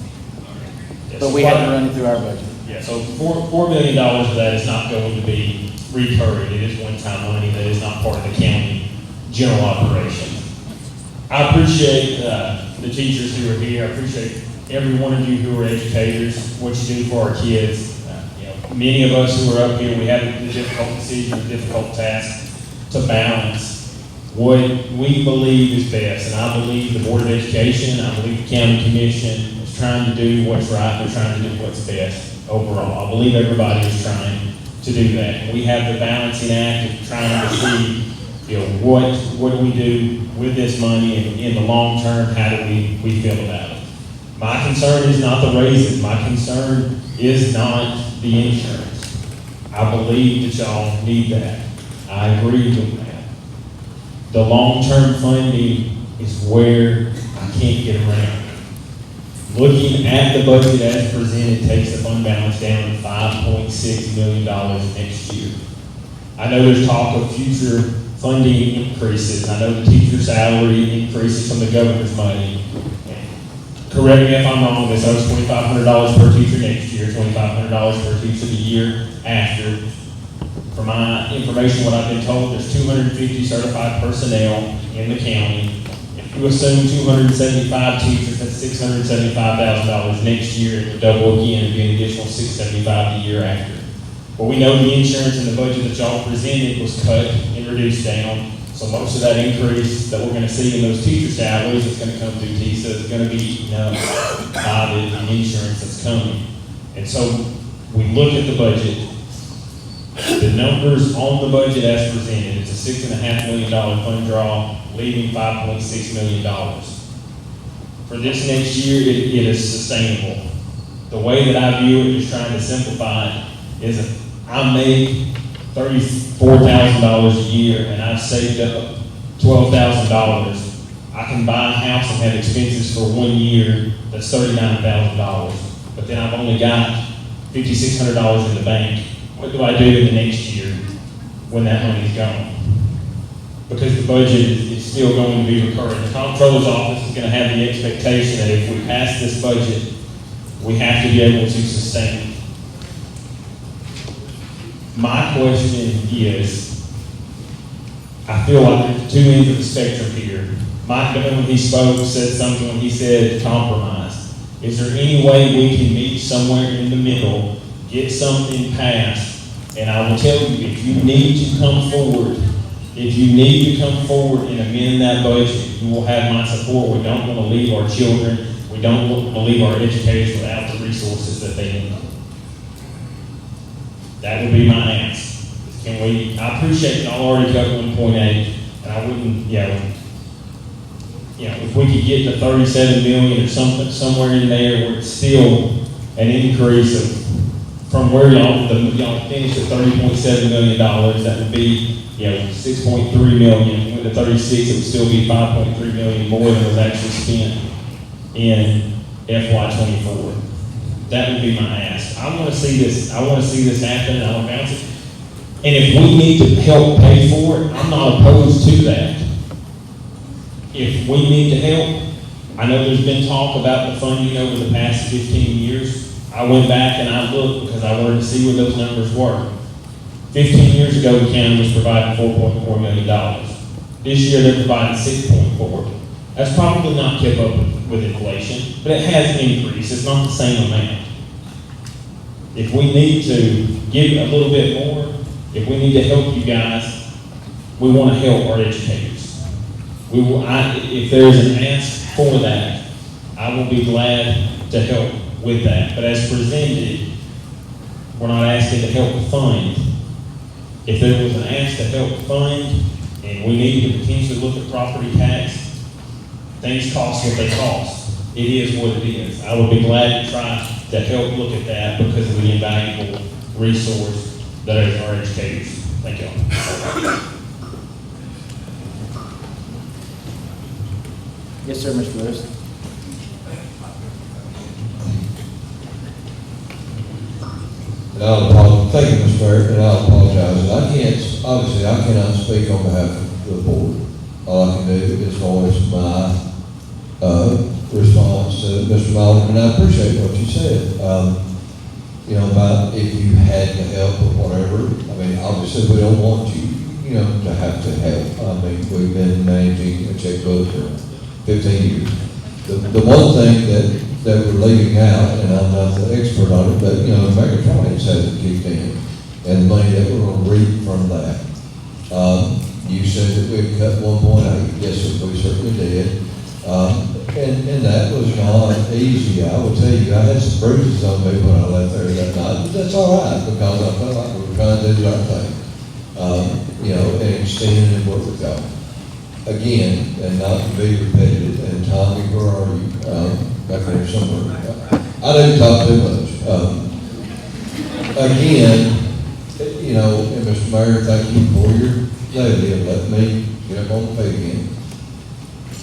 But we had to run it through our budget. Yeah, so $4 million of that is not going to be recurring. It is one-time money that is not part of the county general operation. I appreciate the teachers who are here. I appreciate every one of you who are educators, what you do for our kids. Many of us who are up here, we have the difficult decision, the difficult task to balance what we believe is best. And I believe the Board of Education, I believe the County Commission is trying to do what's right. They're trying to do what's best overall. I believe everybody is trying to do that. And we have the balancing act of trying to see, what do we do with this money, and in the long term, how do we feel about it? My concern is not the raises. My concern is not the insurance. I believe that y'all need that. I agree with that. The long-term funding is where I can't get around. Looking at the budget as presented takes the fund balance down to $5.6 million next year. I know there's talk of future funding increases. I know the teacher salary increases from the governor's money. Correct me if I'm wrong, this owes $2,500 per teacher next year, $2,500 per teacher the year after. From my information, what I've been told, there's 250 certified personnel in the county. If you assume 275 teachers, that's $675,000 next year. It would double again and be an additional $675 the year after. But we know the insurance in the budget that y'all presented was cut and reduced down. So most of that increase that we're going to see in those teacher salaries is going to come through TISA. It's going to be eaten up by the insurance that's coming. And so we look at the budget. The numbers on the budget as presented, it's a $6.5 million fund draw, leaving $5.6 million. For this next year, it is sustainable. The way that I view it, just trying to simplify it, is if I make $34,000 a year and I've saved up $12,000, I can buy a house and have expenses for 1 year that's $39,000. But then I've only got $5,600 in the bank. What do I do in the next year when that money's gone? Because the budget is still going to be recurring. The comptroller's office is going to have the expectation that if we pass this budget, we have to be able to sustain it. My question is, I feel like there's two ends of the spectrum here. Mike, when he spoke, said something when he said compromise. Is there any way we can meet somewhere in the middle, get something passed? And I will tell you, if you need to come forward, and amend that budget, you will have my support. We don't want to leave our children, we don't want to leave our educators without the resources that they need. That would be my ask. Can we, I appreciate y'all already got 1.8, and I wouldn't, if we could get to 37 million or something, somewhere in there where it's still an increase of, from where y'all finished at $30.7 million, that would be, 6.3 million. Went to 36, it would still be 5.3 million more than was actually spent in FY24. That would be my ask. I want to see this happen, I want to bounce it. And if we need to help pay for it, I'm not opposed to that. If we need to help, I know there's been talk about the funding over the past 15 years. I went back and I looked because I wanted to see what those numbers were. 15 years ago, the county was providing $4.4 million. This year, they're providing $6.4. That's probably not kept up with inflation, but it has increased. It's not the same amount. If we need to give a little bit more, if we need to help you guys, we want to help our educators. If there's an ask for that, I will be glad to help with that. But as presented, we're not asking to help fund. If there was an ask to help fund, and we need to potentially look at property tax, things cost what they cost. It is what it is. I would be glad to try to help look at that because of the invaluable resource that is our educators. Thank you. Yes, sir, Mr. Lewis. And thank you, Mr. Mayor, and I'll apologize. Obviously, I cannot speak on behalf of the board. All I can do is voice my response to Mr. Mauldin, and I appreciate what you said. About if you had to help or whatever. I mean, obviously, we don't want you, to have to help. I mean, we've been managing a checkbook for 15 years. The one thing that we're leaving out, and I'm not the expert on it, but, mechatronics hasn't kicked in, and the money that we're going to reap from that. You said that we'd cut 1.8. Yes, sir, we certainly did. And that was not easy. I will tell you, I had some bruises on me when I left there that night, but that's all right, because I felt like we were trying to do the right thing. And extend and work with God. Again, and not to be repetitive, and Tommy, where are you? Back there somewhere. I didn't talk too much. Again, and Mr. Mayor, thank you for your levity of letting me get up on the feet again.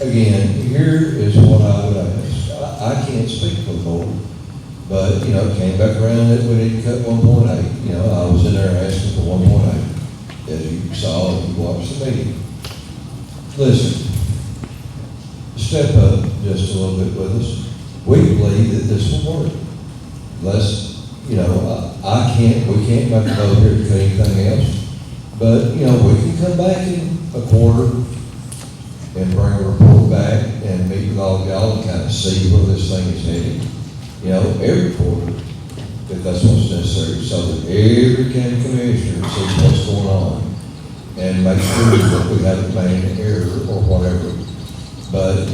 Again, here is what I would ask. I can't speak for the board, but, it came back around that we need to cut 1.8. I was in there asking for 1.8, as you saw if you watched the meeting. Listen, step up just a little bit with us. We believe that this will work. We can't make a vote here to cut anything else, but, we can come back in a quarter and bring a report back and meet with all of y'all and kind of see where this thing is heading. Every quarter, if that's what's necessary, so that every county commissioner sees what's going on and make sure that we haven't made an error or whatever. But,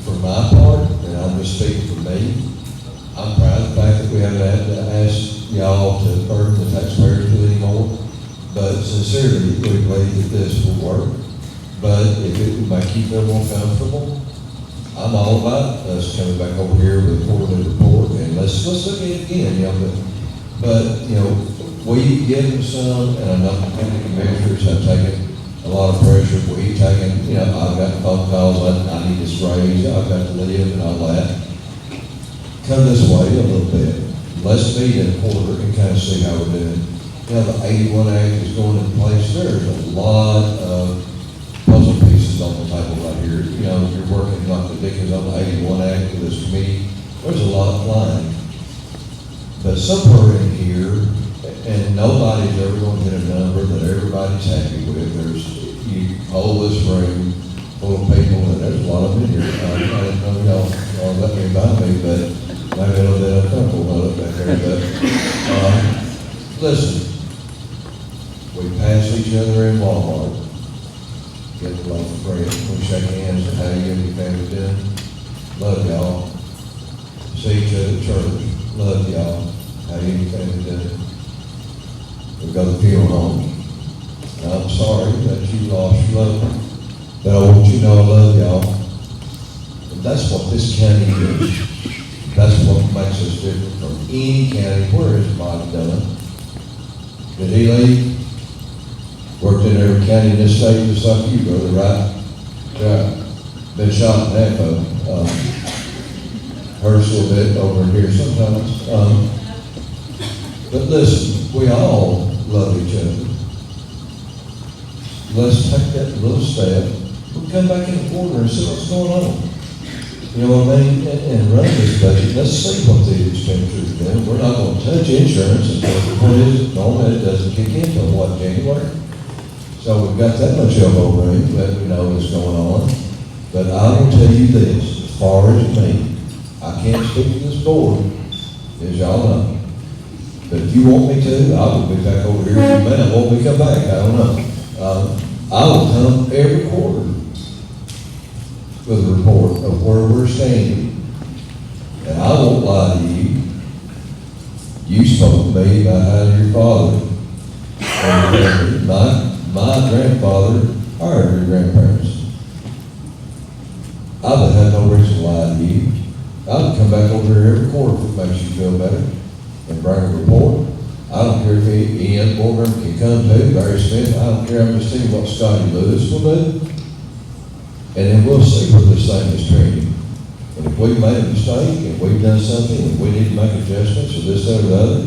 for my part, and I'm just speaking for me, I'm proud of the fact that we haven't had to ask y'all to burden the taxpayers with any more. But sincerely, we believe that this will work. But if it would make you feel more comfortable, I'm all about us coming back over here with a quarterly report, and let's look at it again, But we've given some, and I know the county commissioners have taken a lot of pressure. We've taken, I've got phone calls, I need this raise, I've got to live and all that. Come this way a little bit. Let's meet in a quarter and kind of see how we're doing. The 81 Act is going into place. There's a lot of puzzle pieces on the table right here. You're working like the Dickens on the 81 Act with this committee. There's a lot flying. But somewhere in here, and nobody's ever going to hit a number that everybody's happy with. You hold this room full of people, and there's a lot of them in here. I didn't know y'all let me by me, but maybe a little bit uncomfortable up back there. But listen, we pass each other in Walmart, get the loaf of bread, we shake hands and how you and your family doing. Love y'all. See each other at church. Love y'all. How you and your family doing. We go to the funeral home. And I'm sorry that you lost your loved one. But I want you to know I love y'all. And that's what this county is. That's what makes us different from any county. Where is Mike done? Did he leave? Worked in every county in this state just like you, brother, right? Yeah. Been shot in half of them. Hurts a little bit over here sometimes. But listen, we all love each other. Let's take that little step. We'll come back in the corner and see what's going on. You know what I mean? And run this budget. Let's see what the expenditures are doing. We're not going to touch insurance until, what is it? Normally it doesn't kick in until what, January? So we've got that much elbow room that we know is going on. But I will tell you this, as far as me, I can't speak to this board, as y'all know. But if you want me to, I will be back over here. If you may not want me to come back, I don't know. I will come every quarter with a report of where we're standing. And I won't lie to you. You spoke to me about how your father, my grandfather, hired your grandparents. I would have no reason to lie to you. I would come back over here every quarter if it makes you feel better and bring a report. I don't care if Ian Morgan can come too, Barry Smith. I don't care. I'm just seeing what Scotty Lewis will do. And then we'll see where this thing is trending. And if we've made a mistake and we've done something and we need to make adjustments or this, that, or the other,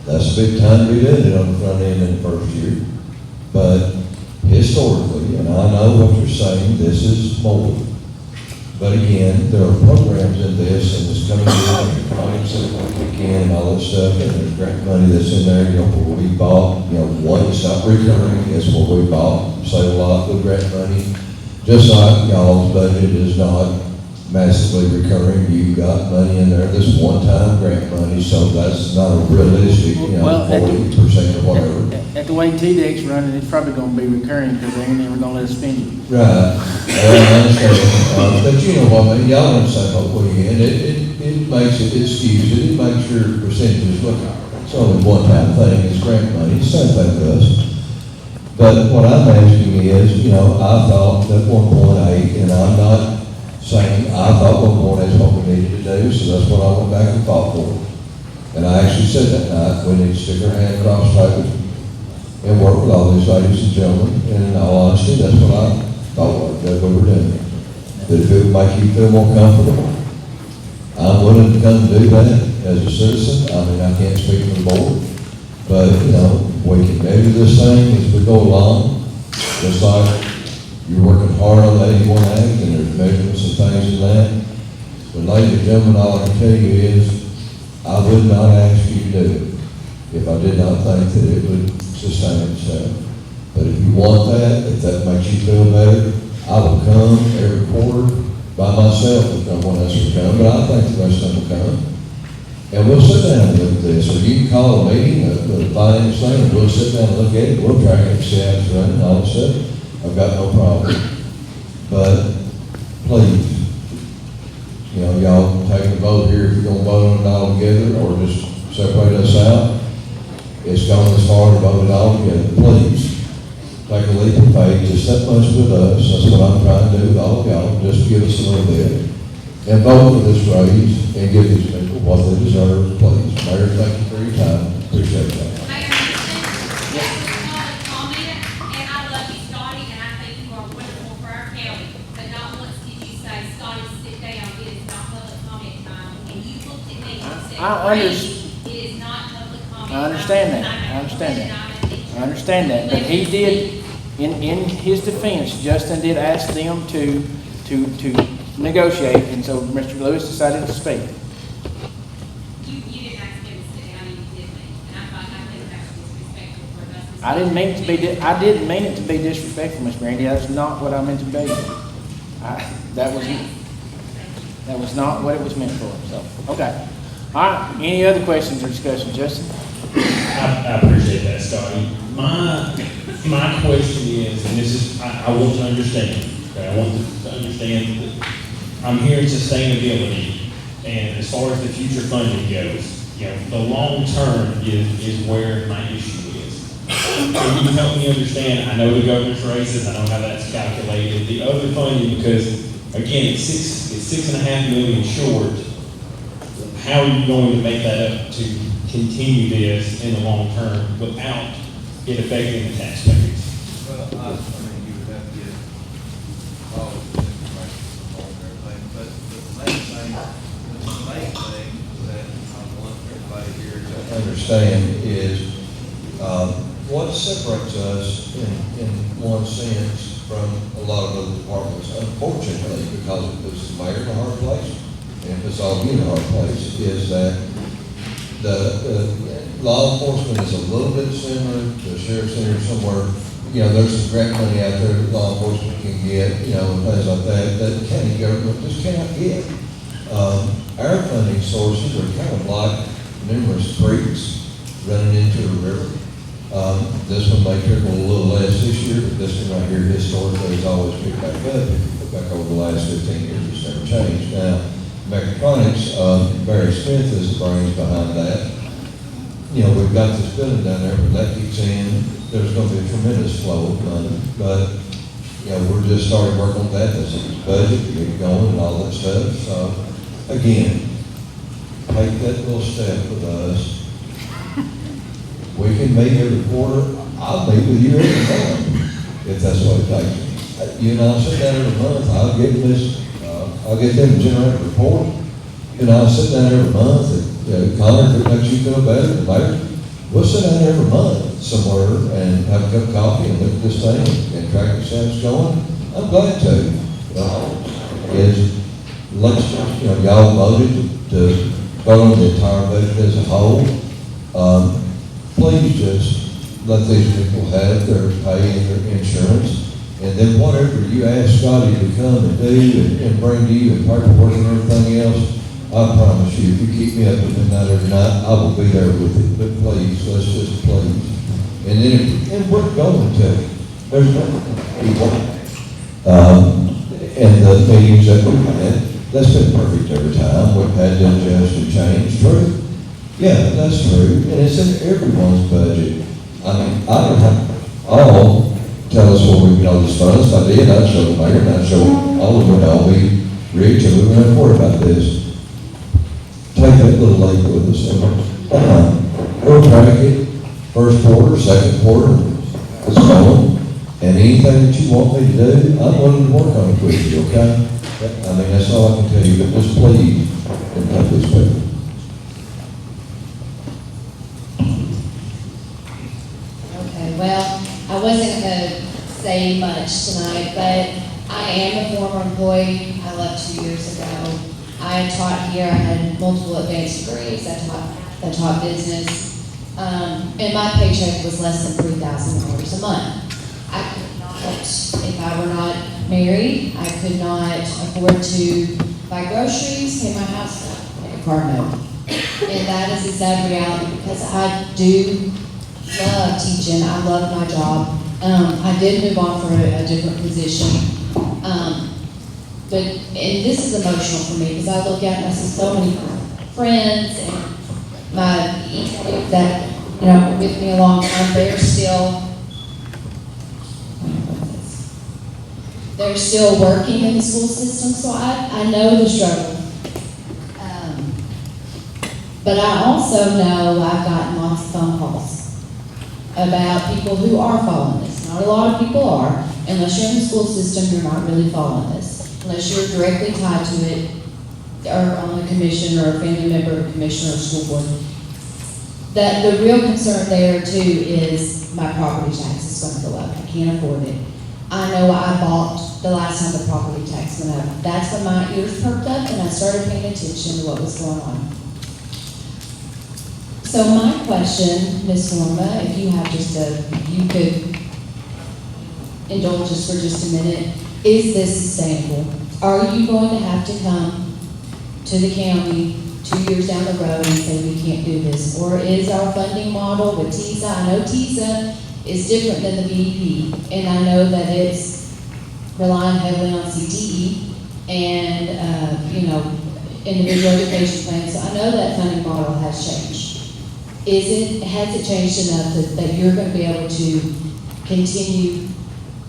that's a big time to be doing it on the front end in the first year. But historically, and I know what you're saying, this is more. But again, there are programs in this, and it's coming in, claims that we can, and all that stuff, and there's grant money that's in there, you know, what we bought, you know, one, it's not recurring, it's what we bought, save a lot with grant money. Just like y'all's budget is not massively recurring, you've got money in there, this one-time grant money, so that's not a realistic, you know, Well, 40% or whatever. At the way TDEC's running, it's probably gonna be recurring, because they ain't never gonna let us spend it. Right, I understand, but you know what I mean, y'all understand what we get, it makes it excuse it makes your percentages look, it's only one-time thing, it's grant money, it's the same thing to us. But what I'm asking is, you know, I thought that 1.8, and I'm not saying, I thought 1.8 is what we needed to do, so that's what I went back and fought for. And I actually said that night, we need to stick our hand across the table and work with all these ladies and gentlemen, and in all honesty, that's what I thought that we were doing. That if it would make you feel more comfortable, I'm willing to come do that as a citizen. I mean, I can't speak for the board, but, you know, we can measure this thing as we go along, just like you're working hard on the 81 Act, and there's measurements and things in that. But ladies and gentlemen, all I can tell you is, I would not ask you to do it if I did not think that it would sustain itself. But if you want that, if that makes you feel better, I will come every quarter by myself if no one else will come, but I think the rest of them will come. And we'll sit down and look at this, or you can call a meeting, the finance thing, and we'll sit down and look at it, we'll track it, see how it's running, all that stuff. I've got no problem. But please, you know, y'all take a vote here if you're gonna vote on it all together, or just separate us out. It's gone this far to vote it all together. Please, take a leap of faith, just that much with us. That's what I'm trying to do with all of y'all. Just give us a little bit. And vote for this raise and give these people what they deserve, please. Mayor, thank you for your time. Appreciate that. I understand that, but he did, in his defense, Justin did ask them to negotiate, and so Mr. Lewis decided to speak. You didn't ask him to sit down, and you did me, and I think that's disrespectful for us. I didn't mean it to be, I didn't mean it to be disrespectful, Ms. Brandy, that's not what I meant to be. That was not what it was meant for, so, okay. All right, any other questions or discussion, Justin? I appreciate that, Scotty. My question is, and this is, I want to understand, okay, I want to understand that I'm hearing sustainability, and as far as the future funding goes, you know, the long term is where my issue is. if you can help me understand, I know the governor's raises, I know how that's calculated, the other funding, because again, it's 6.5 million short. How are you going to make that up to continue this in the long term without it affecting the taxpayers? Well, I mean, you would have to get all of this information from all of everything, but the main thing that I want everybody here to understand is, what separates us in one sense from a lot of other departments, unfortunately, because it puts the mayor in a hard place, and it puts all of you in a hard place, is that the law enforcement is a little bit similar to the sheriff's center somewhere. You know, there's some grant money out there that law enforcement can get, you know, and things like that the county government just cannot get. Our funding sources are kind of like numerous creeks running into a river. This one may trickle a little less this year, but this one right here historically has always picked back up. If you look back over the last 15 years, it's never changed. Now, mechatronics, Barry Smith is the brains behind that. You know, we've got this building down there, but that kicks in, there's going to be a tremendous flow of money. But, you know, we're just starting work on that. That's his budget, to get going and all that stuff. So, again, take that little step with us. We can meet every quarter. I'll meet with you every month, if that's what it takes. You and I'll sit down every month. I'll get them to generate a report. And I'll sit down every month. And, Connor, if it makes you feel better, the mayor, we'll sit down every month somewhere and have a cup of coffee and look at this thing and track the steps going. I'm glad to. Let's, you know, y'all voted to vote on the entire budget as a whole. Please just let these people have their pay and their insurance. And then whatever you ask Scotty to come and do and bring to you and paperwork and everything else, I promise you, if you keep me up at midnight every night, I will be there with it. But please, let's just please. And then, and we're going to. There's people. And the meetings that we've had, that's been perfect every time. We've had to adjust and change. True. Yeah, that's true. And it's in everyone's budget. I mean, I don't have all tell us where we get all these funds. If I did, I'd show the mayor and I'd show all of them, I'll be rich and we wouldn't have to worry about this. Take that little lake with us. We'll track it first quarter, second quarter, it's going. And anything that you want me to do, I'm willing to work on it with you, okay? I mean, that's all I can tell you, but just please, don't take this paper. Okay, well, I wasn't gonna say much tonight, but I am a former employee. I left 2 years ago. I taught here, I had multiple advanced degrees, I taught business, and my paycheck was less than $3,000 a month. I could not, if I were not married, I could not afford to buy groceries, pay my house, pay a car note. And that is a sad reality because I do love teaching, I love my job. I did move on for a different position. And this is emotional for me because I look out and I see so many friends and my that, you know, were with me a long time, they're still working in the school system, so I know the struggle. But I also know I've gotten lots of phone calls about people who are following this. Not a lot of people are. Unless you're in the school system, you're not really following this. Unless you're directly tied to it, or on a commission, or a family member, or commissioner, or school board. That the real concern there too is my property tax is going to go up. I can't afford it. I know I bought the last time the property tax went up. That's when my ears perked up and I started paying attention to what was going on. So my question, Ms. Norma, if you have you could indulge us for just a minute, is this sustainable? Are you going to have to come to the county 2 years down the road and say we can't do this? Or is our funding model with TISA, I know TISA is different than the BEP, and I know that it's relying heavily on CTE and, you know, individual education plans, so I know that funding model has changed. has it changed enough that you're gonna be able to continue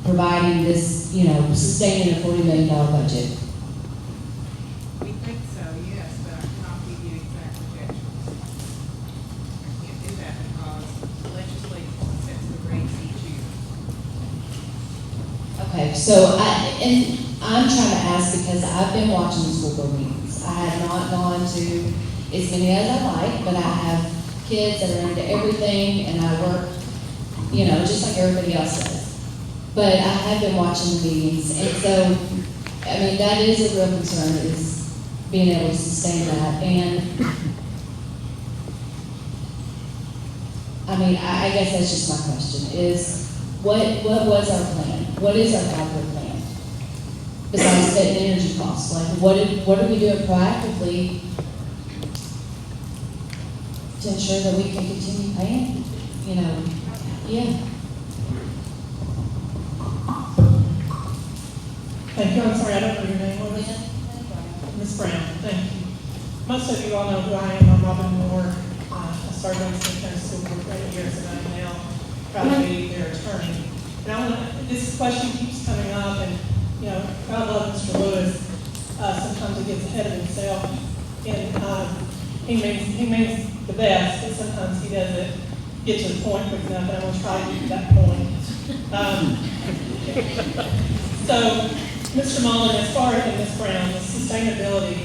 providing this, sustaining a $40 million budget? We think so, yes, but I cannot give you exact projections. I can't do that because the legislature sets the rates each year. Okay, so I'm trying to ask because I've been watching the school board meetings. I have not gone to as many as I like, but I have kids that are into everything and I work, just like everybody else does. But I have been watching the meetings, and so, that is a real concern, is being able to sustain that. And, I guess that's just my question, is what was our plan? What is our capital plan? Besides the energy costs, what are we doing proactively to ensure that we can continue paying, yeah. Thank you. I'm sorry, I don't know your name. What was it? Ms. Brown. Thank you. Most of you all know who I am. I'm Robin Moore. I started on the Smith County School Board 8 years ago now, proud to be their attorney. And this question keeps coming up, and I love Mr. Lewis. Sometimes he gets ahead of himself, and he means the best, but sometimes he doesn't get to the point quick enough, and I'm going to try to get to that point. So, Mr. Mullen, as far as Ms. Brown, the sustainability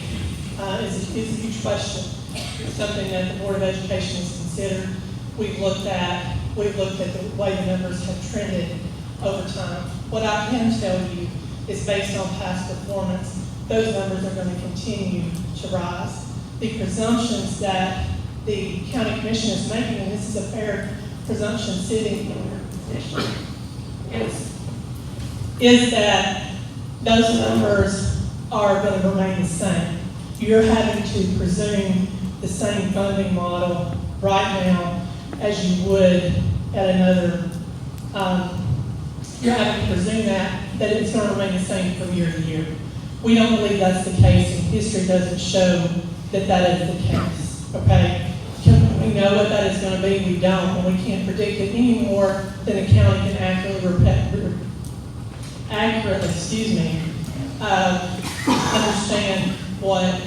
is a huge question. It's something that the Board of Education has considered. We've looked at the way the numbers have trended over time. What I can tell you is based on past performance, those numbers are going to continue to rise. The presumptions that the county commission is making, and this is a fair presumption sitting in your position, is that those numbers are going to remain the same. You're having to presume the same funding model right now as you would at another, you're having to presume that it's going to remain the same from year to year. We don't believe that's the case, and history doesn't show that that is the case, okay? Can we know what that is going to be? We don't, and we can't predict it any more than a county can accurately, understand what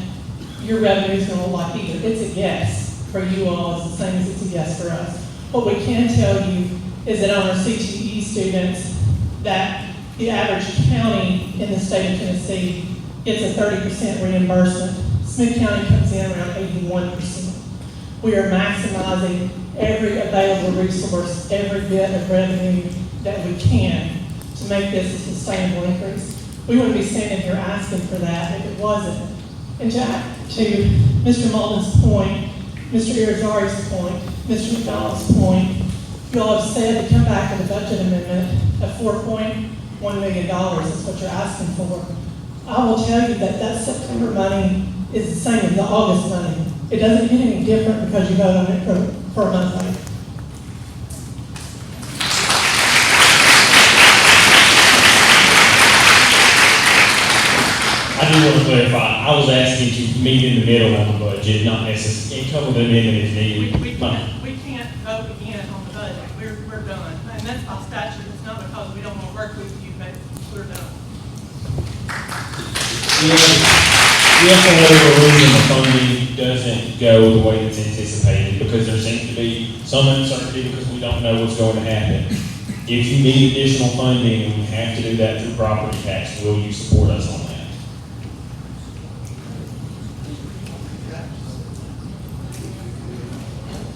your revenue is going to look like either. It's a guess for you all, it's the same as it's a guess for us. What we can tell you is that on our CTE students, that the average county in the state of Tennessee gets a 30% reimbursement. Smith County comes in around 81%. We are maximizing every available resource, every bit of revenue that we can to make this a sustainable increase. We wouldn't be standing here asking for that if it wasn't. And to Mr. Malden's point, Mr. Irizarry's point, Mr. McDonald's point, you all have said to come back with a budget amendment of $4.1 million. That's what you're asking for. I will tell you that September money is the same as the August money. It doesn't get any different because you vote on it for a month later. I do want to clarify, I was asking to meet in the middle on the budget, not necessarily, income of the amendment is needed. We can't vote again on the budget. We're done. And that's by statute. It's not because we don't want to work with you, but we're done. If for whatever reason the funding doesn't go the way it's anticipated, because there seems to be some uncertainty because we don't know what's going to happen. If you need additional funding and we have to do that through property tax, will you support us on that?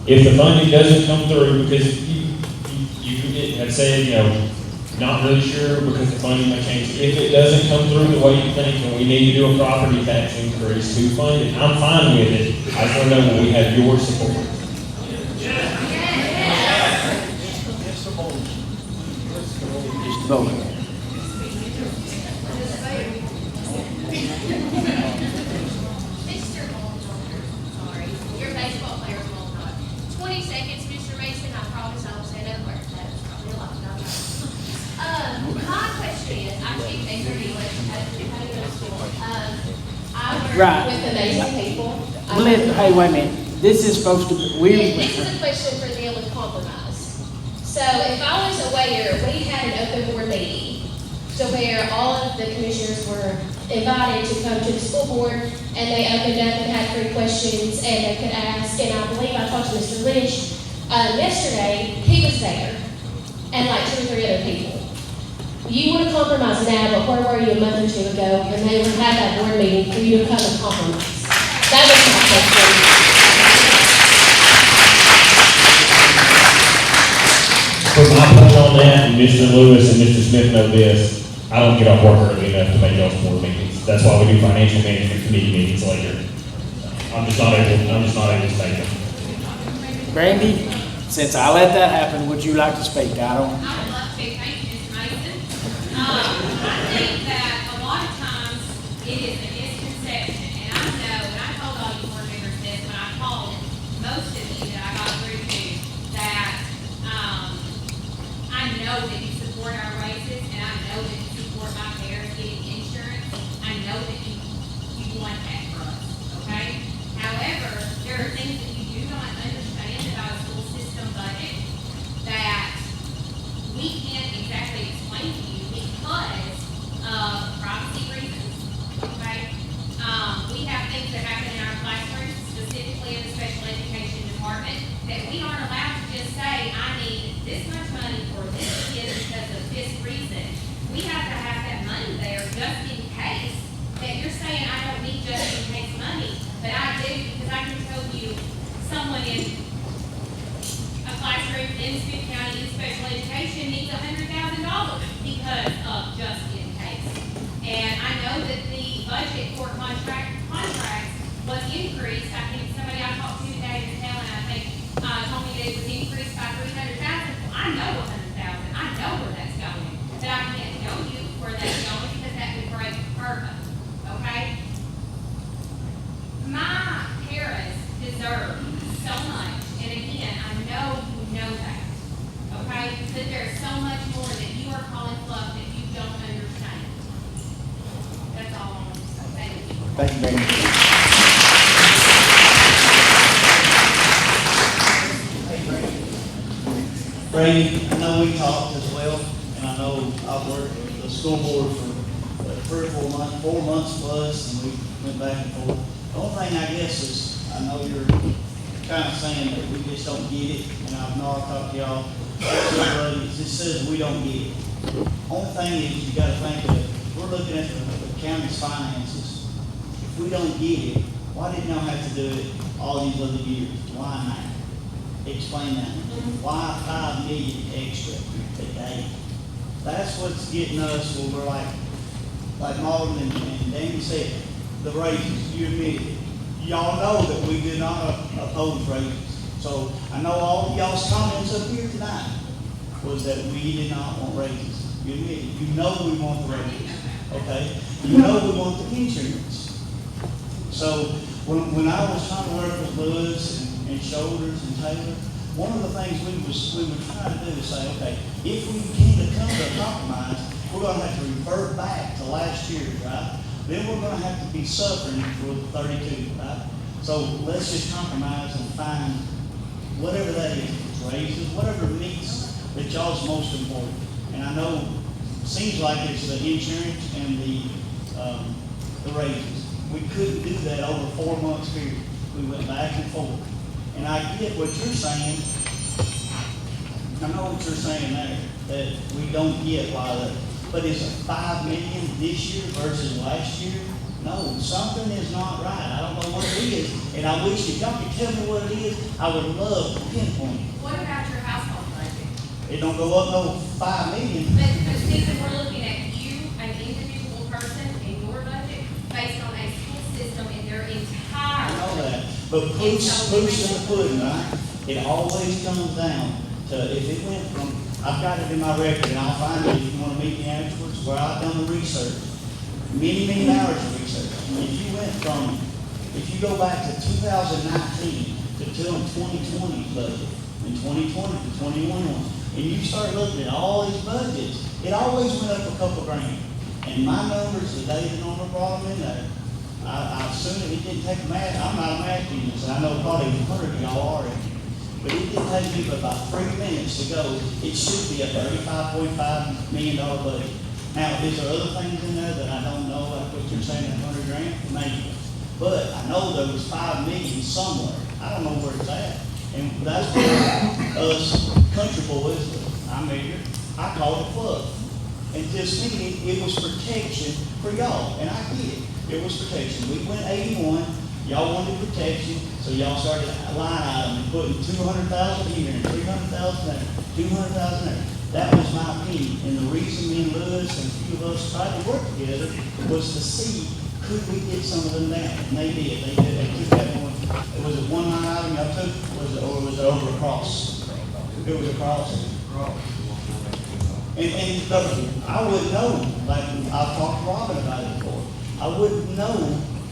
If the funding doesn't come through, because you have said, not really sure because the funding may change. If it doesn't come through the way you think and we need to do a property tax increase to fund it, I'm fine with it. I just want to know when we have your support. Just vote. Your baseball players won't know. 20 seconds, Mr. Mason. I promise I will say that word. That is probably a lot. My question is, I keep Baker English at Chicago Middle School. I work Right. with amazing people. Hey, wait a minute. this is supposed to, This is a question for them with compromise. So if I was aware, we had an open board meeting to where all of the commissioners were invited to come to the school board, and they opened up and had 3 questions, and they could ask, and I believe I talked to Mr. Lynch yesterday, he was there, and like 2 or 3 other people. You want to compromise now, but where were you a month or 2 ago when they would have that board meeting for you to come and compromise? That was my question. For my point on that, and Mr. Lewis and Mr. Smith know this, I don't get off work early enough to make y'all's board meetings. That's why we do financial management committee meetings later. I'm just not able to make them. Brandy, since I let that happen, would you like to speak? I don't. I would love to. Thank you, Mr. Mason. I think that a lot of times it is a misconception, and I know, and I told all you board members this when I called most of you that I got through to, that I know that you support our raises, and I know that you support my parents getting insurance. I know that you want that for us, okay? However, there are things that you do not understand about a school system budget that we can't exactly explain to you because of privacy reasons, okay? We have things that happen in our classrooms, specifically in the special education department, that we aren't allowed to just say, I need this much money for this kid because of this reason. We have to have that money there just in case that you're saying, I don't need just in case money, but I do, because I can tell you someone in a classroom in Smith County in special education needs $100,000 because of just in case. And I know that the budget for contracts was increased. I think somebody I talked to today was telling, I think, told me that it was increased by $300,000. Well, I know $100,000. I know where that's going, but I can't tell you where that's going because that would break purpose. Okay? My parents deserve so much, and again, I know you know that, okay? But there's so much more that you are calling fluff that you don't understand. That's all I want to say. Thank you. Thank you, Brandy. Brady, I know we talked as well, and I know I've worked with the school board for 3 or 4 months, 4 months plus, and we went back and forth. The only thing I guess is, I know you're kind of saying that we just don't get it, and I've talked to y'all, it just says we don't get it. Only thing is, you gotta think that we're looking at the county's finances. If we don't get it, why didn't y'all have to do it all these other years? Why not? Explain that. Why $5 million extra today? That's what's getting us where we're like Marvin and Danny said, the raises, you admit it. Y'all know that we do not oppose raises. So I know all of y'all's comments up here tonight was that we did not want raises. You admit it. You know we want the raises, okay? You know we want the insurance. So when I was trying to work with Lewis and Shoulders and Taylor, one of the things we were trying to do is say, okay, if we can't come to a compromise, we're going to have to revert back to last year, right? Then we're going to have to be suffering for 32, right? So let's just compromise and find whatever that is, raises, whatever meets that y'all's most important. And I know it seems like it's the insurance and the raises. We couldn't do that over 4 months period. We went back and forth. And I get what you're saying. I know what you're saying there, that we don't get why that. But is it $5 million this year versus last year? No, something is not right. I don't know what it is. And I wish if y'all could tell me what it is, I would love to pinpoint it. What about your household budget? It don't go up no $5 million. But Susan, we're looking at you, an individual person, in your budget, based on a school system in their entire. I know that. But proof's in the pudding, right? It always comes down to, if it went from, I've got it in my record, and I'll find it if you want to meet me afterwards, where I've done the research. Many hours of research. If you go back to 2019 to 2020 budget, and 2020 to 2021, and you start looking at all these budgets, it always went up a couple grand. And my numbers, the day that Norma brought them in there, I assume it didn't take a math, I'm not a math genius, and I know probably 100 of y'all are. But it didn't take me but about 3 minutes to go, it should be a $35.5 million budget. Now, is there other things in there that I don't know, like what you're saying, 100 grand? Maybe. But I know there was 5 million somewhere. I don't know where it's at. And that's where us country boys, I'm here, I call it fluff. And just me, it was protection for y'all, and I get it. It was protection. We went 81, y'all wanted protection, so y'all started a line item and putting 200,000 here and 300,000 there, 200,000 there. That was my opinion, and the reason me and Lewis and a few of us tried to work together was to see, could we get some of them down? And they did. They did. They took that one. Was it one line item y'all took, or was it over across? It was across. And I wouldn't know, like I've talked to Robin about it before, I wouldn't know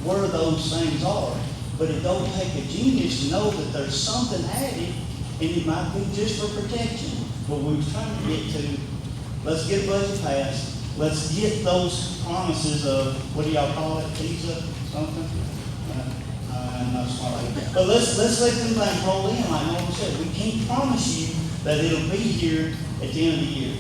where those things are. But it don't take a genius to know that there's something added, and it might be just for protection. But we were trying to get to, let's get a budget passed, let's get those promises of, what do y'all call it, PISA, something? I'm not smart like that. But let's let them things roll in, like Norman said. We can't promise you that it'll be here at the end of the year.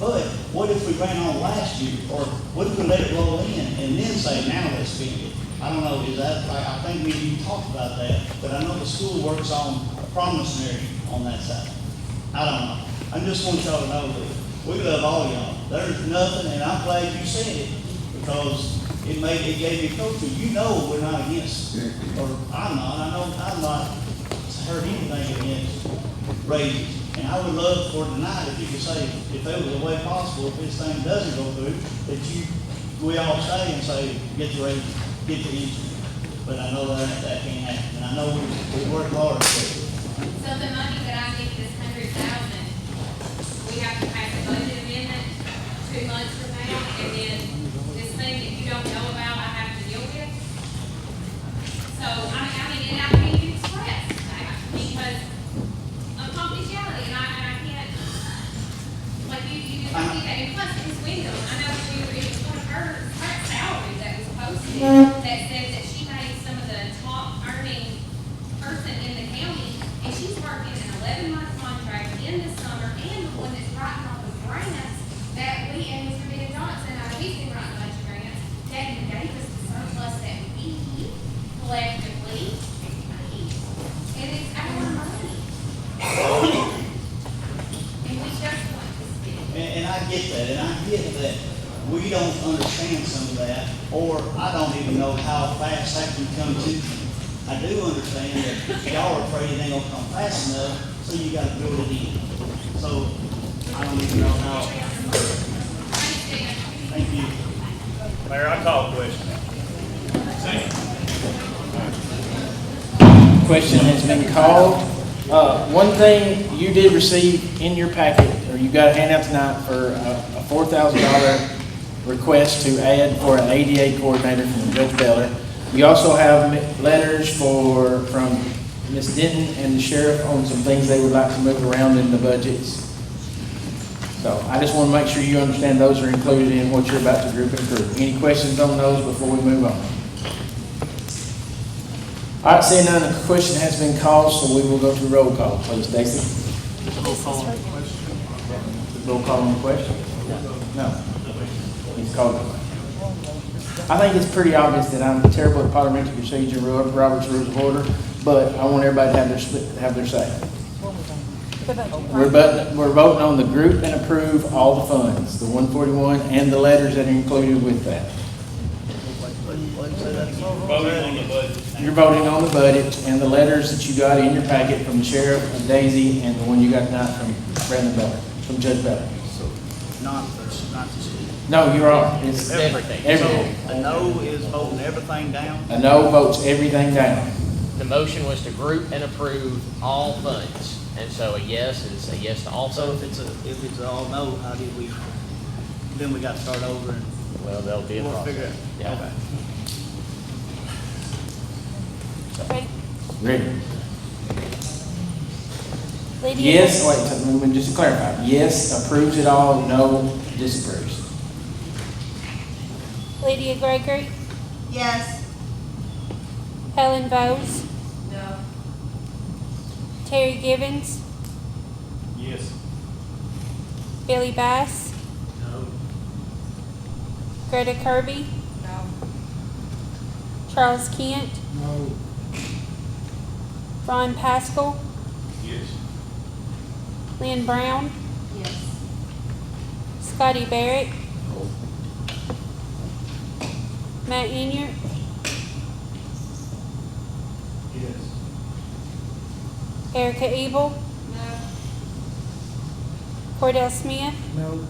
But what if we ran on last year, or what if we let it roll in and then say, now let's spend it? I don't know, is that, I think me and you talked about that, but I know the school works on a promissory on that side. I don't know. I just want y'all to know that we love all y'all. There's nothing, and I'm glad you said it, because it gave me culture. You know we're not against, or I'm not, I know I'm not heard anything against raises. And I would love for tonight, if you could say, if there was a way possible, if this thing doesn't go through, that we all stay and say, get the raise, get the insurance. But I know that can't happen, and I know we work hard for it. So the money that I think this 100,000, we have to pass a budget amendment 2 months from now, and then this thing that you don't know about, I have to deal with. So, I mean, and I can't express that, because of confidentiality, and I can't, like, you just don't get that. And plus, Ms. Wyndham, I know it was one of her salaries that was posted, that said that she made some of the top earning person in the county, and she's working an 11-month contract in the summer, and the one that's writing off the grants that we and Mr. Ben Johnson, he's been writing a bunch of grants, that gave us the surplus that we collectively need. And it's our money. And we just want to spend. And I get that, and I get that we don't understand some of that, or I don't even know how fast that can come to. I do understand that y'all are afraid it ain't gonna come fast enough, so you gotta build it in. So, I don't even know how. Thank you. Mayor, I call a question. Question has been called. One thing you did receive in your packet, or you got a handout tonight for a $4,000 request to add for an ADA coordinator from Judge Beller. You also have letters from Ms. Denton and the sheriff on some things they would like to move around in the budgets. So I just want to make sure you understand those are included in what you're about to group and approve. Any questions on those before we move on? All right, seeing none, the question has been called, so we will go to roll call, please. Stacy? Roll call on the question. Roll call on the question? No. He's called it. I think it's pretty obvious that I'm terrible at parliamentary procedure, Robert's Rules of Order, but I want everybody to have their say. We're voting on the group and approve all the funds, the 141 and the letters that are included with that. Voting on the budget. You're voting on the budget and the letters that you got in your packet from the sheriff and Daisy, and the one you got tonight from Brandon Beller, from Judge Beller. Not the city. No, you're wrong. It's everything. Everything. So a no is voting everything down? A no votes everything down. The motion was to group and approve all funds. And so a yes is a yes to all So funds. if it's all no, how did we, then we got to start over and. Well, there'll be a We'll process. figure it. Yeah. Okay. Ready? Lydia? Yes, wait, just to clarify. Yes, approves it all, no, disapproves. Lydia Gregory? Yes. Helen Bowes, No. Terry Givens, Yes. Billy Bass, No. Greta Kirby, No. Charles Kent, No. Ron Pascal, Yes. Lynn Brown, Yes. Scotty Barrett, Matt Inyard, Yes. Erica Ebel, No. Cordell Smith, No.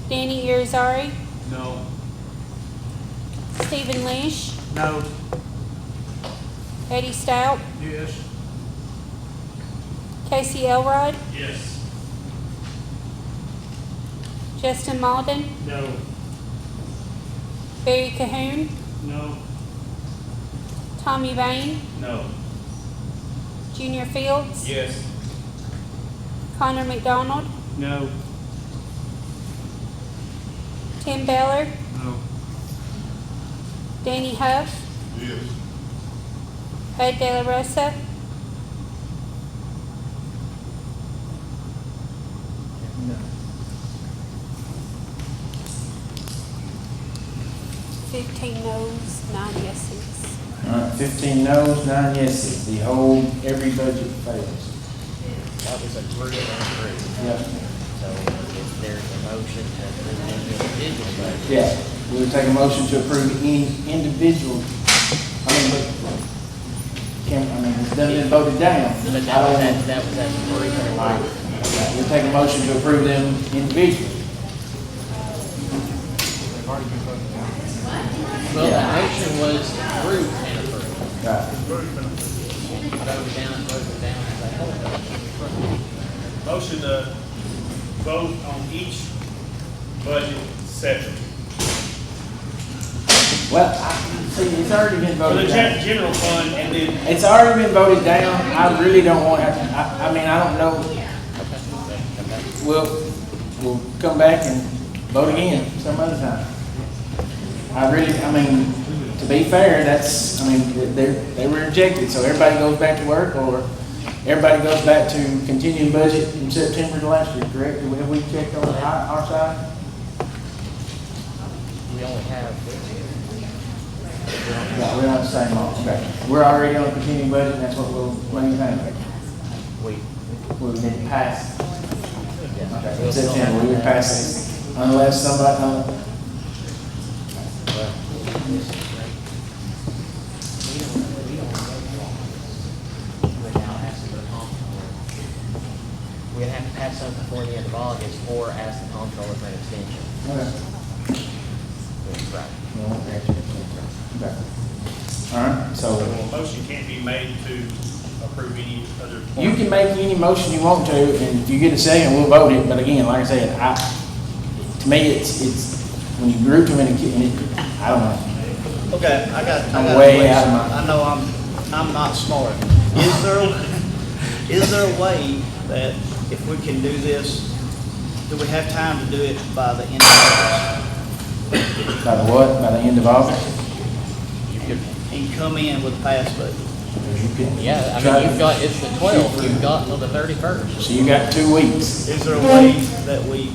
Danny Irizarry, No. Stephen Leish, No. Eddie Stout, Yes. Casey Elrod, Yes. Justin Malden, No. Barry Cahoon, No. Tommy Bain, No. Junior Fields, Yes. Connor McDonald, No. Tim Beller, No. Danny Huff, Yes. Ed De La Rosa, No. 15 noes, 9 yeses. All right, 15 noes, 9 yeses. The whole, every budget fails. That was a three and a three. Yeah. So if there's a motion to approve any individual budget. Yeah, we would take a motion to approve any individual, it's done been voted down. But I don't want- that was at three and a All right, three. we'll take a motion to approve them individually. Well, the motion was approved and approved. Right. Voted down as a whole. Motion to vote on each budget separately. Well, see, it's already been For the voted down. general fund and then. It's already been voted down. I really don't want, I mean, I don't know. We'll come back and vote again some other time. I mean, to be fair, that's, I mean, they were rejected, so everybody goes back to work, or everybody goes back to continuing budget from September to last year, correct? Have we checked on our side? We only have. Yeah, we're on the same line, okay. We're already on a continuing budget, and that's what we'll maintain. We need to pass. Okay, in September, we would pass it, unless somebody, We'd have to pass something before the end of August or ask the comptroller for an extension. Okay. Right. Okay. All right, so. A motion can't be made to approve any other. You can make any motion you want to, and if you get a second, we'll vote it, but again, like I said, to me, it's, when you group them in a, I don't know. Okay, I got I'm a way question. out of my. I know I'm not smart. Is there a way that if we can do this, do we have time to do it by the end of August? By the what? By the end of August? And come in with a pass budget? Yeah, I mean, you've got, it's the 12th, you've got till the 31st. So you got 2 weeks. Is there a way that we,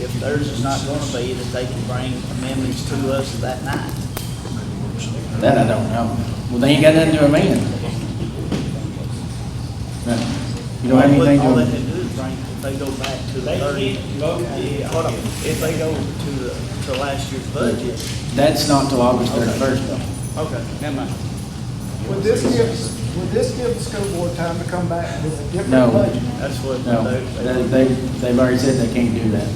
if theirs is not gonna be, that they can bring amendments to us that night? That I don't know. Well, they ain't got nothing to amend. No. You don't have anything All they to, can do is bring, if they go back to the They 30. can't vote. Hold on. If they go to last year's budget. that's not till August 31st though. Okay, never mind. Would this give the school board time to come back with a different No. budget? That's what No, they've already said they can't do that.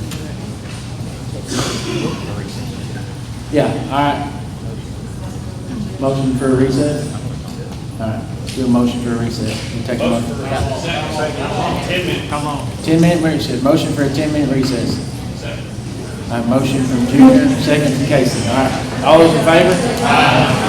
Yeah, all right. Motion for a recess? All right, let's do a motion for a recess. We'll take a motion. 10 minutes. Come on. 10-minute recess, motion for a 10-minute recess. All right, motion from Junior, second from Casey. All right, all those in favor? Aye.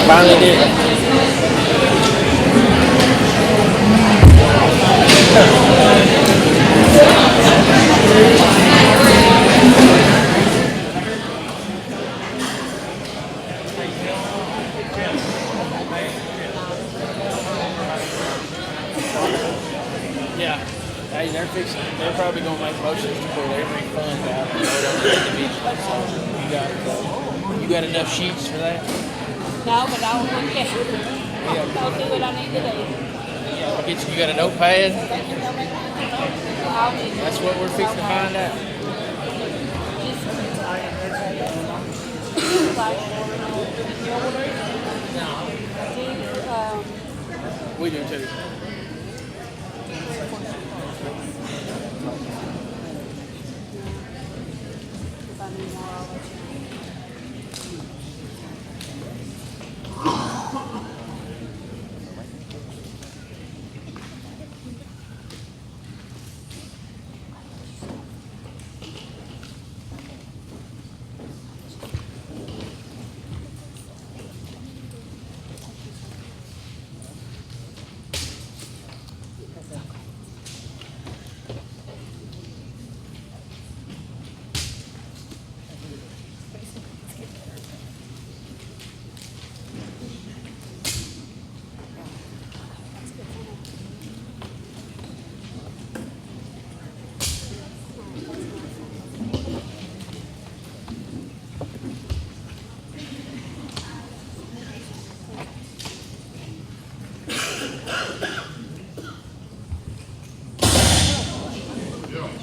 Finally did it. Yeah, hey, they're probably gonna make motions to pull every fund out and vote on it individually. So you got enough sheets for that? No, but I'll look at it. I'll do what I need to do. I'll get you got a notepad? I'll need to. That's what we're fixing to find out. We do too.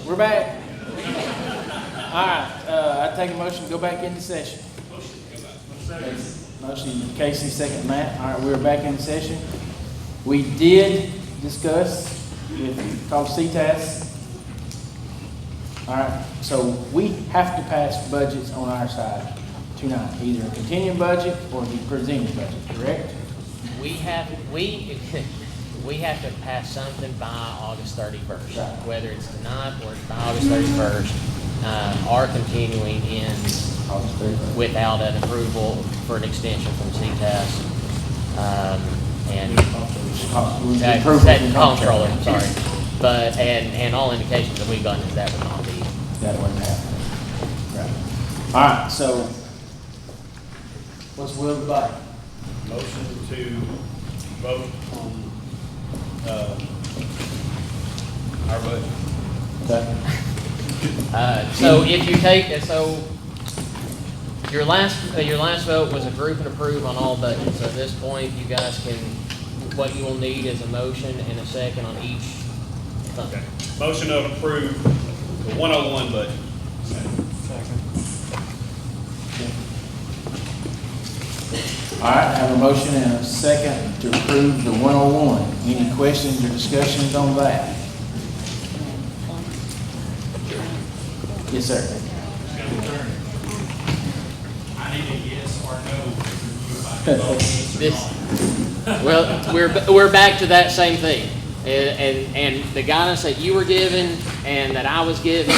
We're back. All right, I take a motion to go back into session. Motion Casey, second Matt. All right, we're back in session. We did discuss with called CTAS. All right, so we have to pass budgets on our side tonight, either a continuing budget or the presented budget, correct? We have to pass something by August 31st, Right. whether it's tonight or it's by August 31st. Our continuing ends August 31st. without an approval for an extension from CTAS. And Approval from the comptroller, comptroller. sorry. But, and all indications that we've gotten is that would not be. That wouldn't happen. Right. All right, so what's the will of the body? Motion to vote on, our budget. Okay. So if you take, so your last vote was approve and approve on all budgets. So at this point, you guys can, what you will need is a motion and a second on each fund. Okay. Motion to approve the 101 budget. All right, I have a motion and a second to approve the 101. Any questions or discussions on that? Yes, sir. I need a yes or no. Well, we're back to that same thing. And the guidance that you were given and that I was given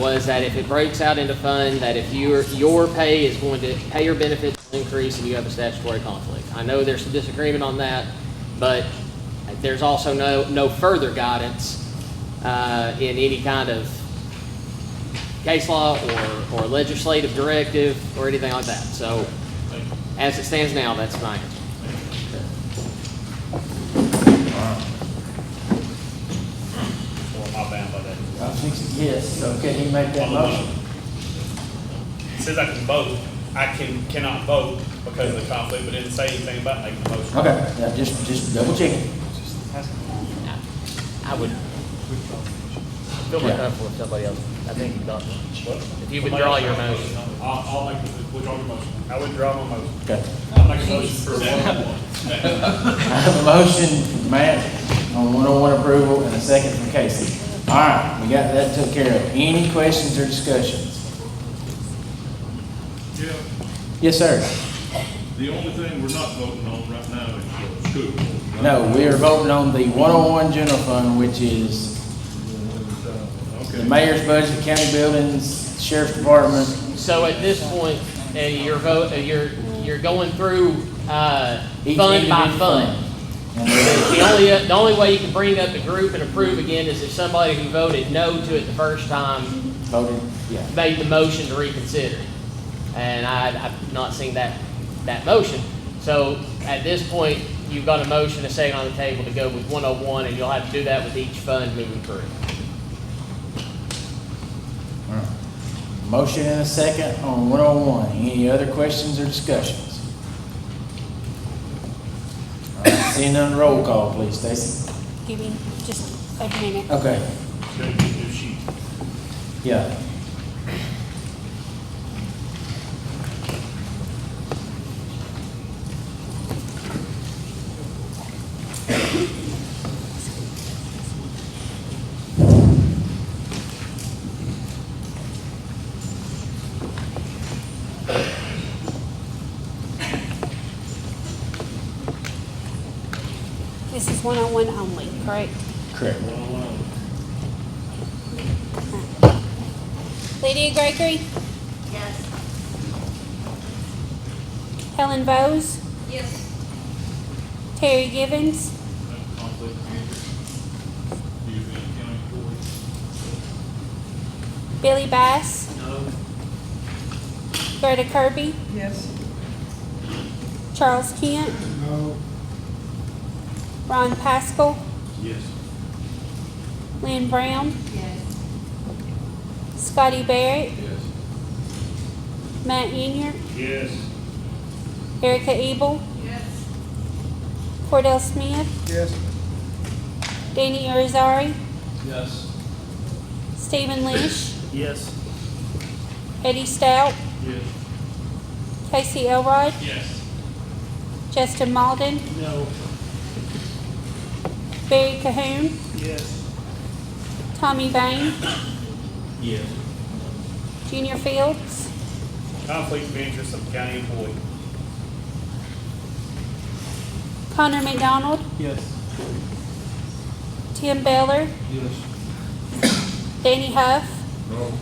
was that if it breaks out into fund, that if your pay is going to pay your benefits increase and you have a statutory conflict. I know there's some disagreement on that, but there's also no further guidance in any kind of case law or legislative directive or anything like that. So as it stands now, that's my answer. Or am I bound by that? I think so, yes, so can he make that motion? It says I can vote. I cannot vote because of the conflict, but it didn't say anything about making a motion. Okay, yeah, just double check it. I would feel more comfortable with somebody else. I think you got if you withdraw your motion. I'll make withdraw your motion. I withdraw my motion. Okay. I'll make a motion for 101. I have a motion, Matt, on 101 approval and a second from Casey. All right, we got that took care of. Any questions or discussions? Yeah, Yes, sir. the only thing we're not voting on right now is the school. right? No, we are voting on the 101 general fund, which is the mayor's budget, county buildings, sheriff's department, So at this point, you're going through, Each fund by individual fund. The only way you can bring up the group and approve again is if somebody who voted no to it the first time Voted, yeah. made the motion to reconsider it. And I've not seen that motion. So at this point, you've got a motion, a second on the table to go with 101, and you'll have to do that with each fund moving through. All right. Motion and a second on 101. Any other questions or discussions? All right, seeing none, roll call, please, Stacy. Give me just a minute. Okay. Yeah. This is 101 only, correct? Correct. Lydia Gregory? Yes. Helen Bowes? Yes. Terry Givens? Conflict of interest. You've been county employee. Billy Bass? No. Greta Kirby? Yes. Charles Kent? No. Ron Pascal? Yes. Lynn Brown? Yes. Scotty Barrett? Yes. Matt Inyard? Yes. Erica Ebel? Yes. Cordell Smith? Yes. Danny Irizarry? Yes. Stephen Lish? Yes. Eddie Stout? Yes. Casey Elrod? Yes. Justin Malden? No. Barry Cahoon? Yes. Tommy Bain? Yes. Junior Fields? Conflict of interest of county employee. Connor McDonald? Yes. Tim Beller? Yes. Danny Huff? No.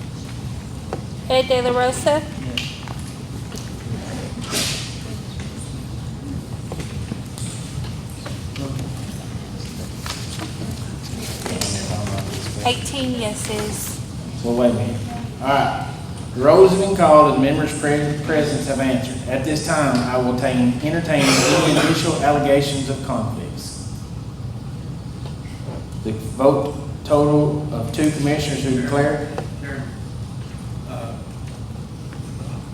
Ed De La Rosa? Yes. 18 yeses. Well, wait a minute. All right. The rolls have been called and members' presence have answered. At this time, I will entertain any initial allegations of conflicts. The vote total of 2 commissioners who declare.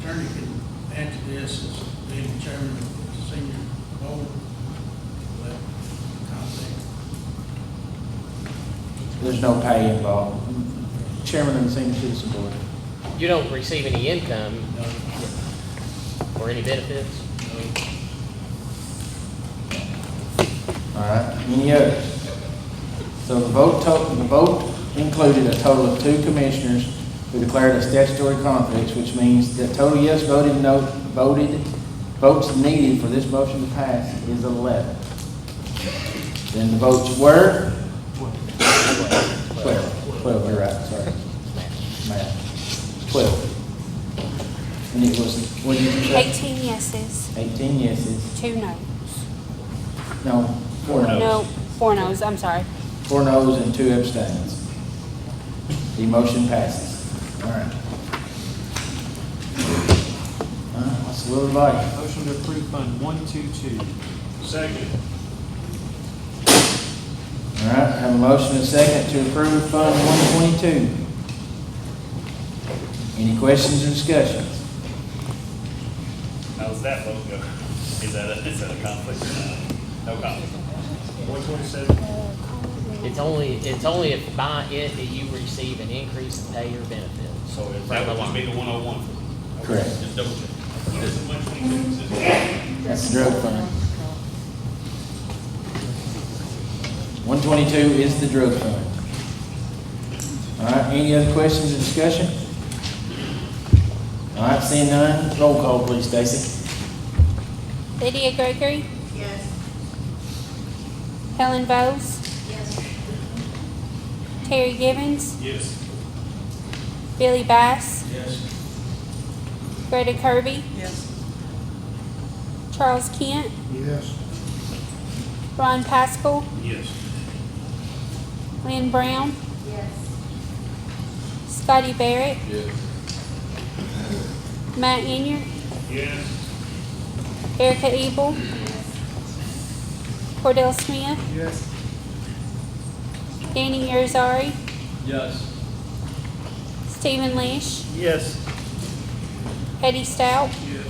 Attorney can answer this as being chairman of the senior board. But conflict. There's no pay involved. Chairman of the Senior Citizen Board. You don't receive any income or any benefits? All right, any others? So the vote included a total of 2 commissioners who declared a statutory conflict, which means that total yes votes needed for this motion to pass is 11. Then the votes were 12, you're right, sorry. Math. 12. And it was, what did you say? 18 yeses. 18 yeses. 2 noes. No, 4 noes. No, 4 noes, I'm sorry. 4 noes and 2 abstains. The motion passes. All right. What's the will of the body? Motion to approve Fund 122. Second. All right, I have a motion and a second to approve Fund 122. Any questions or discussions? How's that vote go? Is that a conflict? No conflict. 127. It's only if by it that you receive an increase in pay or benefit. So that would just be the 101. Correct. Just double check. That's the drug fund. 122 is the drug fund. All right, any other questions or discussion? All right, seeing none, roll call please, Stacy. Lydia Gregory? Yes. Helen Bowes? Yes. Terry Givens? Yes. Billy Bass? Yes. Greta Kirby, Yes. Charles Kent, Yes. Ron Pascal, Yes. Lynn Brown, Yes. Scotty Barrett, Yes. Matt Inyard, Yes. Erica Ebel, Cordell Smith, Yes. Danny Irizarry, Yes. Stephen Leish, Yes. Eddie Stout, Yes.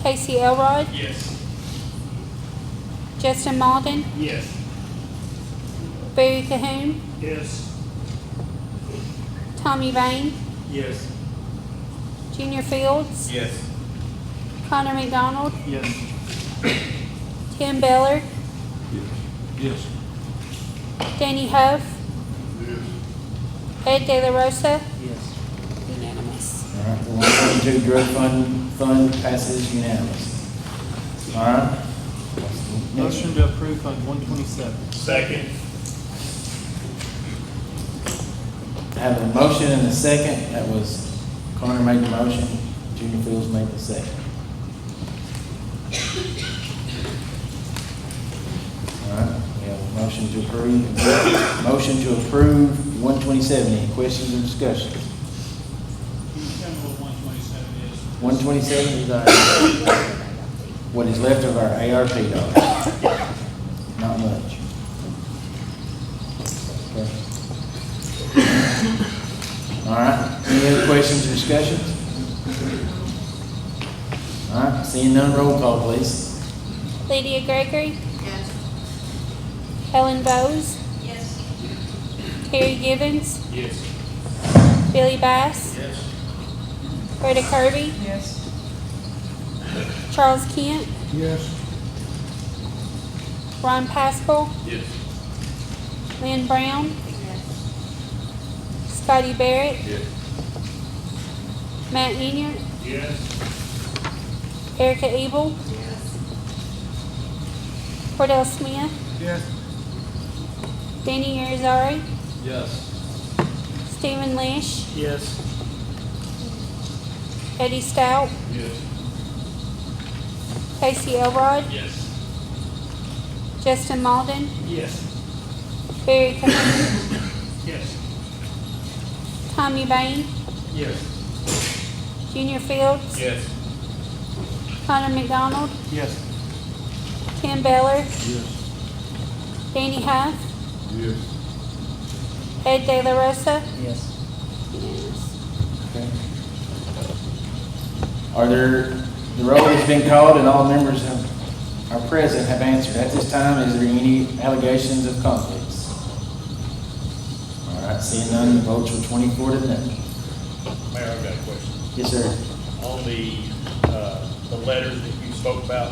Casey Elrod, Yes. Justin Malden, Yes. Barry Cahoon, Yes. Tommy Vane, Yes. Junior Fields, Yes. Connor McDonald, Yes. Tim Beller, Yes. Danny Huff, Ed De La Rosa, Yes. unanimous. All right, the 122 drug fund passes unanimously. All right? Next. Motion to approve Fund 127. Second. I have a motion and a second. That was Connor made the motion, Junior Fields made the second. All right, we have a motion to approve. Motion to approve 127. Any questions or discussions? Can you tell me what 127 is? 127 is our, what is left of our ARP dollars. Not much. Okay. All right, any other questions or discussions? All right, seeing none, roll call, please. Lydia Gregory, Yes. Helen Bowes, Yes. Terry Givens, Yes. Billy Bass, Yes. Greta Kirby, Yes. Charles Kent, Yes. Ron Pascal, Yes. Lynn Brown, Scotty Barrett, Yes. Matt Inyard, Yes. Erica Ebel, Cordell Smith, Yes. Danny Irizarry, Yes. Stephen Leish, Yes. Eddie Stout, Yes. Casey Elrod, Yes. Justin Malden, Yes. Barry Cahoon, Yes. Tommy Vane, Yes. Junior Fields, Yes. Connor McDonald, Yes. Tim Beller, Yes. Danny Huff, Yes. Ed De La Rosa, Yes. unanimous. Okay. Are there, the roll has been called and all members are present have answered. At this time, is there any allegations of conflicts? All right, seeing none, the votes were 24 to none. Mayor, I've got a question. Yes, sir. On the letters that you spoke about,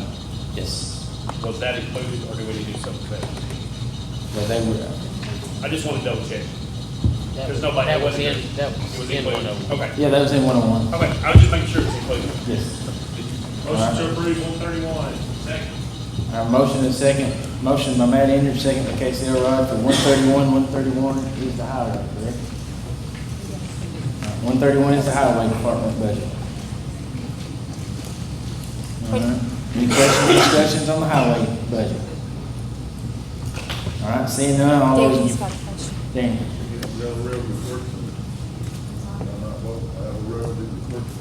Yes. was that included, or do we need to do something better? Well, they were, I just want to double check. Because nobody, That it was wasn't. in, that It was was in included. 101. Okay. yeah, that was in 101. Okay, I was just making sure it was included. Yes. Motion to approve 131. Second. Our motion is second. Motion by Matt Inyard, second by Casey Elrod for 131. 131 is the highway, correct? 131 is the highway department budget. All right. Any questions or discussions on the highway budget? All right, seeing none, all those. Danny's got a question. Danny.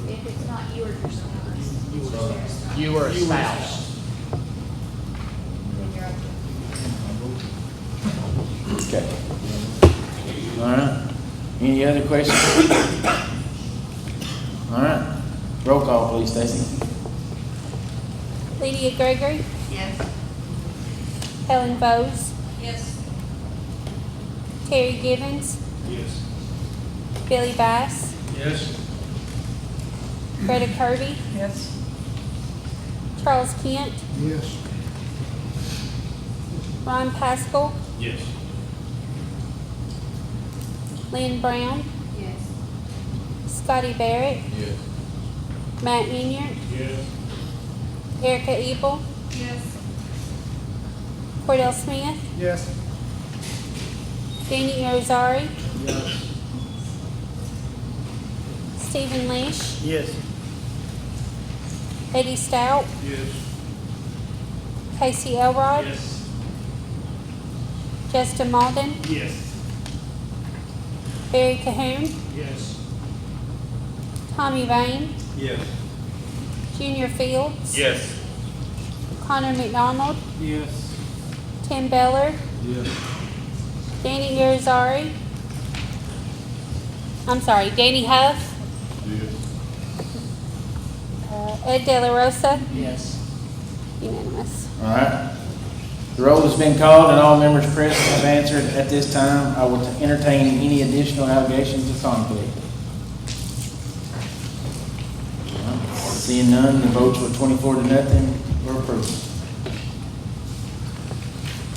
If it's not you or your spouse. You were a spouse. Then you're up. Okay. All right. Any other questions? All right. Roll call, please, Stacy. Lydia Gregory, Yes. Helen Bowes, Yes. Terry Givens, Yes. Billy Bass, Yes. Greta Kirby, Yes. Charles Kent, Yes. Ron Pascal, Yes. Lynn Brown, Yes. Scotty Barrett, Yes. Matt Inyard, Yes. Erica Ebel, Yes. Cordell Smith, Yes. Danny Irizarry, Yes. Stephen Leish, Yes. Eddie Stout, Yes. Casey Elrod, Yes. Justin Malden, Yes. Barry Cahoon, Yes. Tommy Vane, Yes. Junior Fields, Yes. Connor McDonald, Yes. Tim Beller, Yes. Danny Irizarry, Danny Huff, Ed De La Rosa, Yes. unanimous. All right. The roll has been called and all members present have answered. At this time, I will entertain any additional allegations of conflict. All right. Seeing none, the votes were 24-0. We're approved.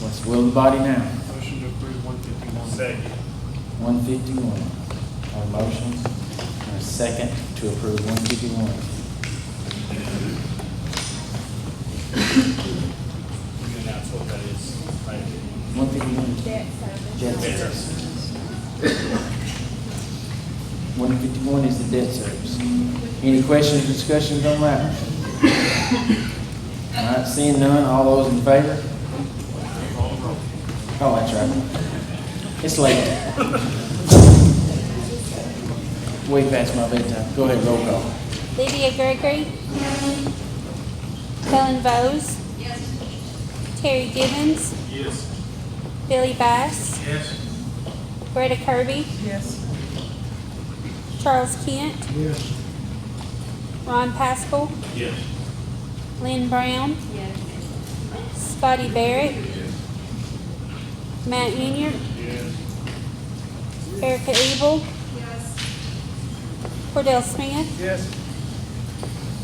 What's the will of the body now? Motion to approve 151. Second. 151. A motion and a second to approve 151. You can announce what that is. Right. 151. Debt Debt service. 151 is the debt service. Any questions or discussions on that? All right, seeing none, all those in favor? Oh, that's right. It's late. Way past my bedtime. Go ahead, roll call. Lydia Gregory, Helen Bowes, Terry Gibbons, Yes. Billy Bass, Yes. Greta Kirby, Yes. Charles Kent, Yes. Ron Paschal, Yes. Lynn Brown, Scotty Barrett, Matt Unier, Erica Ebel, Cordell Smith, Yes.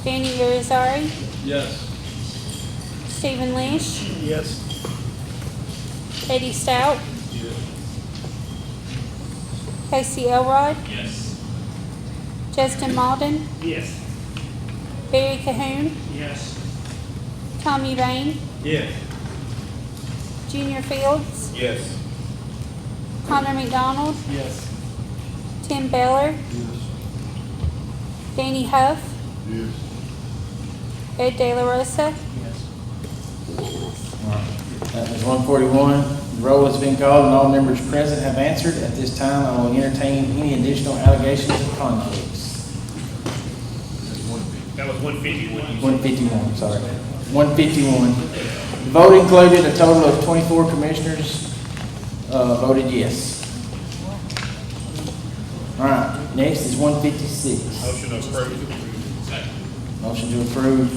Danny Irizarry, Yes. Stephen Leish, Yes. Eddie Stout, Yes. Casey Elrod, Yes. Justin Malden, Yes. Barry Cahoon, Yes. Tommy Vane, Yes. Junior Fields, Yes. Connor McDonald, Yes. Tim Beller, Danny Huff, Yes. Ed De La Rosa, Yes. unanimous. All right. That was 141. The roll has been called and all members present have answered. At this time, I will entertain any additional allegations of conflicts. That was 151. 151, sorry. 151. The vote included a total of 24 commissioners voted yes. All right, next is 156. Motion approved. Motion to approve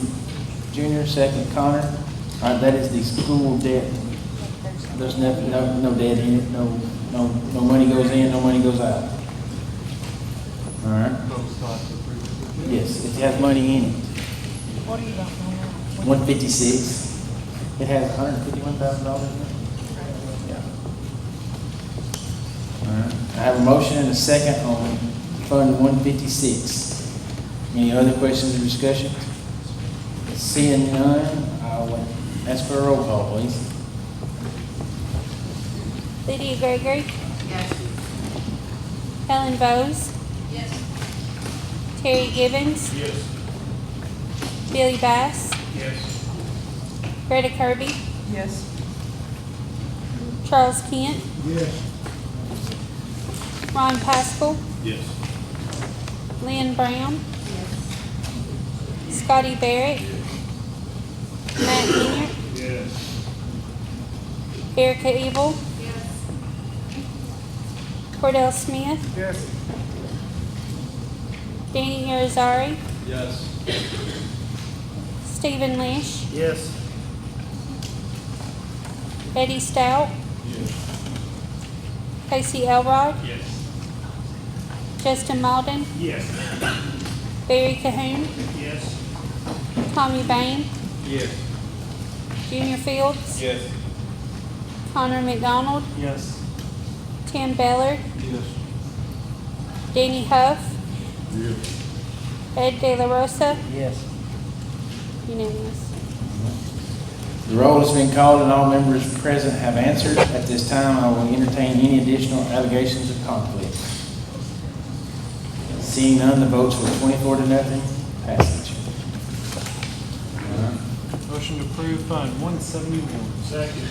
Junior, second Connor. All right, that is the school debt. There's no debt in it, no money goes in, no money goes out. All right. Yes, it has money in it. What are you about to know? 156. It has $151,000 in it? Yeah. All right. I have a motion and a second on Fund 156. Any other questions or discussion? Seeing none, I will ask for a roll call, please. Lydia Gregory, Yes. Helen Bowes, Yes. Terry Gibbons, Yes. Billy Bass, Yes. Greta Kirby, Yes. Charles Kent, Yes. Ron Paschal, Yes. Lynn Brown, Scotty Barrett, Matt Unier, Yes. Erica Ebel, Cordell Smith, Yes. Danny Irizarry, Yes. Stephen Leish, Yes. Eddie Stout, Casey Elrod, Yes. Justin Malden, Yes. Barry Cahoon, Yes. Tommy Vane, Yes. Junior Fields, Yes. Connor McDonald, Yes. Tim Beller, Yes. Danny Huff, Yes. Ed De La Rosa, Yes. unanimous. The roll has been called and all members present have answered. At this time, I will entertain any additional allegations of conflict. Seeing none, the votes were 24-0, passage. Motion to approve Fund 171. Second.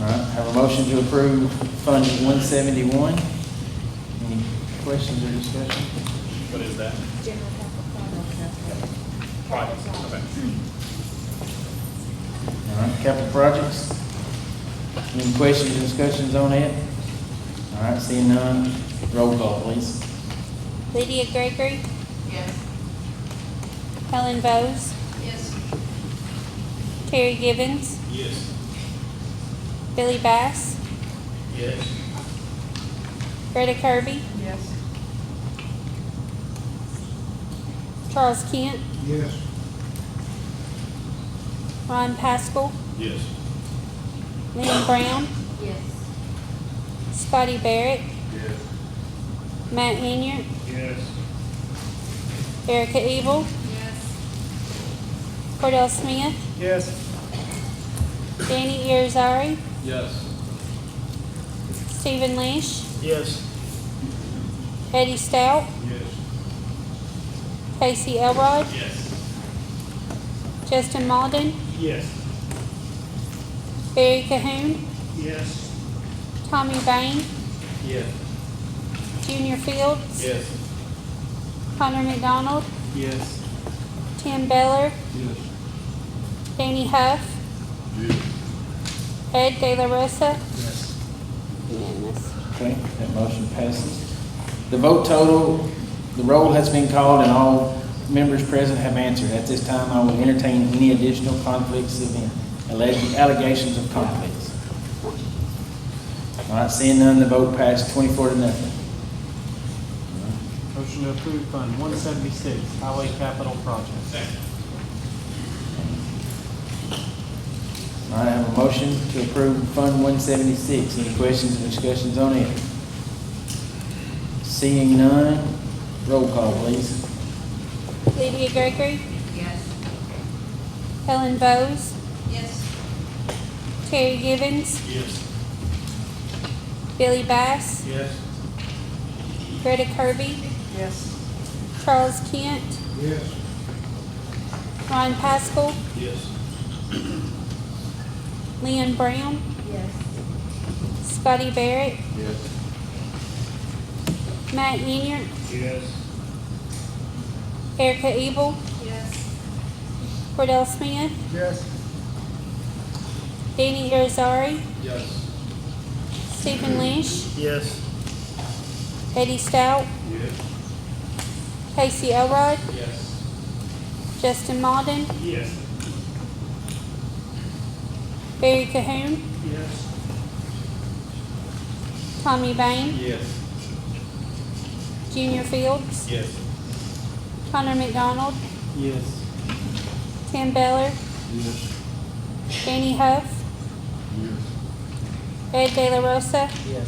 All right, have a motion to approve Fund 171. Any questions or discussion? What is that? General capital projects. Project, okay. All right, capital projects. Any questions or discussions on it? All right, seeing none, roll call, please. Lydia Gregory, Yes. Helen Bowes, Yes. Terry Givens, Yes. Billy Bass, Yes. Greta Kirby, Yes. Charles Kent, Yes. Ron Pascal, Yes. Lynn Brown, Yes. Scotty Barrett, Yes. Matt Inyard, Yes. Erica Evil, Yes. Cordell Smith, Yes. Danny Irizarry, Yes. Stephen Leish, Yes. Eddie Stout, Yes. Casey Elrod, Yes. Justin Malden, Yes. Barry Cahoon, Yes. Tommy Bain, Yes. Junior Fields, Yes. Connor McDonald, Yes. Tim Beller, Yes. Danny Huff, Ed De La Rosa, Yes. unanimous. Okay, that motion passes. The vote total, the roll has been called and all members present have answered. At this time, I will entertain any additional conflicts of allegations of conflicts. All right, seeing none, the vote passed 24-0. Motion to approve Fund 176, Highway Capital Project. All right, I have a motion to approve Fund 176. Any questions or discussions on it? Seeing none, roll call, please. Lydia Gregory, Yes. Helen Bowes, Yes. Terry Givens, Yes. Billy Bass, Yes. Greta Kirby, Yes. Charles Kent, Yes. Ron Pascal, Yes. Lynn Brown, Yes. Scotty Barrett, Yes. Matt Inyard, Yes. Erica Evil, Yes. Cordell Smith, Yes. Danny Irizarry, Yes. Stephen Leish, Yes. Eddie Stout, Yes. Casey Elrod, Yes. Justin Malden, Yes. Barry Cahoon, Yes. Tommy Bain, Yes. Junior Fields, Yes. Connor McDonald, Yes. Tim Beller, Yes. Danny Huff, Ed De La Rosa, Yes.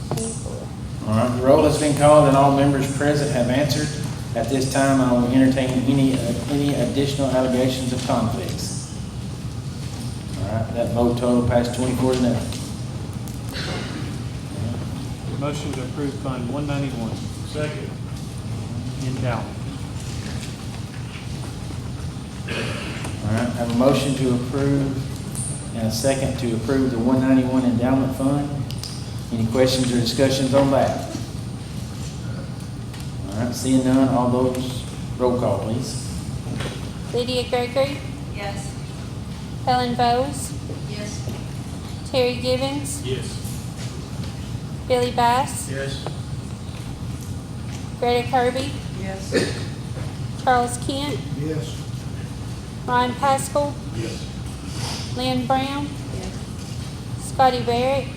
24. All right, the roll has been called and all members present have answered. At this time, I will entertain any additional allegations of conflicts. All right, that vote total passed 24-0. Motion to approve Fund 191. Second. Endowment. All right, I have a motion to approve and a second to approve the 191 endowment fund. Any questions or discussions on that? All right, seeing none, all those, roll call, please. Lydia Gregory, Yes. Helen Bowes, Yes. Terry Givens, Yes. Billy Bass, Yes. Greta Kirby, Yes. Charles Kent, Yes. Ron Pascal, Yes. Lynn Brown, Yes. Scotty Barrett,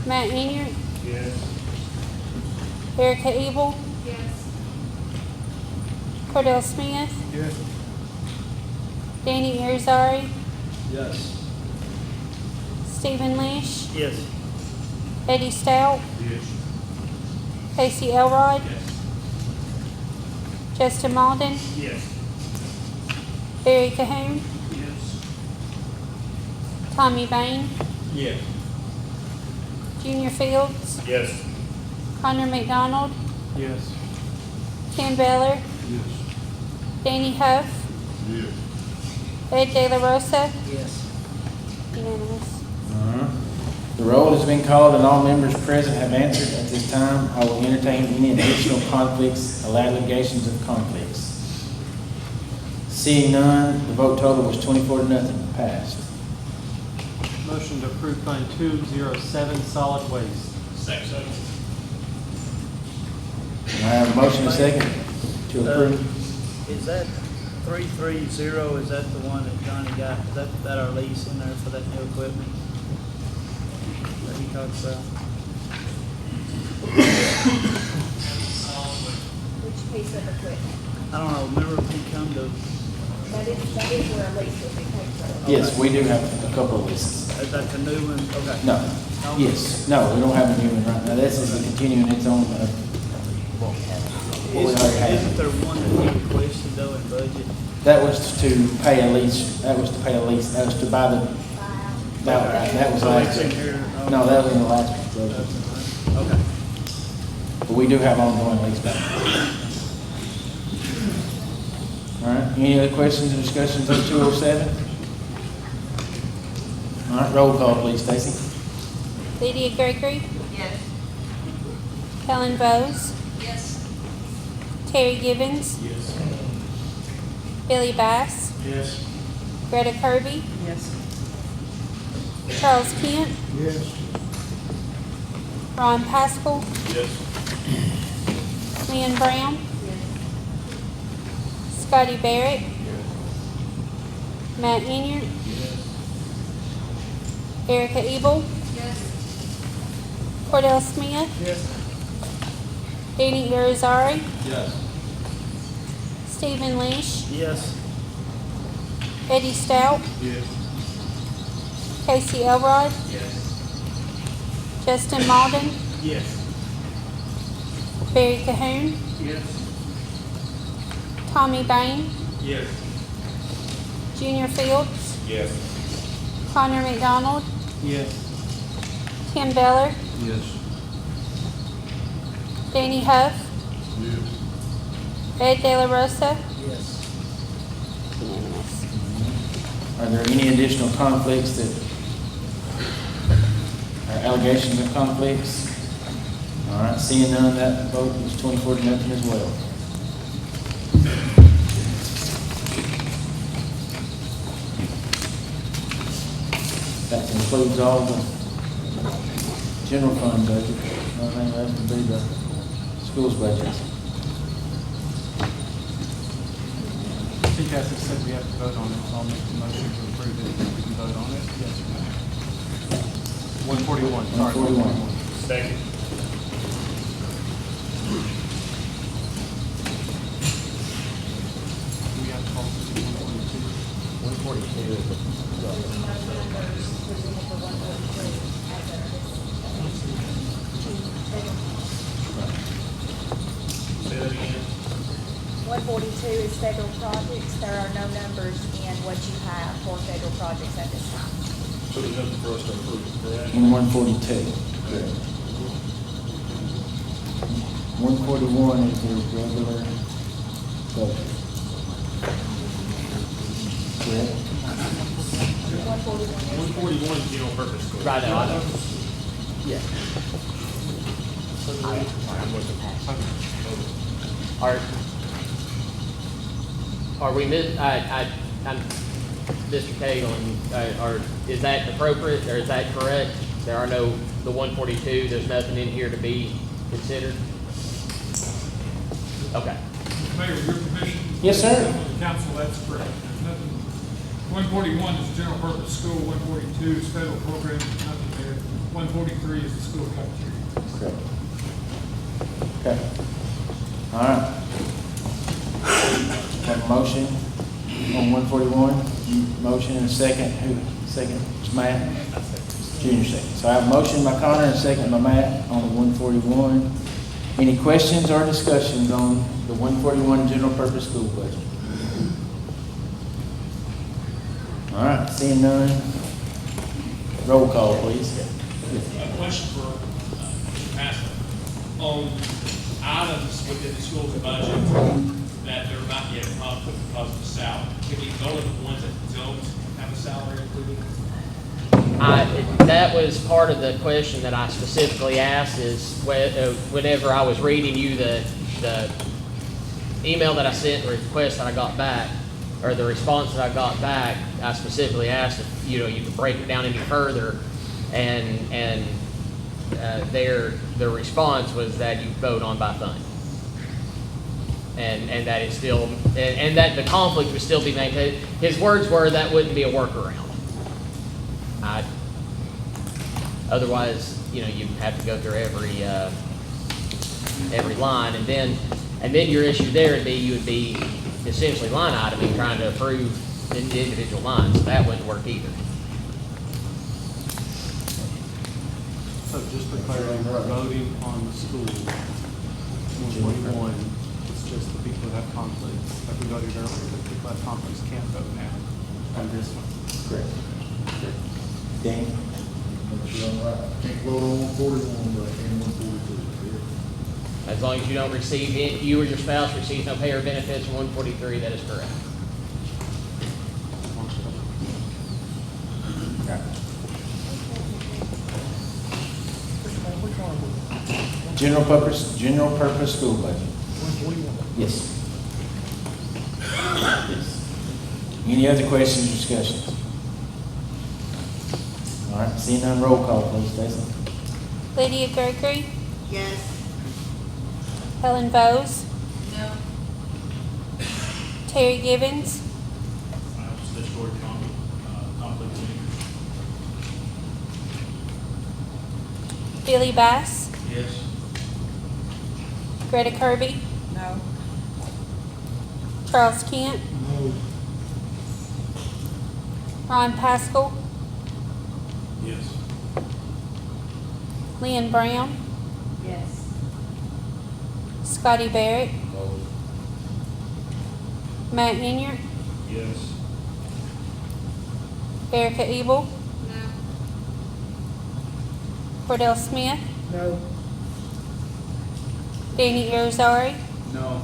Matt Inyard, Yes. Erica Evil, Yes. Cordell Smith, Yes. Danny Irizarry, Yes. Stephen Leish, Yes. Eddie Stout, Yes. Casey Elrod, Yes. Justin Malden, Yes. Barry Cahoon, Yes. Tommy Bain, Yes. Junior Fields, Yes. Connor McDonald, Yes. Tim Beller, Yes. Danny Huff. Yes. Ed De La Rosa. Yes. Unanimous. The roll has been called and all members present have answered. At this time, I will entertain any additional conflicts, allegations of conflicts. Seeing none, the vote total was 24-0, passed. Motion to approve Fund 207, solid waste. Second. I have a motion and a second to approve. Is that 330, is that the one that Johnny got, is that our lease in there for that new equipment that he talked about? Which piece of equipment? I don't know, remember if he come to, That is where a lease will be paid for. Yes, we do have a couple of lists. is that the new one? Okay. No, yes, no, we don't have a new one right now. This is continuing its own. What we already have. Isn't there one that he requested though in budget? That was to pay a lease, that was to buy the, that was So last it's in year. here, No, that was in the last one. Okay. But we do have ongoing lease back. All right, any other questions or discussions on 207? All right, roll call please, Stacy. Lydia Gregory. Yes. Helen Bowes. Yes. Terry Givens. Yes. Billy Bass. Yes. Greta Kirby. Yes. Charles Kent. Yes. Ron Pascal. Yes. Lynn Brown. Scotty Barrett. Matt Inyard. Erica Ebel. Yes. Cordell Smith. Yes. Danny Irizarry. Yes. Stephen Leish. Yes. Eddie Stout. Yes. Casey Elrod. Yes. Justin Malden. Yes. Barry Cahoon. Yes. Tommy Bain. Yes. Junior Fields. Yes. Connor McDonald. Yes. Tim Beller. Yes. Danny Huff. Yes. Ed De La Rosa. Yes. Unanimous. Are there any additional conflicts or allegations of conflicts? All right, seeing none, that vote was 24-0 as well. That includes all the general fund budget, nothing left to be the school's budgets. I think as it said, we have to vote on it, so I'll make the motion to approve it. We can vote on it. Yes. 141, sorry. 141. Second. We have to call for 142. 142 is federal projects. There are no numbers in what you have for federal projects at this time. So there's nothing for us to approve, correct? And 142. 141 is the regular budget. Correct? 141 is general purpose school. Right now, I know. Yeah. Are we I'm Mr. Cagle, is that appropriate, or is that correct? There are no, the 142, there's nothing in here to be considered? Okay. Mayor, with your permission? Yes, sir. The council, that's correct. There's nothing, 141 is general purpose school, 142 is federal program, there's nothing there. 143 is the school cafeteria. Correct. Okay. All right. Have a motion on 141. Motion and a second. Who? Second. It's Matt. Junior second. So I have a motion by Connor and a second by Matt on 141. Any questions or discussions on the 141 general purpose school budget? All right. Seeing none. Roll call, please. A question for Pastor. On items within the school's budget that there might be a conflict it's only the ones that don't have a salary included? That was part of the question that I specifically asked is whenever I was reading you the email that I sent, the request that I got back, or the response that I got back, I specifically asked if, you could break it down any further, and their response was that you vote on by fund. And that it's still, and that the conflict would still be maintained. His words were that wouldn't be a workaround. Otherwise, you'd have to go through every line, and then your issue there would be you would be essentially line iteming, trying to approve the individual lines. So that wouldn't work either. So just for clarity, we're voting on the school, 141, it's just the people that have conflicts. Like we voted earlier, the people that have conflicts can't vote now on this one. Correct. Dan? Can't vote on 141, but I can 142. As long as you don't receive it, you or your spouse receives no pay or benefits from 143, that is correct. General purpose school budget. 141. Yes. Any other questions or discussions? All right, seeing none, roll call, please, Stacy. Lydia Gregory, Yes. Helen Bowes, No. Terry Gibbons, Statutory conflict of interest. Billy Bass, Yes. Greta Kirby, No. Charles Kent, No. Ron Pascal, Yes. Lynn Brown, Yes. Scotty Barrett, No. Matt Inyard, Yes. Erica Ebel, No. Cordell Smith, No. Danny Irizarry, No.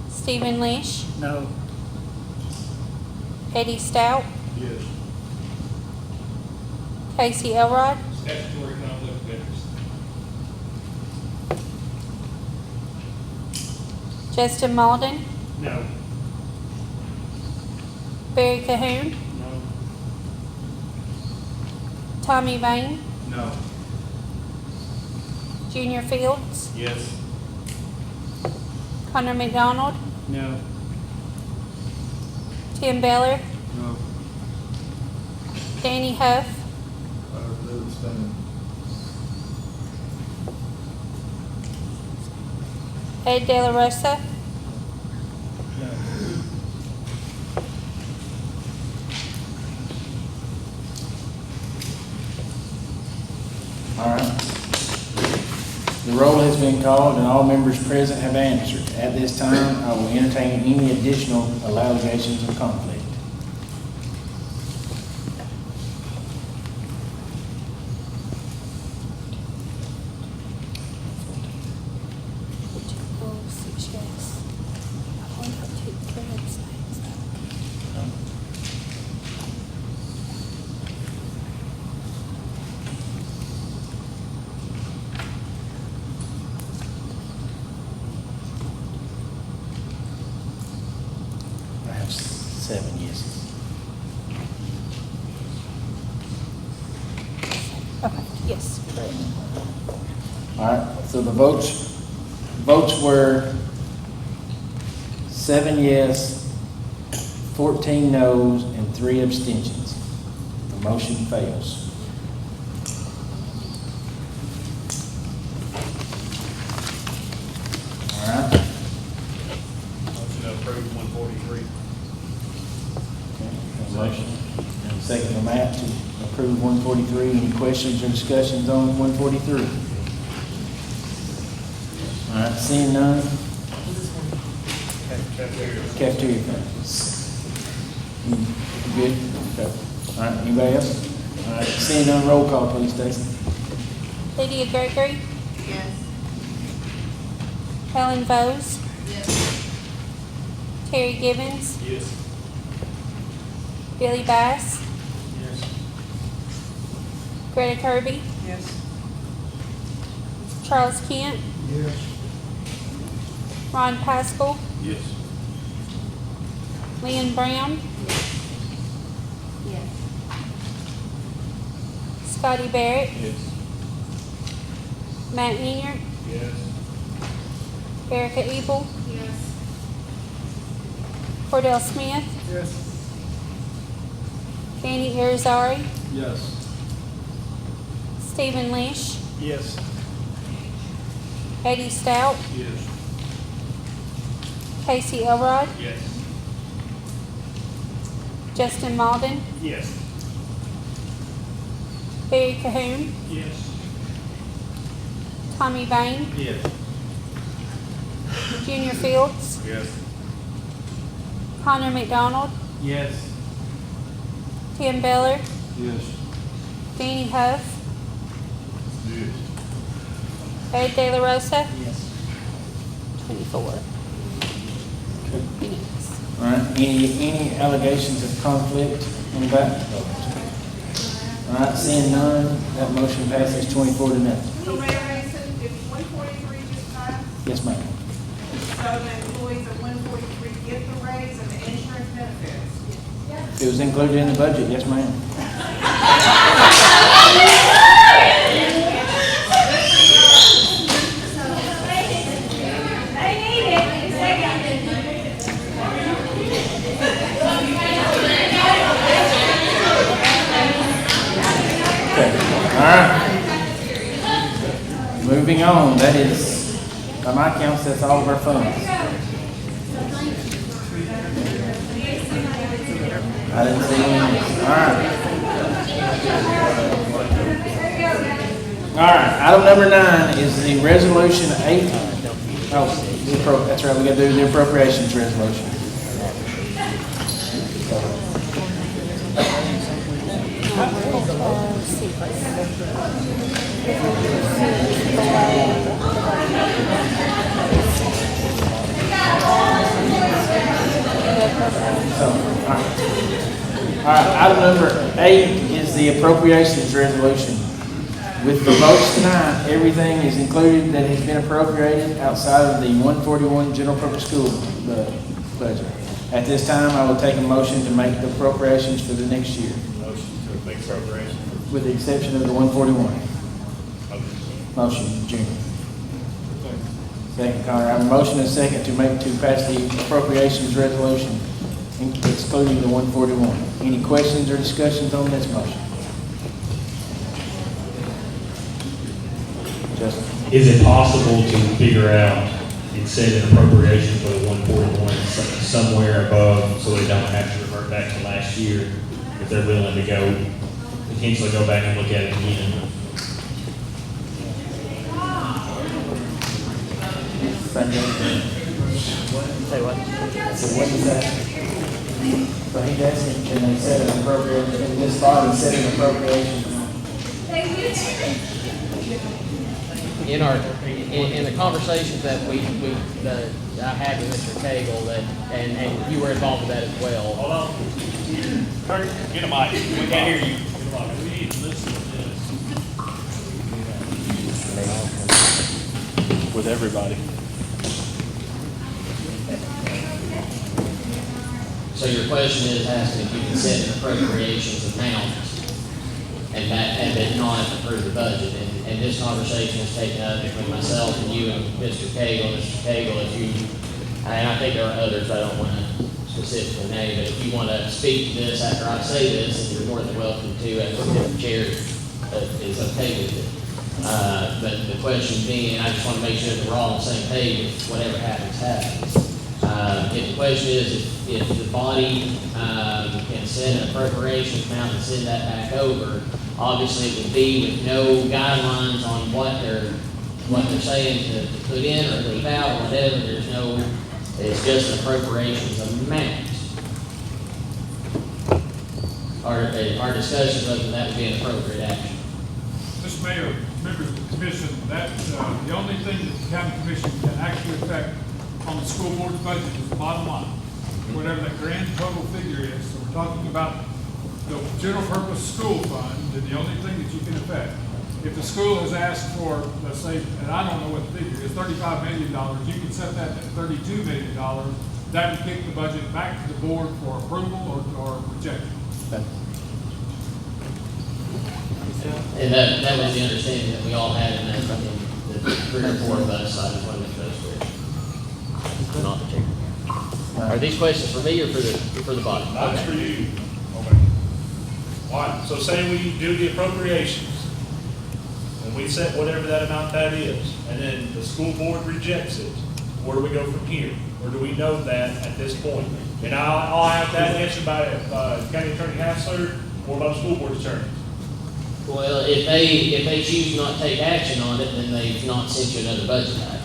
Stephen Leish, No. Eddie Stout, Yes. Casey Elrod, Statutory conflict of interest. Justin Malden, No. Barry Cahoon, No. Tommy Vane, No. Junior Fields, Yes. Connor McDonald, No. Tim Beller, No. Danny Huff, Ed De La Rosa, All right. The roll has been called and all members present have answered. At this time, I will entertain any additional allegations of conflict. I have 7 yeses. Okay, yes, correct. All right, so the votes were 7 yes, 14 noes, and 3 abstentions. The motion fails. All right. Motion to approve 143. Okay, motion. Second by Matt to approve 143. Any questions or discussions on 143? All right, seeing none. Cafeteria funds. Good? Okay. All right, anybody else? All right, seeing none, roll call, please, Stacy. Lydia Gregory, Yes. Helen Bowes, Yes. Terry Givens, Yes. Billy Bass, Yes. Greta Kirby, Yes. Charles Kent, Yes. Ron Pascal, Yes. Lynn Brown, Yes. Scotty Barrett, Yes. Matt Inyard, Yes. Erica Ebel, Yes. Cordell Smith, Yes. Danny Irizarry, Yes. Stephen Leish, Yes. Eddie Stout, Yes. Casey Elrod, Yes. Justin Malden, Yes. Barry Cahoon, Yes. Tommy Vane, Yes. Junior Fields, Yes. Connor McDonald, Yes. Tim Beller, Yes. Danny Huff, Yes. Ed De La Rosa, Yes. 24. All right, any allegations of conflict on that? All right, seeing none, that motion passes 24-0. So Mayor Mason, if 143 just passed, Yes, ma'am. so the employees of 143 get the raise and the insurance benefits. It was included in the budget, yes, ma'am. All right. Moving on, that is, by my counts, that's all of our funds. I didn't see any. All right. All right, item number 9 is the resolution 8. Oh, that's right, we gotta do the appropriations resolution. All right, item number 8 is the appropriations resolution. With the votes tonight, everything is included that has been appropriated outside of the 141 general purpose school budget. At this time, I will take a motion to make the appropriations for the next year, Motion to make appropriation. with the exception of the 141. Motion, Junior. Second, Connor. I have a motion and a second to pass the appropriations resolution, excluding the 141. Any questions or discussions on this motion? Justin? Is it possible to figure out and set an appropriation for the 141 somewhere above so they don't have to revert back to last year if they're willing to potentially go back and look at it again? Say what? So what is that? So he's asking, can they set an appropriation, in this body set an appropriation? In the conversations that I had with Mr. Cagle, and you were involved with that as well. Hold on. Kurt, get a mic. We can't hear you. We need to listen to this. With everybody. So your question is asking if you can set an appropriations amount and then not approve the budget. And this conversation is taken up between myself and you and Mr. Cagle. Mr. Cagle, if you, and I think there are others I don't want to specifically name, but if you want to speak to this after I say this, and you're more than welcome to, as the chair is okay with it. But the question being, I just want to make sure that we're all on the same page with whatever happens. If the question is, if the body can set an appropriations amount and send that back over, obviously it would be with no guidelines on what they're saying to put in or leave out or whatever. It's just an appropriations amount. Our discussions of that would be an appropriate action. Mr. Mayor, members of the commission, the only thing that the county commission can actually affect on the school board's budget is the bottom line. whatever that grand total figure is. So we're talking about the general purpose school fund, and the only thing that you can affect. If the school has asked for, let's say, and I don't know what the figure is, $35 million, you can set that at $32 million. That would kick the budget back to the board for approval or rejection. And that was the understanding that we all had in that, the 3 or 4 of us, I just wanted to make sure. Not the chair. Are these questions for me or for the body? That's for you. Okay. All right, so say we do the appropriations, and we set whatever that amount that is, and then the school board rejects it, where do we go from here? Or do we know that at this point? And I'll have that answered by County Attorney Hassler or by the school board attorney. Well, if they choose not to take action on it, then they've not sent you another budget back.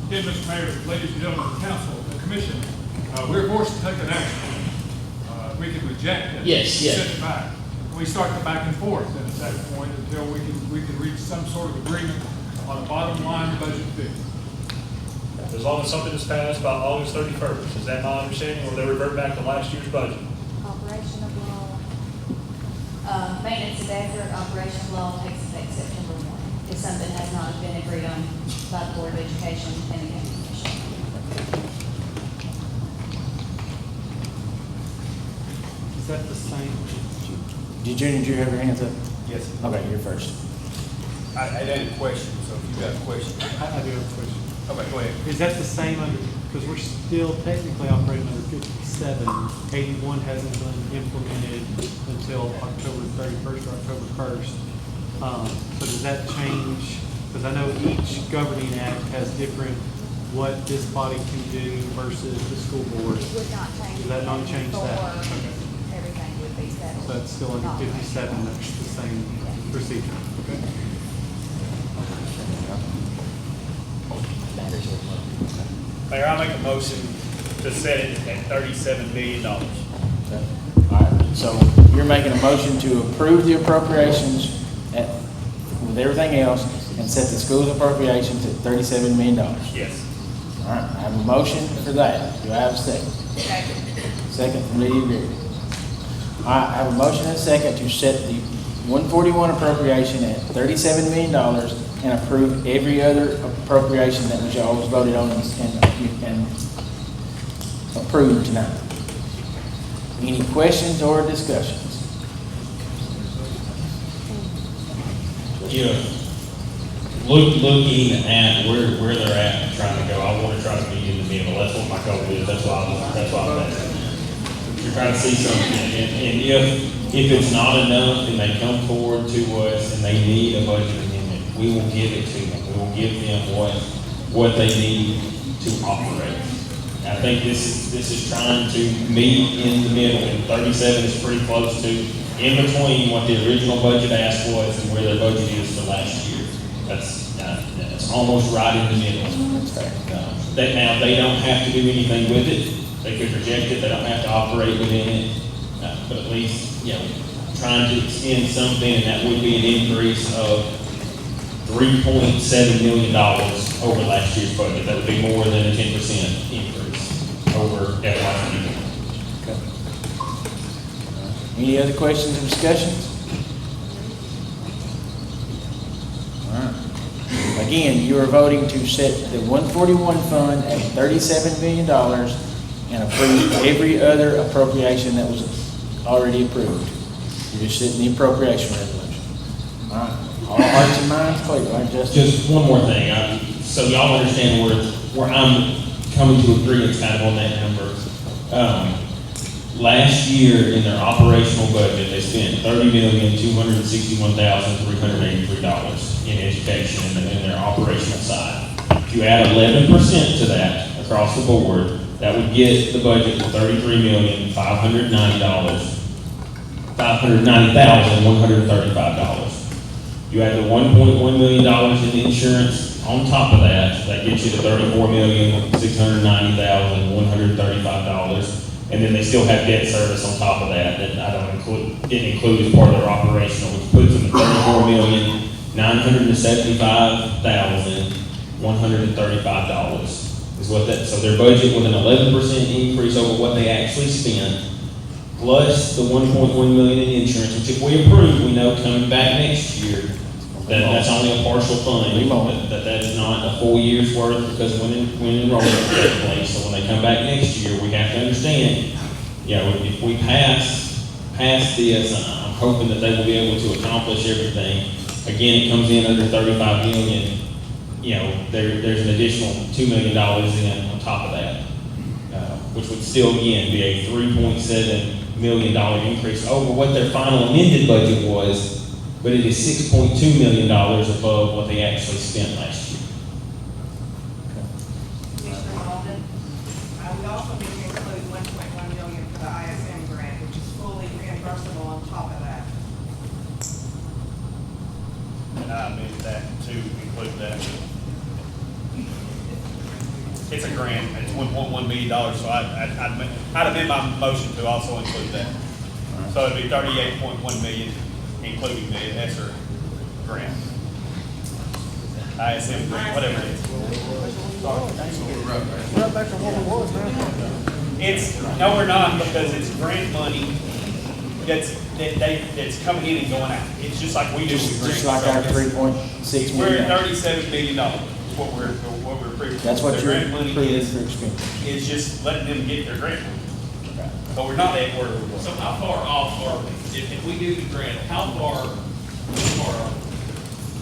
Again, Mr. Mayor, ladies and gentlemen of the council, the commission, we're forced to take an action. We can reject it. Yes, yes. Send it back. We start the back and forth then at that point until we can reach some sort of agreement on a bottom line budget figure. As long as something is passed by August 31st, is that my understanding, or they revert back to last year's budget? Operation of law, maintenance of effort, operation of law takes effect September 1. If something has not been agreed on by the Board of Education and the County Commission. Is that the same? Did you have your hands up? Yes. Okay, you're first. I had a question, so if you got a question. I do have a question. Okay, go ahead. Is that the same under, because we're still technically operating under 57, 81 hasn't been implemented until October 31st or October 1st. So does that change, because I know each governing act has different, what this body can do versus the school board. It would not change. Does that not change that? For Okay. everything would be settled. So it's still under 57, that's the same procedure. Okay. Mayor, I make a motion to set it at $37 million. All right, so you're making a motion to approve the appropriations with everything else and set the school's appropriations at $37 million. Yes. All right, I have a motion for that. Do I have a second? Second from Lydia Greer. All right, I have a motion and a second to set the 141 appropriation at $37 million and approve every other appropriation that was always voted on and approved tonight. Any questions or discussions? Yeah, looking at where they're at and trying to go, I want to try to be in the middle. That's what my goal is. That's why I'm there. You're trying to see something, and if it's not enough, then they come forward to us and they need a budget amendment, we will give it to them. We will give them what they need to operate. I think this is trying to meet in the middle, and 37 is pretty close to in between what the original budget ask was and where their budget is for last year. That's almost right in the middle. Now they don't have to do anything with it. They could reject it. They don't have to operate within it. But at least, trying to extend something, and that would be an increase of $3.7 million over last year's budget. That would be more than a 10% increase over FY20. Any other questions or discussions? All right. Again, you are voting to set the 141 fund at $37 million and approve every other appropriation that was already approved. You're just setting the appropriation resolution. All right. All hearts and minds clear, right, Justin? Just one more thing. So y'all understand where I'm coming to agreement kind of on that number. Last year in their operational budget, they spent $30,261,383 in education in their operational side. If you add 11% to that across the board, that would get the budget to $33,590,135. You add the $1.1 million in insurance on top of that, that gets you to $34,690,135. And then they still have debt service on top of that I didn't include as part of their operational, which puts them at $34,975,135. is what that, so their budget with an 11% increase over what they actually spent, plus the 1.1 million in insurance, which if we approve, we know coming back next year, that's only a partial fund, that is not a full year's worth, because when enrollment takes place, so when they come back next year, we have to understand, you know, if we pass this, I'm hoping that they will be able to accomplish everything. Again, it comes in under 35 million, you know, there's an additional $2 million in on top of that, which would still, again, be a $3.7 million increase over what their final amended budget was, but it is $6.2 million above what they actually spent last year. Commissioner Walden, we also need to include 1.1 million for the ISM grant, which is fully reimbursable on top of that. And I amended that to include that. It's a grant, it's $1.1 million, so I'd amend my motion to also include that. So it'd be 38.1 million, including the ESSER grant. ISM grant, whatever it is. Right back to what it was now. No, we're not, because it's grant money that's coming in and going out. It's just like we do with grants. Just like our 3.6 We're million. at $37 million, what we're approving. That's what The you're grant money approving is, for expense. is just letting them get their grant money. But we're not at where we were. So how far off are we? If we do the grant, how far are we?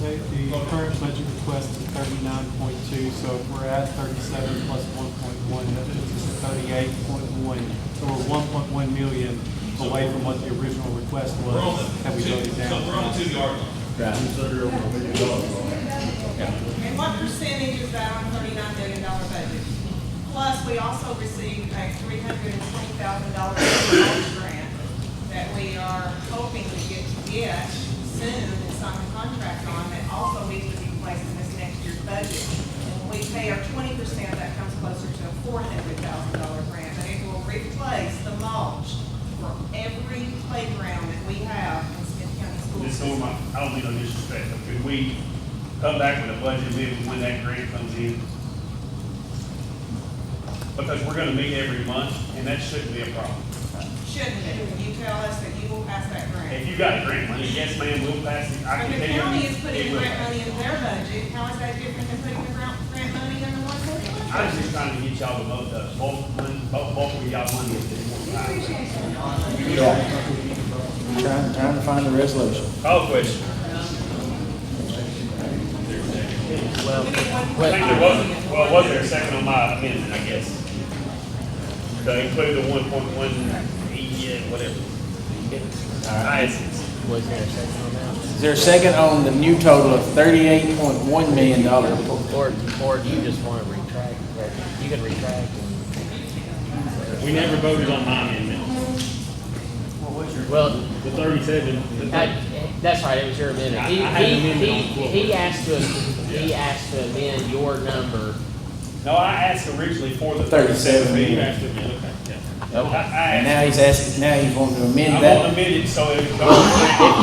The current budget request is 39.2, so if we're at 37 plus 1.1, that puts us at 38.1. So we're 1.1 million away from what the original request was. Have we voted down? So we're on the 2 yard line. Right. And what percentage is that on $39 million budget? Plus, we also received a $320,000 grant that we are hoping to get soon and sign a contract on, that also needs to be placed in this next year's budget. And when we pay our 20%, that comes closer to a $400,000 grant, but it will replace the mulch for every playground that we have in Smith County Schools. This is I don't mean no disrespect, but could we come back with a budget amendment when that grant comes in? Because we're gonna meet every month, and that shouldn't be a problem. Shouldn't it? You tell us that you will pass that grant. If you got grant money, yes, ma'am, we'll pass it. I But can the tell you. county is putting it will. grant money in their budget, how is that different than putting the grant money in the 141? I was just trying to get y'all to vote, both of y'all money at this point in time. Yeah. Trying to find the resolution. Call the question. I think there was there a second on my amendment, I guess? To include the 1.1, whatever. Was there a second on that? Is there a second on the new total of $38.1 million? Or do you just want to retract? You can retract. We never voted on my amendment. Well, The 37. that's right, it was your amendment. I had an amendment on the floor. He asked to amend your number. No, I asked originally for the 37 million. And now he's asking, now he's wanting to amend I want that. to amend it so it If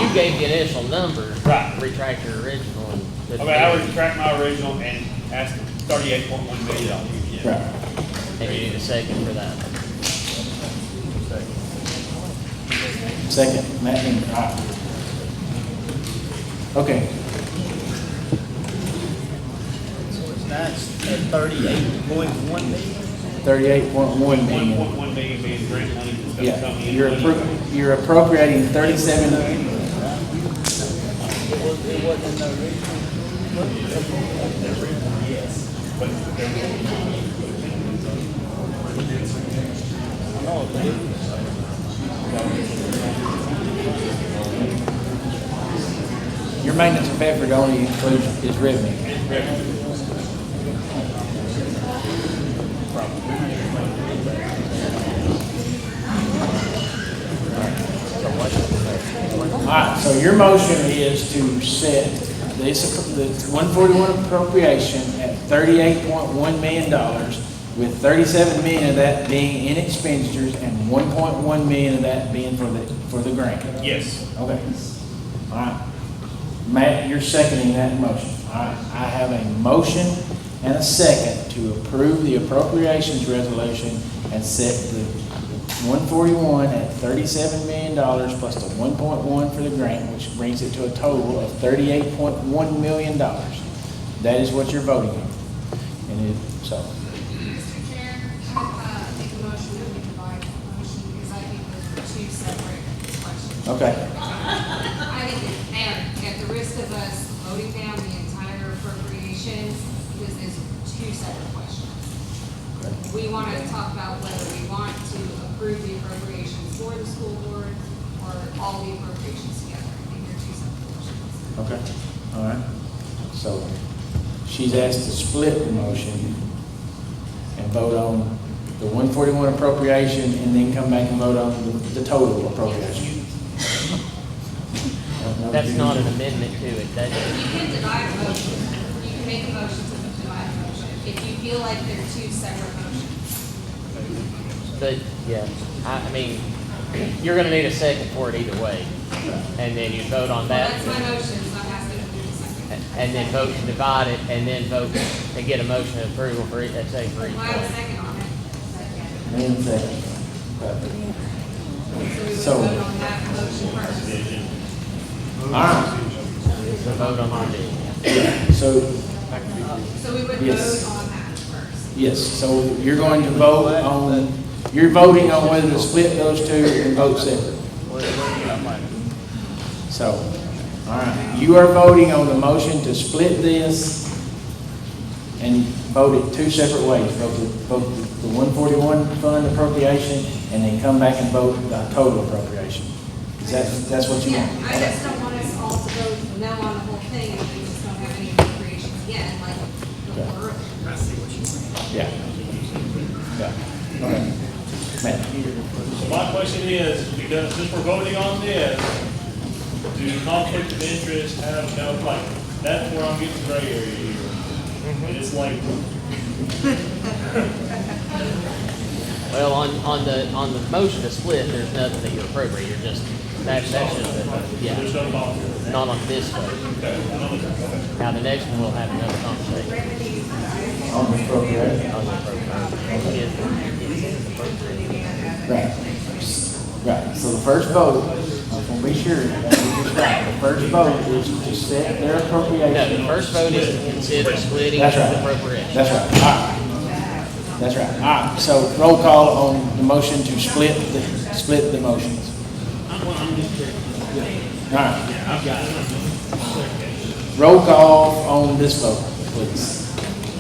you gave the initial number, Right. retract your original. And Okay, I would retract my original and ask for $38.1 million. Right. And you need a second for that. Second, Matt Henry. All right. Okay. That's at 38.1 million. 38.1 million. 1.1 million being grant money that's going to come Yeah, in. you're appropriating 37. It wasn't in the original. Yes. But Your maintenance of effort only includes his revenue. All right, so your motion is to set this, the 141 appropriation at $38.1 million, with 37 million of that being in expenditures and 1.1 million of that being for the grant. yes. Okay. All right. Matt, you're seconding that motion. All right. I have a motion and a second to approve the appropriations resolution and set the 141 at $37 million plus the 1.1 for the grant, which brings it to a total of $38.1 million. That is what you're voting on. And so. Mr. Chair, I make a motion that we divide the motion because I think those are two separate questions. Okay. I think, and at the risk of us voting down the entire appropriations, because there's two separate questions. We want to talk about whether we want to approve the appropriations for the school board or all the appropriations together. I think they're two separate questions. Okay, all right. So she's asked to split the motion and vote on the 141 appropriation and then come back and vote on the total appropriation. That's not an amendment to it, that You can divide a motion. You can make a motion to divide a motion if you feel like they're two separate motions. but, yeah, I mean, you're gonna need a second for it either way. And then you vote on Well, that. that's my motion, so I'm asking for a second. And then vote to divide it, and then vote to get a motion of approval for each, let's say for each Well, I have a one. second on it. And second. So we would So- vote on that motion first. All right. So vote on it. So, So we would Yes. vote on that first. yes, so you're going to vote on, you're voting on whether to split those two and vote separate. So, all right, you are voting on the motion to split this and vote it two separate ways. Vote the 141 fund appropriation and then come back and vote the total appropriation. That's what you Yeah, want? I just don't want us all to vote no on the whole thing if we just don't have any appropriations again, like before. I see what you're saying. Yeah. Yeah. Okay. Matt. So my question is, because since we're voting on this, do conflict of interest have, like, that's where I'm getting gray area here. And it's like, Well, on the motion to split, there's nothing that you appropriate, you're just, that's just, yeah, there's no conflict. not on this vote. Now, the next one, we'll have another conversation. On the appropriation. On the appropriation. Right. Right. So the first vote, I'm gonna be sure, the first vote is to set their appropriation. No, the first vote is to consider splitting That's the right. appropriation. That's right. All right. That's right. All right. So roll call on the motion to split the motions. All right. I've got it. Roll call on this vote, please.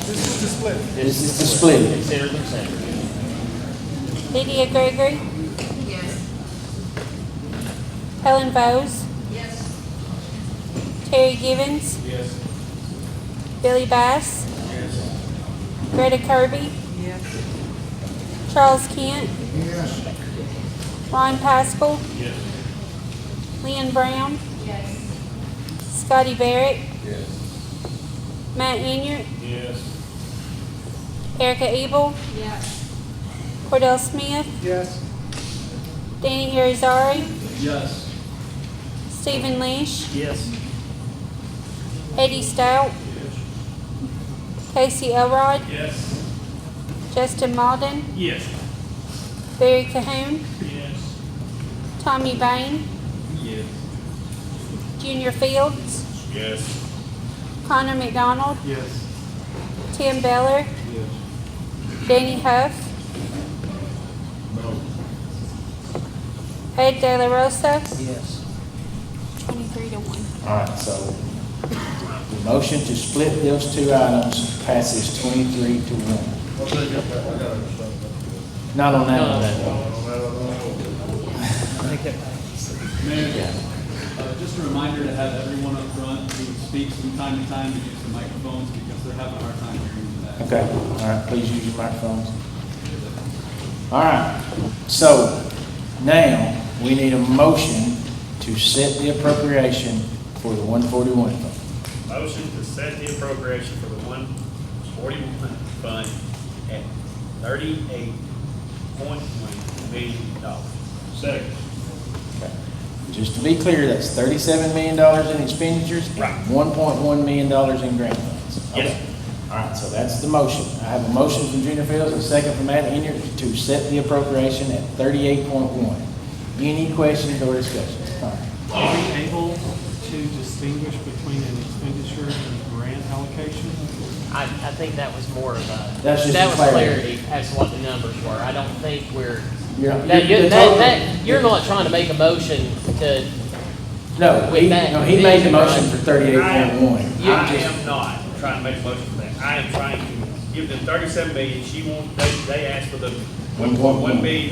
This is to split. This is to split it. Consider them separate. Lydia Gregory, Yes. Helen Bowes, Yes. Terry Givens, Yes. Billy Bass, Yes. Greta Kirby, Yes. Charles Kent, Yes. Ron Paschal, Yes. Lynn Brown, Yes. Scotty Barrett, Yes. Matt Inyard, Yes. Erica Ebel, Yes. Cordell Smith, Yes. Danny Irizarry, Yes. Stephen Leish, Yes. Eddie Stout, Casey Elrod, Yes. Justin Malden, Yes. Barry Cahoon, Yes. Tommy Bain, Yes. Junior Fields, Yes. Connor McDonald, Yes. Tim Beller, Danny Huff, Ed De La Rosa, Yes. 23-1. All right, so the motion to split those two items passes 23-1. Not on that one. Mayor, just a reminder to have everyone up front who speaks from time to time to use the microphones because they're having a hard time hearing that. Okay, all right, please use your microphones. All right, so now we need a motion to set the appropriation for the 141 fund. Motion to set the appropriation for the 141 fund at $38.1 million. Second. Okay. Just to be clear, that's $37 million in expenditures and Right. $1.1 million in grant funds. Okay. Yes. All right, so that's the motion. I have a motion from Junior Fields, a second from Matt Inyard to set the appropriation at 38.1. Any questions or discussions? All right. Are we able to distinguish between an expenditure and a grant allocation? I think that was more of a, That's just that was clarity. clarity as to what the numbers were. I don't think we're, Yeah. you're not trying to make a motion to, No, with he, that no, he made the motion for I 38.1. am not trying to make a motion for that. I am trying to give them 37 million. They asked for the $1 million,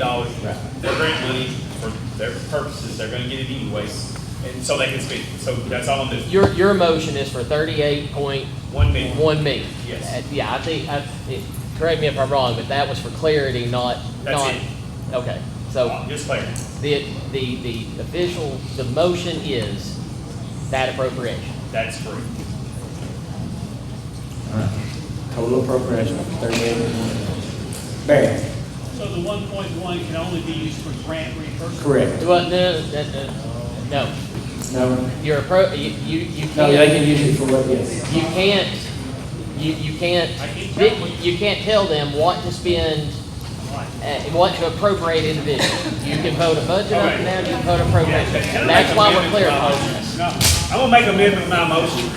their grant money for their purposes. They're gonna get it anyways, and so they can spend it. So that's all I'm doing. your motion is for 38.1 million. Yes. Yeah, I think, correct me if I'm wrong, but that was for clarity, not. That's it. Okay, so. Just clarity. The official, the motion is that appropriation. That's correct. All right. Total appropriation of 38.1. Barry? So the 1.1 can only be used for grant reimbursement? Correct. Well, no. No. You can't. No, they can use it for what, yes. You can't tell them what to spend, what to appropriate individually. You can vote a budget up and down, you can vote appropriation. That's why we're clarifying this. No, I'm gonna make an amendment to my motion.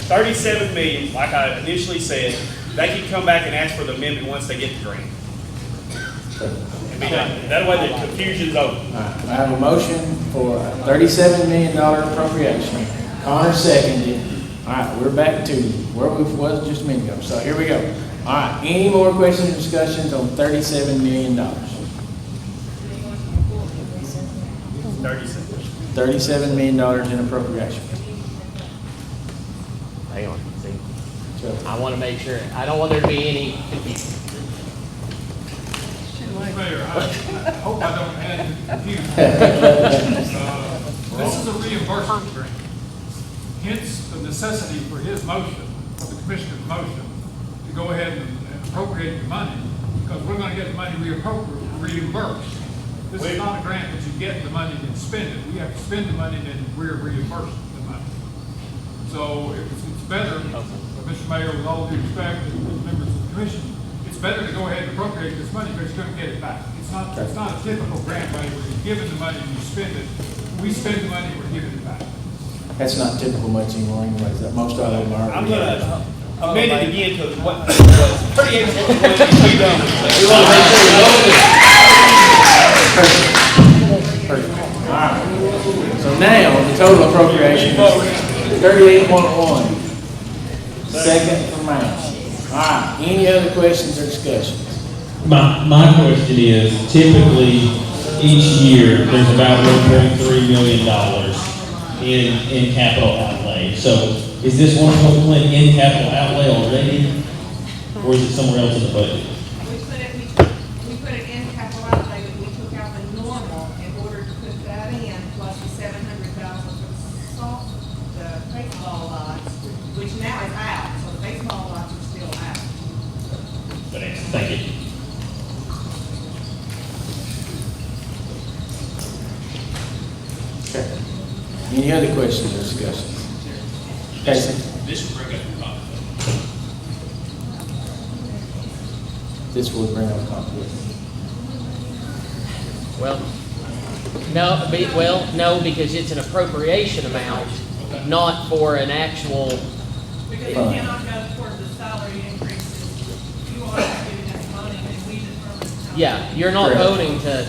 37 million, like I initially said, they can come back and ask for the amendment once they get the grant. And be done. That way the confusion's over. All right, I have a motion for a $37 million appropriation. Connor seconded. All right, we're back to where we was just a minute ago. So here we go. All right, any more questions or discussions on $37 million? 37. $37 million in appropriation. Hang on, see. I want to make sure, I don't want there to be any confusion. Mayor, I hope I don't add confusion. This is a reimbursement grant. Hence, the necessity for his motion, for the commissioner's motion, to go ahead and appropriate the money, because we're gonna get the money reimbursed. This is not a grant that you get the money and spend it. We have to spend the money and then we're reimbursed the money. So it's better, Mr. Mayor, with all due respect, and members of the commission, it's better to go ahead and appropriate this money because you're gonna get it back. It's not a typical grant money where you're given the money and you spend it. We spend the money, we're giving it back. That's not typical much anymore anyways. That most of them are. I'm gonna amend it again to what, 38 be done. Perfect. All right. So now, the total appropriation is 38.1. Second from Mouse. All right, any other questions or discussions? My question is, typically, each year, there's about $1.3 million in capital outlay. So is this 1.1 in capital outlay already, or is it somewhere else in the budget? We put it in capital outlay, but we took out the normal in order to put that in, plus the 700,000 for the baseball lots, which now is out, so the baseball lots are still out. Thank you. Okay. Any other questions or discussions? Casey? This will bring up the conflict. This will bring up conflict. No, because it's an appropriation amount, not for an actual. Because it cannot go toward the salary increases. You are giving us money and we determine how. Yeah, you're not voting to,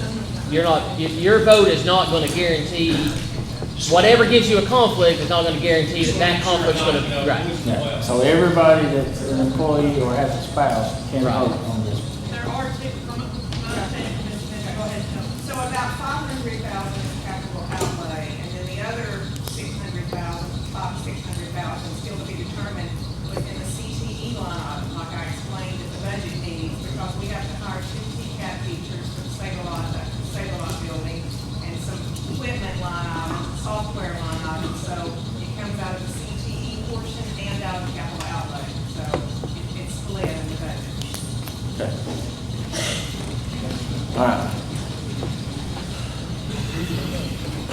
your vote is not going to guarantee, whatever gives you a conflict is not going to guarantee that conflict's going to, right. Yeah. So everybody that's an employee or has a spouse can vote on this. There are two, go ahead, so about 500,000 is capital outlay, and then the other 600,000 still to be determined within the CTE line item, like I explained at the budget meeting, because we have to hire 2 TCAP teachers for the Save-A-Lot building, and some equipment line items, software line items, so it comes out of the CTE portion and out of the capital outlay, so it's split in the budget. Okay. All right.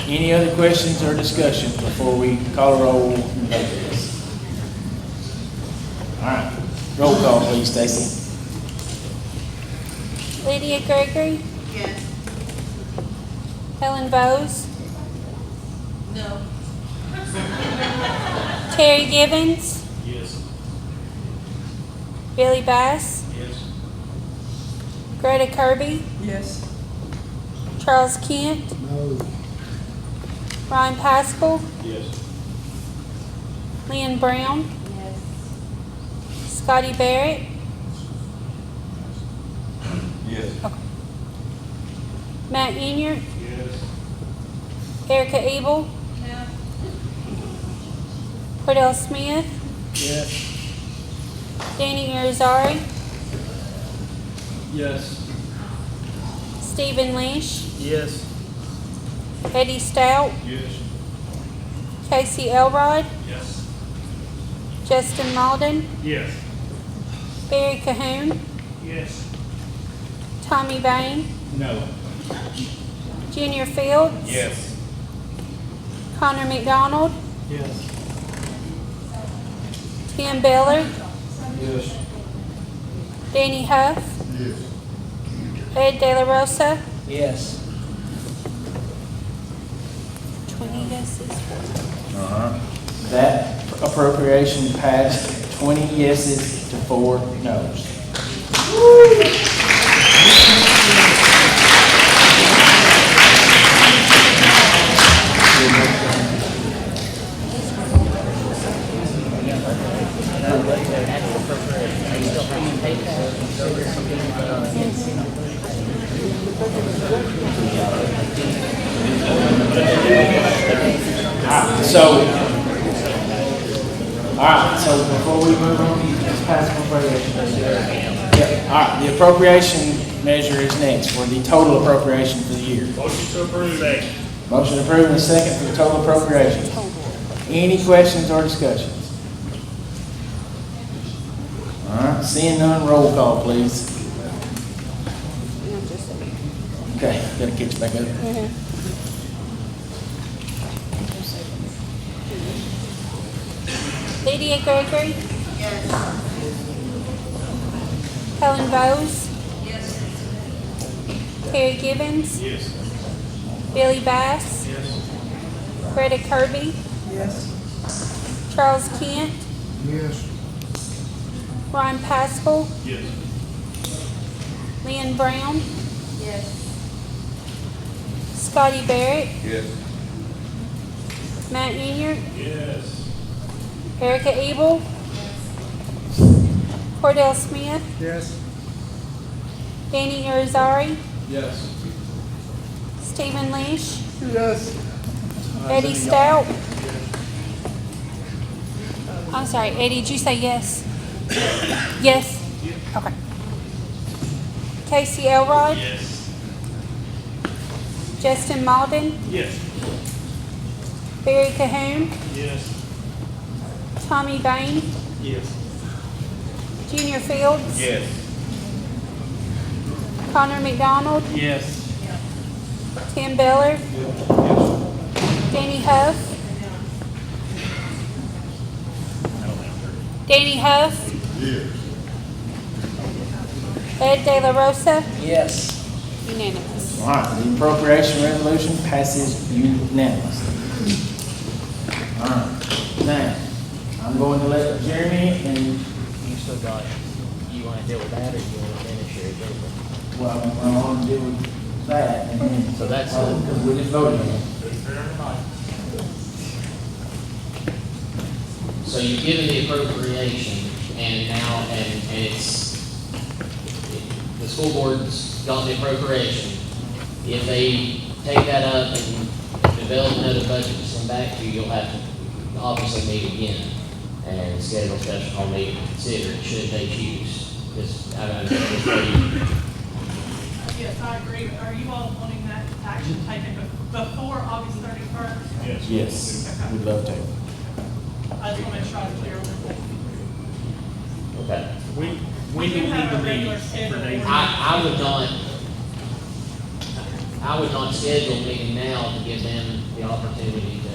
Any other questions or discussion before we call a roll and vote this? Roll call, please, Stacy. Lydia Gregory, Yes. Helen Bowes, No. Terry Givens, Yes. Billy Bass, Yes. Greta Kirby, Yes. Charles Kent, No. Ryan Paschal, Yes. Lynn Brown, Yes. Scotty Barrett, Yes. Matt Inyard, Yes. Erica Ebel, No. Cordell Smith, Yes. Danny Irizarry, Yes. Stephen Leish, Yes. Eddie Stout, Yes. Casey Elrod, Yes. Justin Malden, Yes. Barry Cahoon, Yes. Tommy Bain, No. Junior Fields, Yes. Connor McDonald, Yes. Tim Beller, Yes. Danny Huff, Yes. Ed De La Rosa, Yes. 20 yeses. That appropriation passed 20 yeses to 4 noes. So, all right, so before we move on, let's pass appropriation. Yeah, all right, the appropriation measure is next for the total appropriation for the year. Motion to approve that. Motion approved and a second for the total appropriation. Any questions or discussions? All right, seeing none, roll call, please. Okay, gotta get you back up. Lydia Gregory, Yes. Helen Bowes, Yes. Terry Givens, Yes. Billy Bass, Yes. Greta Kirby, Yes. Charles Kent, Yes. Ryan Paschal, Yes. Lynn Brown, Yes. Scotty Barrett, Yes. Matt Inyard, Yes. Erica Ebel, Cordell Smith, Yes. Danny Irizarry, Yes. Stephen Leish, Yes. Eddie Stout. I'm sorry, Eddie, did you say yes? Yes? Okay. Casey Elrod, Yes. Justin Malden, Yes. Barry Cahoon, Yes. Tommy Bain, Yes. Junior Fields, Yes. Connor McDonald, Yes. Tim Beller, Danny Huff, Danny Huff, Ed De La Rosa, Yes. unanimous. All right, the appropriation resolution passes unanimously. All right, now, I'm going to let Jeremy and, You still got, you wanna deal with that or you wanna finish your agenda? well, I'm going to deal with that and then. So that's- Because we just voted on it. So you've given the appropriation and now, and it's, the school board's got the appropriation. If they take that up and develop another budget to send back to you, you'll have to obviously meet again and schedule a special call meeting to consider it, should they choose. This, I don't know, this way, Yes, I agree. Are you all wanting that action taken before August 31st? Yes. Yes, we'd love to. I just want to make sure I'm clear on that. okay. We We do do need have to a regular meet for schedule. days. I would not schedule a meeting now to give them the opportunity to.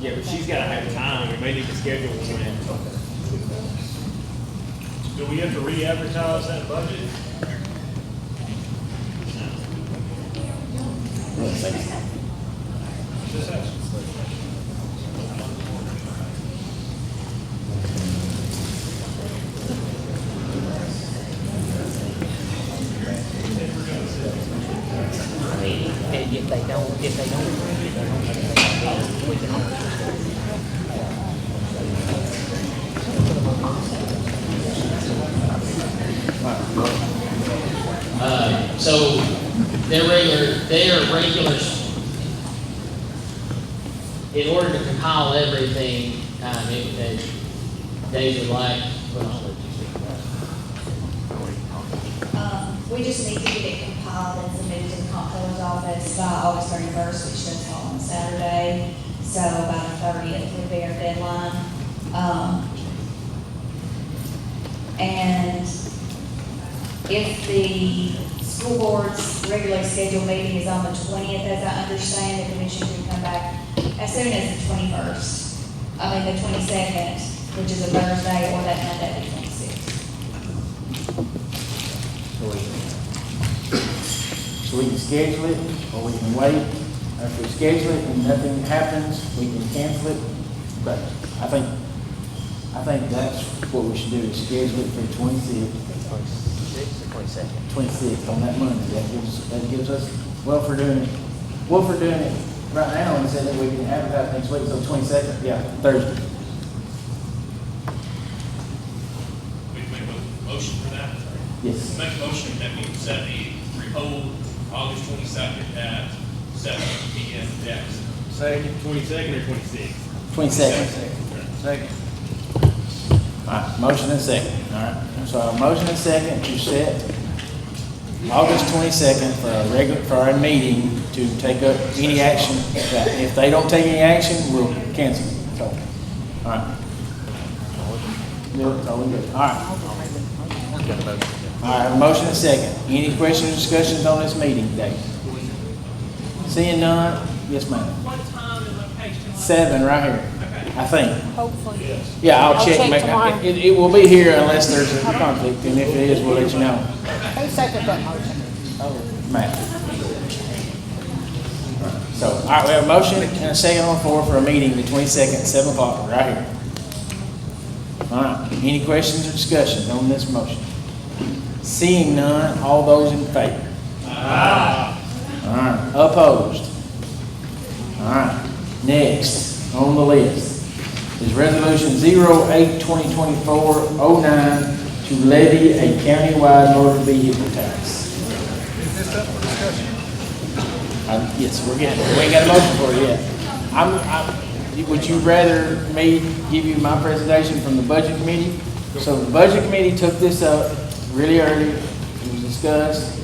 Yeah, but she's gotta have time, we may need to schedule one. Do we have to re-advertise that budget? Just ask. If they don't, we So their regulars, in order to compile everything, they would like, We just need to get it compiled and submitted to the comptroller's office by August 31st, which does fall on Saturday. So by the 30th would be our deadline. And if the school board's regularly scheduled meeting is on the 20th, as I understand, the commission can come back as soon as the 21st. The 22nd, which is a Thursday, or that Monday, the 26th. So we can schedule it, or we can wait. If we schedule it and nothing happens, we can cancel it. But I think that's what we should do, is schedule it for the 26th. 26th on that Monday. That gives us, well, for doing it right now, and said that we can advertise next week, so 22nd, yeah, Thursday. We can make a motion for that? Yes. Make a motion that we set the hold August 22nd at 7 p.m. in Jackson. Second, 22nd or 26th? 22nd. Second. All right, motion and second. All right, so a motion and second to set August 22nd for our meeting to take up any action. If they don't take any action, we'll cancel it. So, all right. That's all we do. All right. All right, motion and second. Any questions or discussions on this meeting today? Seeing none, yes, ma'am. What time and location? 7 right here, I think. Hopefully. Yeah, I'll check. tomorrow. It will be here unless there's a conflict, and if it is, we'll let you know. Who seconded that motion? Matt. So, all right, we have a motion and a second on the floor for a meeting the 22nd at 7 o'clock, right here. All right, any questions or discussions on this motion? Seeing none, all those in favor? Aye. All right, opposed? All right, next on the list is Resolution 08-2024-09 to levy a countywide motor vehicle tax. Is this up for discussion? Yes, we ain't got a motion for it yet. Would you rather me give you my presentation from the Budget Committee? So the Budget Committee took this up really early. It was discussed.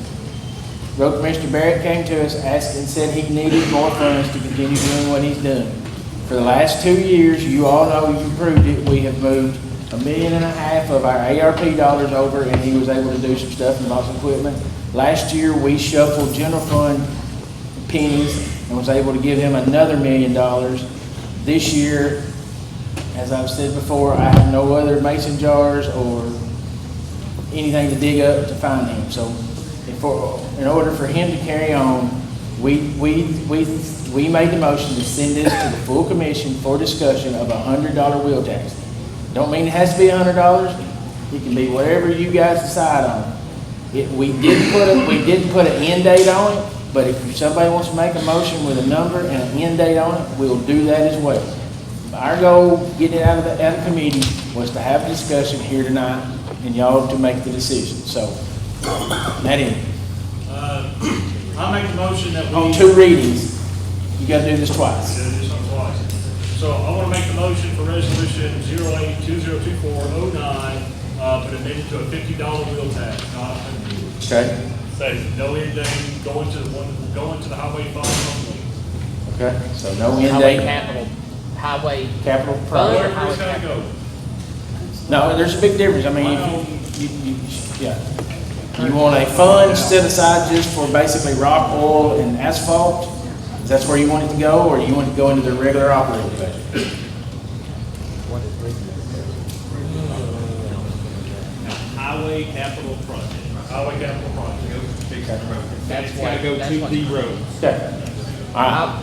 Road Commissioner Barrett came to us, asked and said he needed more funds to continue doing what he's done. For the last 2 years, you all know, you proved it, we have moved $1.5 million of our ARP dollars over, and he was able to do some stuff and bought some equipment. Last year, we shuffled general fund pennies and was able to give him another $1 million. This year, as I've said before, I have no other mason jars or anything to dig up to find him. So in order for him to carry on, we made the motion to send this to the full commission for discussion of $100 wheel tax. Don't mean it has to be $100. It can be whatever you guys decide on. We didn't put an end date on it, but if somebody wants to make a motion with a number and an end date on it, we'll do that as well. Our goal, getting it out of the committee, was to have a discussion here tonight and y'all to make the decision. So, that is. I'll make the motion that we. On 2 readings, you gotta do this twice. Yeah, this one twice. So I want to make the motion for resolution 08-2024-09, but amended to a $50 wheel tax, not $100. Okay. Say, no end date, going to the highway fund only. Okay, so no end Highway date. highway Capital fund or Wherever highway it's gotta capital? go. No, there's a big difference. I mean, you want a fund set aside just for basically rock, oil, and asphalt? Is that where you want it to go, or do you want it to go into the regular operating budget? highway capital project. Highway capital project. That's gotta go to the road. Okay. All right.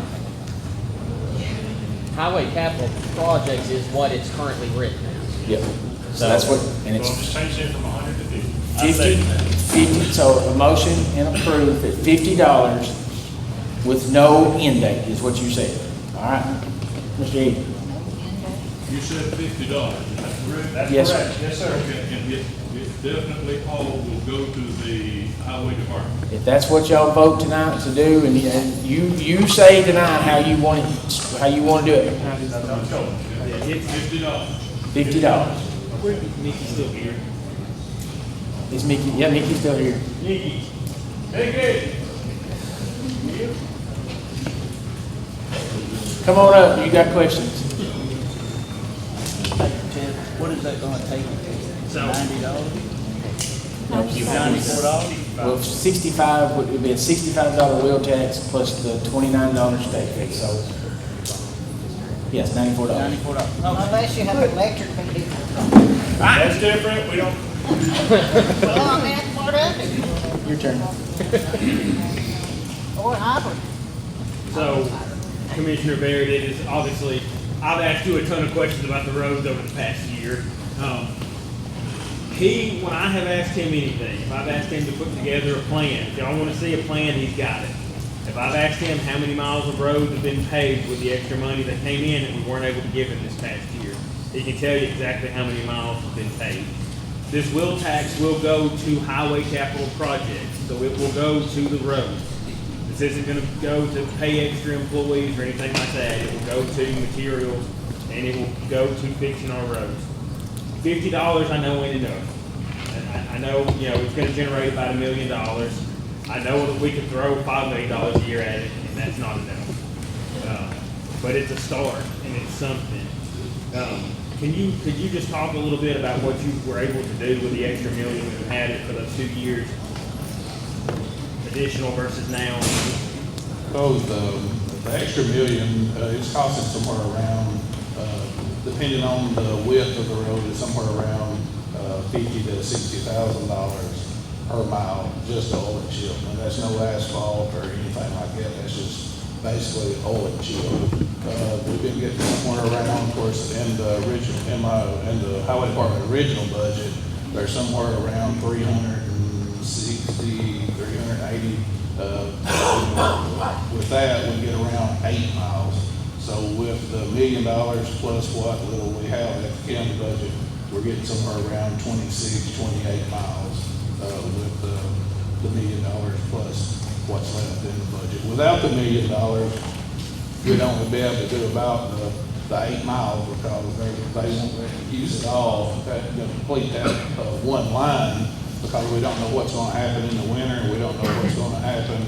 Highway capital projects is what it's currently written as. Yep. So that's what, and So I'm it's just changing it from 100 to 50. 50, so a motion and approve at $50 with no end date is what you said. All right, Mr. Egan. You said $50, is that correct? That's Yes, sir. correct. Yes, sir. Okay, and it definitely all will go to the highway department. If that's what y'all vote tonight to do, and you say tonight how you want to do it. Yeah, it's $50. $50. Nikki's still here. Is Mickey? Yeah, Mickey's still here. Nikki. Nikki. Come on up. You got questions? What is that gonna take? $90? Well, 65 would be a $65 wheel tax plus the $29 state fee. So, yes, $94. Unless you have electric vehicle. That's different. We don't. Well, I mean, that's part of it. Your turn. Or hybrid. So, Commissioner Baird, it is obviously, I've asked you a ton of questions about the roads over the past year. When I have asked him anything, if I've asked him to put together a plan, if y'all want to see a plan, he's got it. If I've asked him how many miles of roads have been paved with the extra money that came in that we weren't able to give him this past year, he can tell you exactly how many miles have been paved. This wheel tax will go to highway capital projects, so it will go to the roads. This isn't gonna go to pay extra employees or anything like that. It will go to materials and it will go to fixing our roads. $50 I know ain't enough. I know, it's gonna generate about $1 million. I know that we could throw $5 million a year at it and that's not enough. But it's a start and it's something. Could you just talk a little bit about what you were able to do with the extra million that you had it for those 2 years? Additional versus now? Oh, the extra million, it's costing somewhere around, depending on the width of the road, it's somewhere around $50,000 to $60,000 per mile, just oil and chip. And that's no asphalt or anything like that. That's just basically oil and chip. We've been getting somewhere around, of course, in the highway department original budget, they're somewhere around 360, 380. With that, we get around 8 miles. So with the $1 million plus what little we have at the county budget, we're getting somewhere around 26, 28 miles with the $1 million plus what's left in the budget. Without the $1 million, we'd only be able to do about the 8 miles because they won't use it all to complete that one line because we don't know what's going to happen in the winter. We don't know what's going to happen,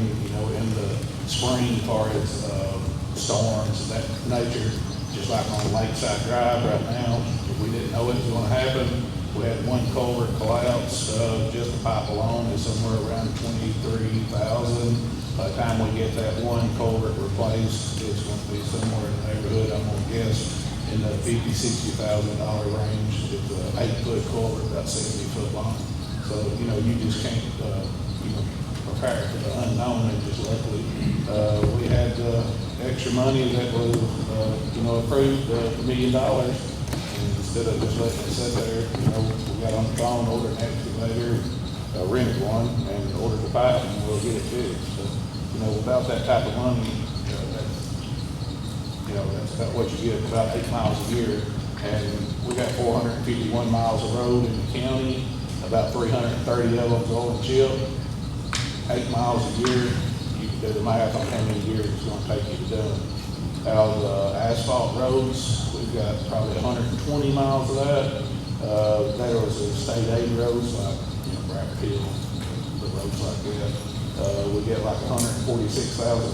in the spring for its storms of that nature. Just like on Lakeside Drive right now, if we didn't know it was going to happen, we had one culvert collapse. Just the pipe alone is somewhere around $23,000. By the time we get that one culvert replaced, it's going to be somewhere in the neighborhood, I'm going to guess, in the $50,000, $60,000 range. It's an 8-foot culvert, about 70 foot long. So, you just can't, prepare for the unknown. And just luckily, we had extra money that was, approved $1 million. And instead of just letting it sit there, we got on the phone, ordered an excavator, rented one, and ordered the pipe, and we'll get it fixed. So, without that type of money, that's about what you get, about 8 miles a year. And we got 451 miles of road in the county, about 330 of them oil and chip. 8 miles a year, you can do the math on how many years it's going to take you to do it. Out of the asphalt roads, we've got probably 120 miles of that. There was a state aid roads like Bradford Hill, the roads like that. We get like $146,000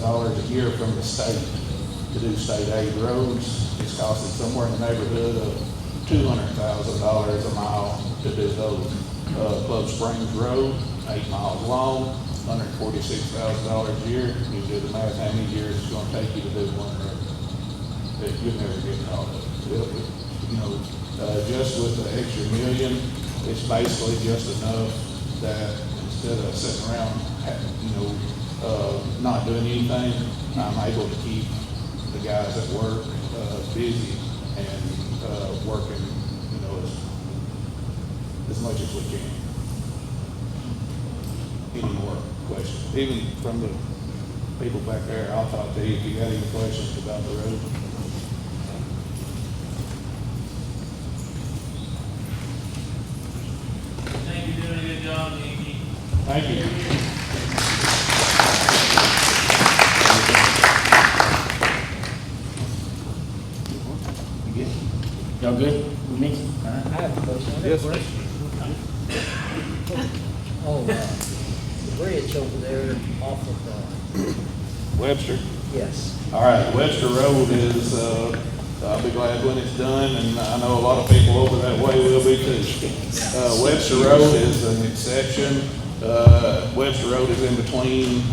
a year from the state to do state aid roads. It's costing somewhere in the neighborhood of $200,000 a mile to do those. Club Springs Road, 8 miles long, $146,000 a year. You do the math, how many years it's going to take you to do one road. You'll never get caught up. Just with the extra million, it's basically just enough that instead of sitting around, not doing anything, I'm able to keep the guys at work, busy and, working, as much as we can. Any more questions? Even from the people back there, I'll talk to you if you got any questions about the road. Thank you, doing a good job, Nikki. Thank you. You good? Y'all good with me? All right. I have a question. Yes, sir. Oh, the bridge over there off of, Webster? yes. All right, Webster Road is, I'll be glad when it's done, and I know a lot of people over that way will be too. Webster Road is an exception. Webster Road is in between,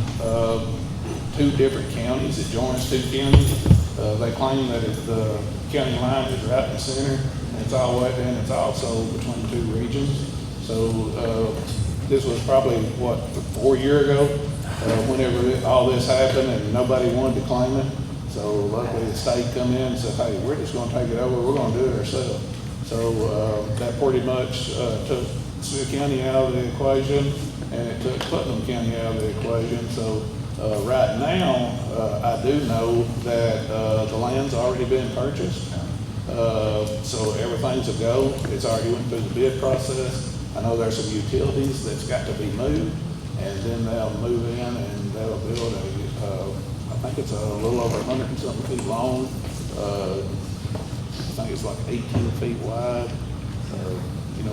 two different counties. It joins two counties. They claim that the county line is right in the center, and it's all wet, and it's also between two regions. So, this was probably, 4 years ago, whenever all this happened, and nobody wanted to claim it. So luckily the state come in and said, hey, we're just gonna take it over, we're gonna do it ourselves. So, that pretty much, took Smith County out of the equation, and it took Putnam County out of the equation. So, right now, I do know that, the land's already been purchased. So everything's a go. It's already went through the bid process. I know there's some utilities that's got to be moved, and then they'll move in and they'll build I think it's a little over 100 and something feet long. I think it's like 18 feet wide,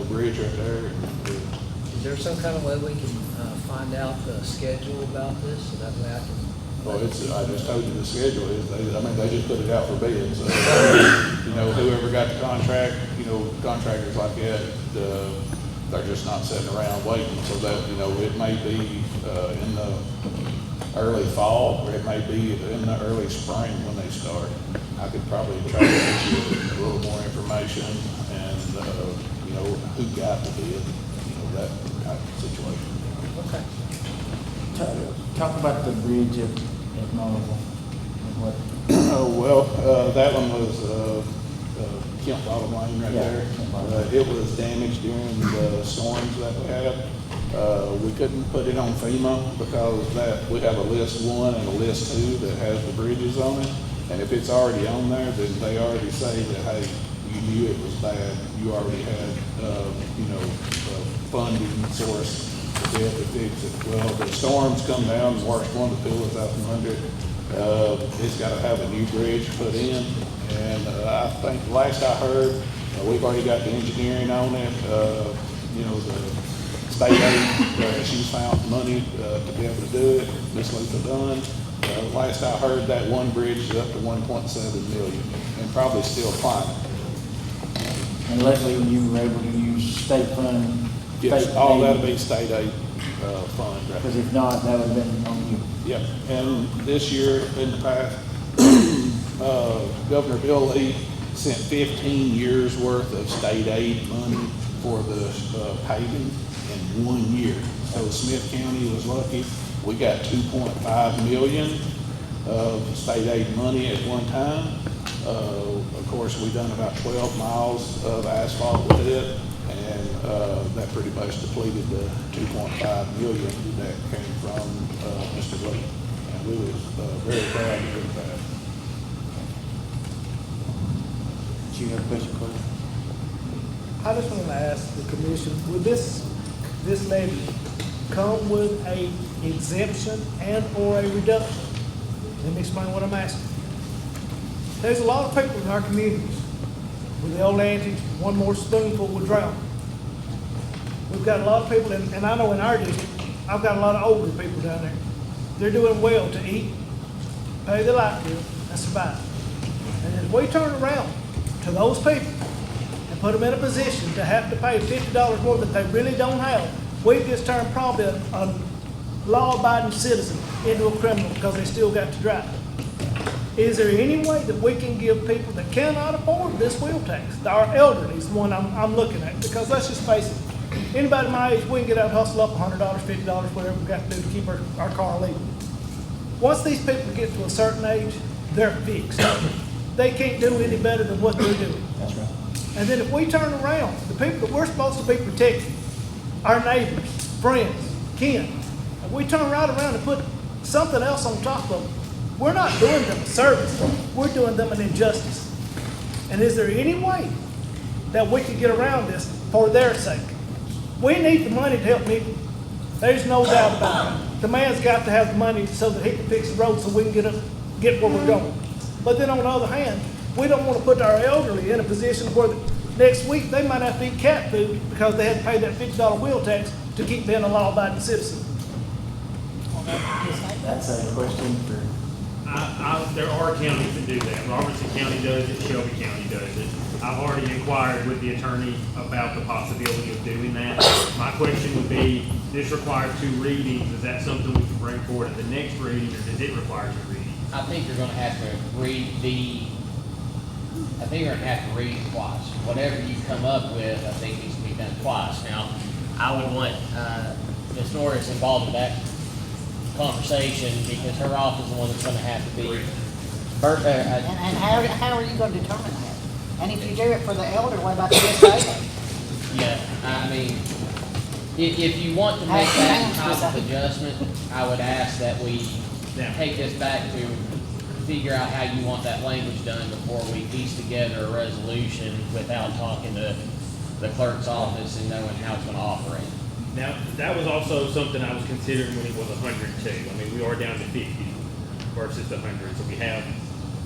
bridge right there. Is there some kind of way we can find out the schedule about this, so that way I can? Well, I just told you the schedule is, they just put it out for bid, so, whoever got the contract, contractors like that, they're just not sitting around waiting, so that, it may be, in the early fall, or it may be in the early spring when they start. I could probably try to get you a little more information and, who got the bid, that type of situation. Okay. Talk about the bridge at Norwell. That one was, Kemp Bottom Lane right there. It was damaged during the storms that we had. We couldn't put it on FEMA because we have a list 1 and a list 2 that has the bridges on it. And if it's already on there, then they already say that, hey, you knew it was bad. You already had, funding source to be able to fix it. Well, the storms come down and washed one of the pillars out from under it. It's got to have a new bridge put in. And I think last I heard, we've already got the engineering on it. The state aid, she's found money to be able to do it. Miss Luther Dunn. Last I heard, that one bridge is up to 1.7 million and probably still climbing. And luckily you were able to use state fund. Yes, all that'll be state aid fund. Right? Because if not, that would have been on you. Yep, and this year, in the past, Governor Bill Lee sent 15 years worth of state aid money for the paving in 1 year. So Smith County was lucky. We got 2.5 million of state aid money at one time. Of course, we done about 12 miles of asphalt with it, and that pretty much depleted the 2.5 million that came from Mr. Lee. And we was very proud to do that. Do you have a question, Corey? I just want to ask the commission, would this levy come with a exemption and or a reduction? Let me explain what I'm asking. There's a lot of people in our communities with the old antics, one more spoonful will drown. We've got a lot of people, and I know in our district, I've got a lot of older people down there. They're doing well to eat, pay their light bill, and survive. And if we turn around to those people and put them in a position to have to pay $50 more that they really don't have, we've just turned probably a law-abiding citizen into a criminal because they still got to drive. Is there any way that we can give people that cannot afford this wheel tax, our elderly is the one I'm looking at, because let's just face it, anybody my age, we can get out and hustle up $100, $50, whatever we got to do to keep our car legal. Once these people get to a certain age, they're fixed. They can't do any better than what they're doing. That's right. And then if we turn around, the people that we're supposed to be protecting, our neighbors, friends, kin, if we turn right around and put something else on top of them, we're not doing them a service, we're doing them an injustice. And is there any way that we can get around this for their sake? We need the money to help people. There's no doubt about it. The man's got to have the money so that he can fix the road so we can get where we're going. But then on the other hand, we don't want to put our elderly in a position where next week they might have to eat cat food because they had to pay that $50 wheel tax to keep being a law-abiding citizen. That's a question for. There are counties that do that. Robertson County does it, Shelby County does it. I've already inquired with the attorney about the possibility of doing that. My question would be, this requires 2 readings. Is that something we can bring forward at the next reading, or does it require 2 readings? I think you're gonna have to read it twice. Whatever you come up with, I think needs to be done twice. Now, I would want, Ms. Norris involved in that conversation because her office is the one that's gonna have to be. And how are you gonna determine that? And if you do it for the elder, what about the disabled? Yeah, I mean, if you want to make that type of adjustment, I would ask that we take this back to figure out how you want that language done before we piece together a resolution without talking to the clerk's office and knowing how it's gonna operate. Now, that was also something I was considering when it was 102. I mean, we are down to 50 versus the 100, so we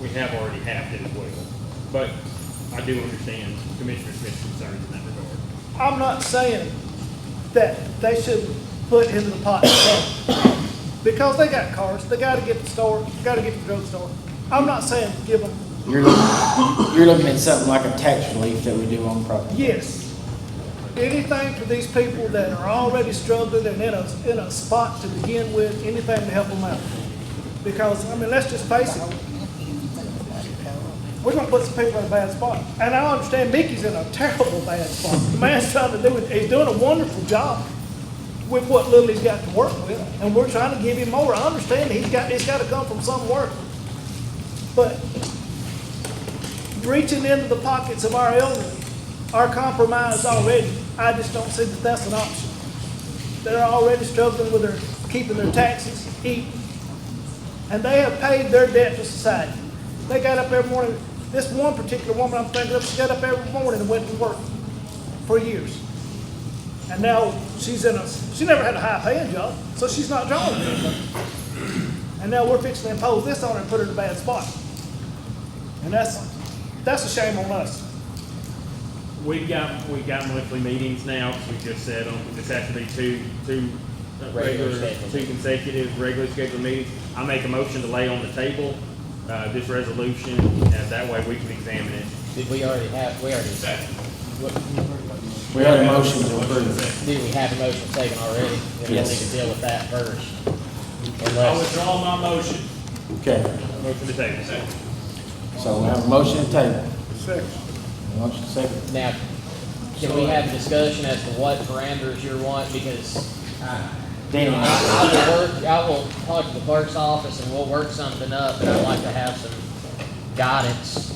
have already halved it as well. But I do understand Commissioner Smith's concerns in that regard. I'm not saying that they should put into the pot because they got cars, they gotta get to the store, they gotta get to the drugstore. I'm not saying give them. You're looking at something like a tax relief that we do on property. Yes. Anything for these people that are already struggling and in a spot to begin with, anything to help them out. Because, I mean, let's just face it. We're gonna put some people in a bad spot. And I understand Mickey's in a terrible bad spot. The man's trying to do it, he's doing a wonderful job with what little he's got to work with. And we're trying to give him more. I understand it's gotta come from somewhere. But reaching into the pockets of our elderly, are compromised already. I just don't see that that's an option. They're already struggling with keeping their taxes, eating, and they have paid their debt to society. They got up every morning. This one particular woman I'm thinking of, she got up every morning and went to work for years. And now she never had a high-paying job, so she's not drawing anything. And now we're fixing to impose this on her and put her in a bad spot. And that's a shame on us. We've got monthly meetings now, because we just said this has to be two consecutive regularly scheduled meetings. I make a motion to lay on the table this resolution, and that way we can examine it. Did we already have, We had a motion to approve. Did we have a motion taken already? Then we'll Yes. need to deal with that first. I withdraw my motion. Okay, Motion to table. so we have a motion to table. Second. Motion second. Now, can we have a discussion as to what parameters you want? Because Danny. I will talk to the clerk's office and we'll work something up, but I'd like to have some guidance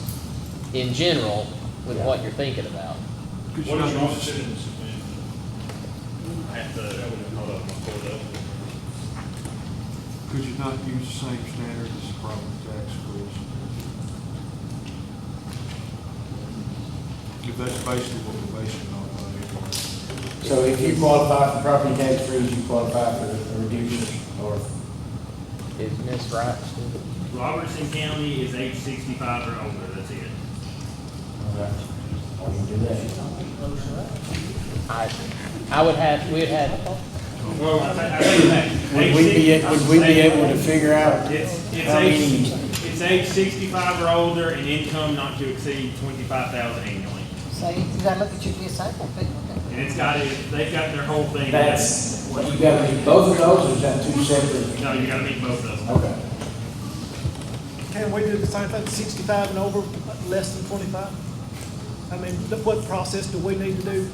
in general with what you're thinking about. What is your option? I have to, hold up, I'll pull it up. Could you not use the same standard as the property tax schools? If that's basically what we're basing it on. So if you qualify for property tax freeze, you qualify for a reduction or. Is Ms. Wright? Robertson County is age 65 or older, that's it. Okay. Or you do that. We'd have, Well, I think that. Would we be able to figure out It's how many? It's age 65 or older and income not to exceed 25,000 annually. So you gotta look at your disabled people. And they've got their whole thing. That's, you gotta meet both of those, or is that two separate? No, you gotta meet both of them. Okay. can we do the same thing, 65 and over, less than 25? I mean, what process do we need to do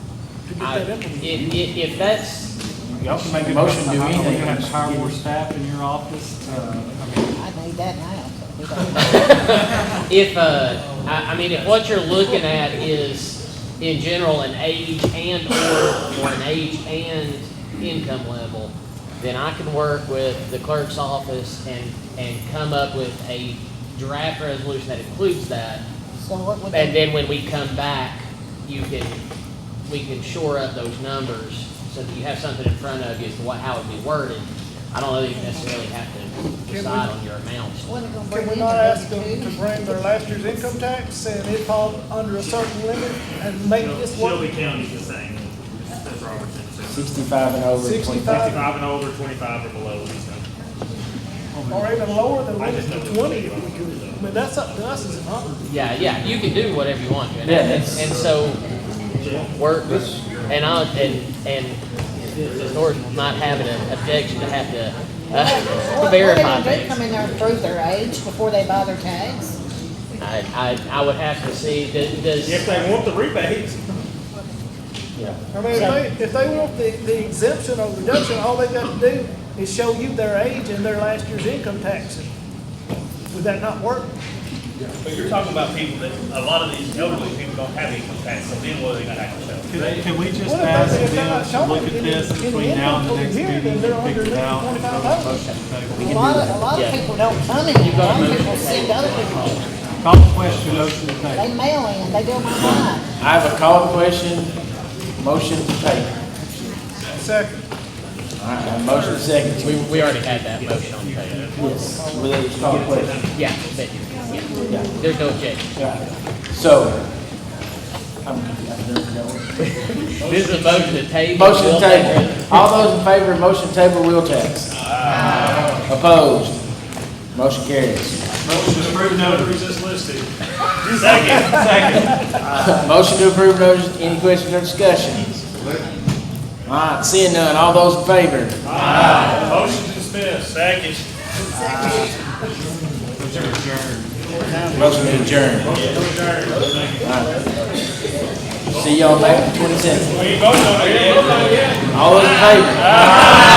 to get that implemented? If that's, Y'all can make a motion to do Are we anything. gonna have to hire more staff in your office? I need that now. if, I mean, if what you're looking at is, in general, an age and or an age and income level, then I can work with the clerk's office and come up with a draft resolution that includes that. So what would And then when we come back, we can shore up those numbers so that you have something in front of you as to how it'd be worded. I don't know that you necessarily have to decide on your amounts. Can we not ask them to bring their last year's income tax and it fall under a certain limit and make this work? Shelby County's the same, as Robertson. 65 and over, 65. 65 and over, 25 or below, these things. Or even lower than I just know 20 if we could. I mean, that's up to us, is it not? Yeah, you can do whatever you want to. And, Yeah, and, that's- and so, and the Lord not having an objection to have to What verify are they gonna do, things. come in there and prove their age before they buy their tags? I would have to see, does. If they want the rebates. Yeah. I mean, if they want the exemption or reduction, all they got to do is show you their age and their last year's income tax. Would that not work? But you're talking about people that, a lot of these elderly people don't have income tax, so then what are they gonna have to show? Can we just What if they- ask if they're not them to showing look at any- this any between now and the income next from here, meeting, then they're pick it under out, and throw the 25,000. motion to table? A lot of people don't come in, here. a lot of people send other people. Call the question, motion to They table. mail in, they do them online. I have a call question, motion to table. Second. All right, I have a motion to second. We already had that motion on the table. Yes, with a call question. Yeah, there's no objection. Yeah. So, This is a motion to table. motion to We'll table. take it. All those in favor of motion to table, wheel tax. Opposed? Motion carries. Motion to approve notaries as listed. Second. Motion to approve notice, any questions or discussion? All right, seeing none, all those in favor? Aye. Motion to dismiss. Second. Motion to adjourn. All right. See y'all back in 20 seconds. We ain't voting on it yet. All those in favor?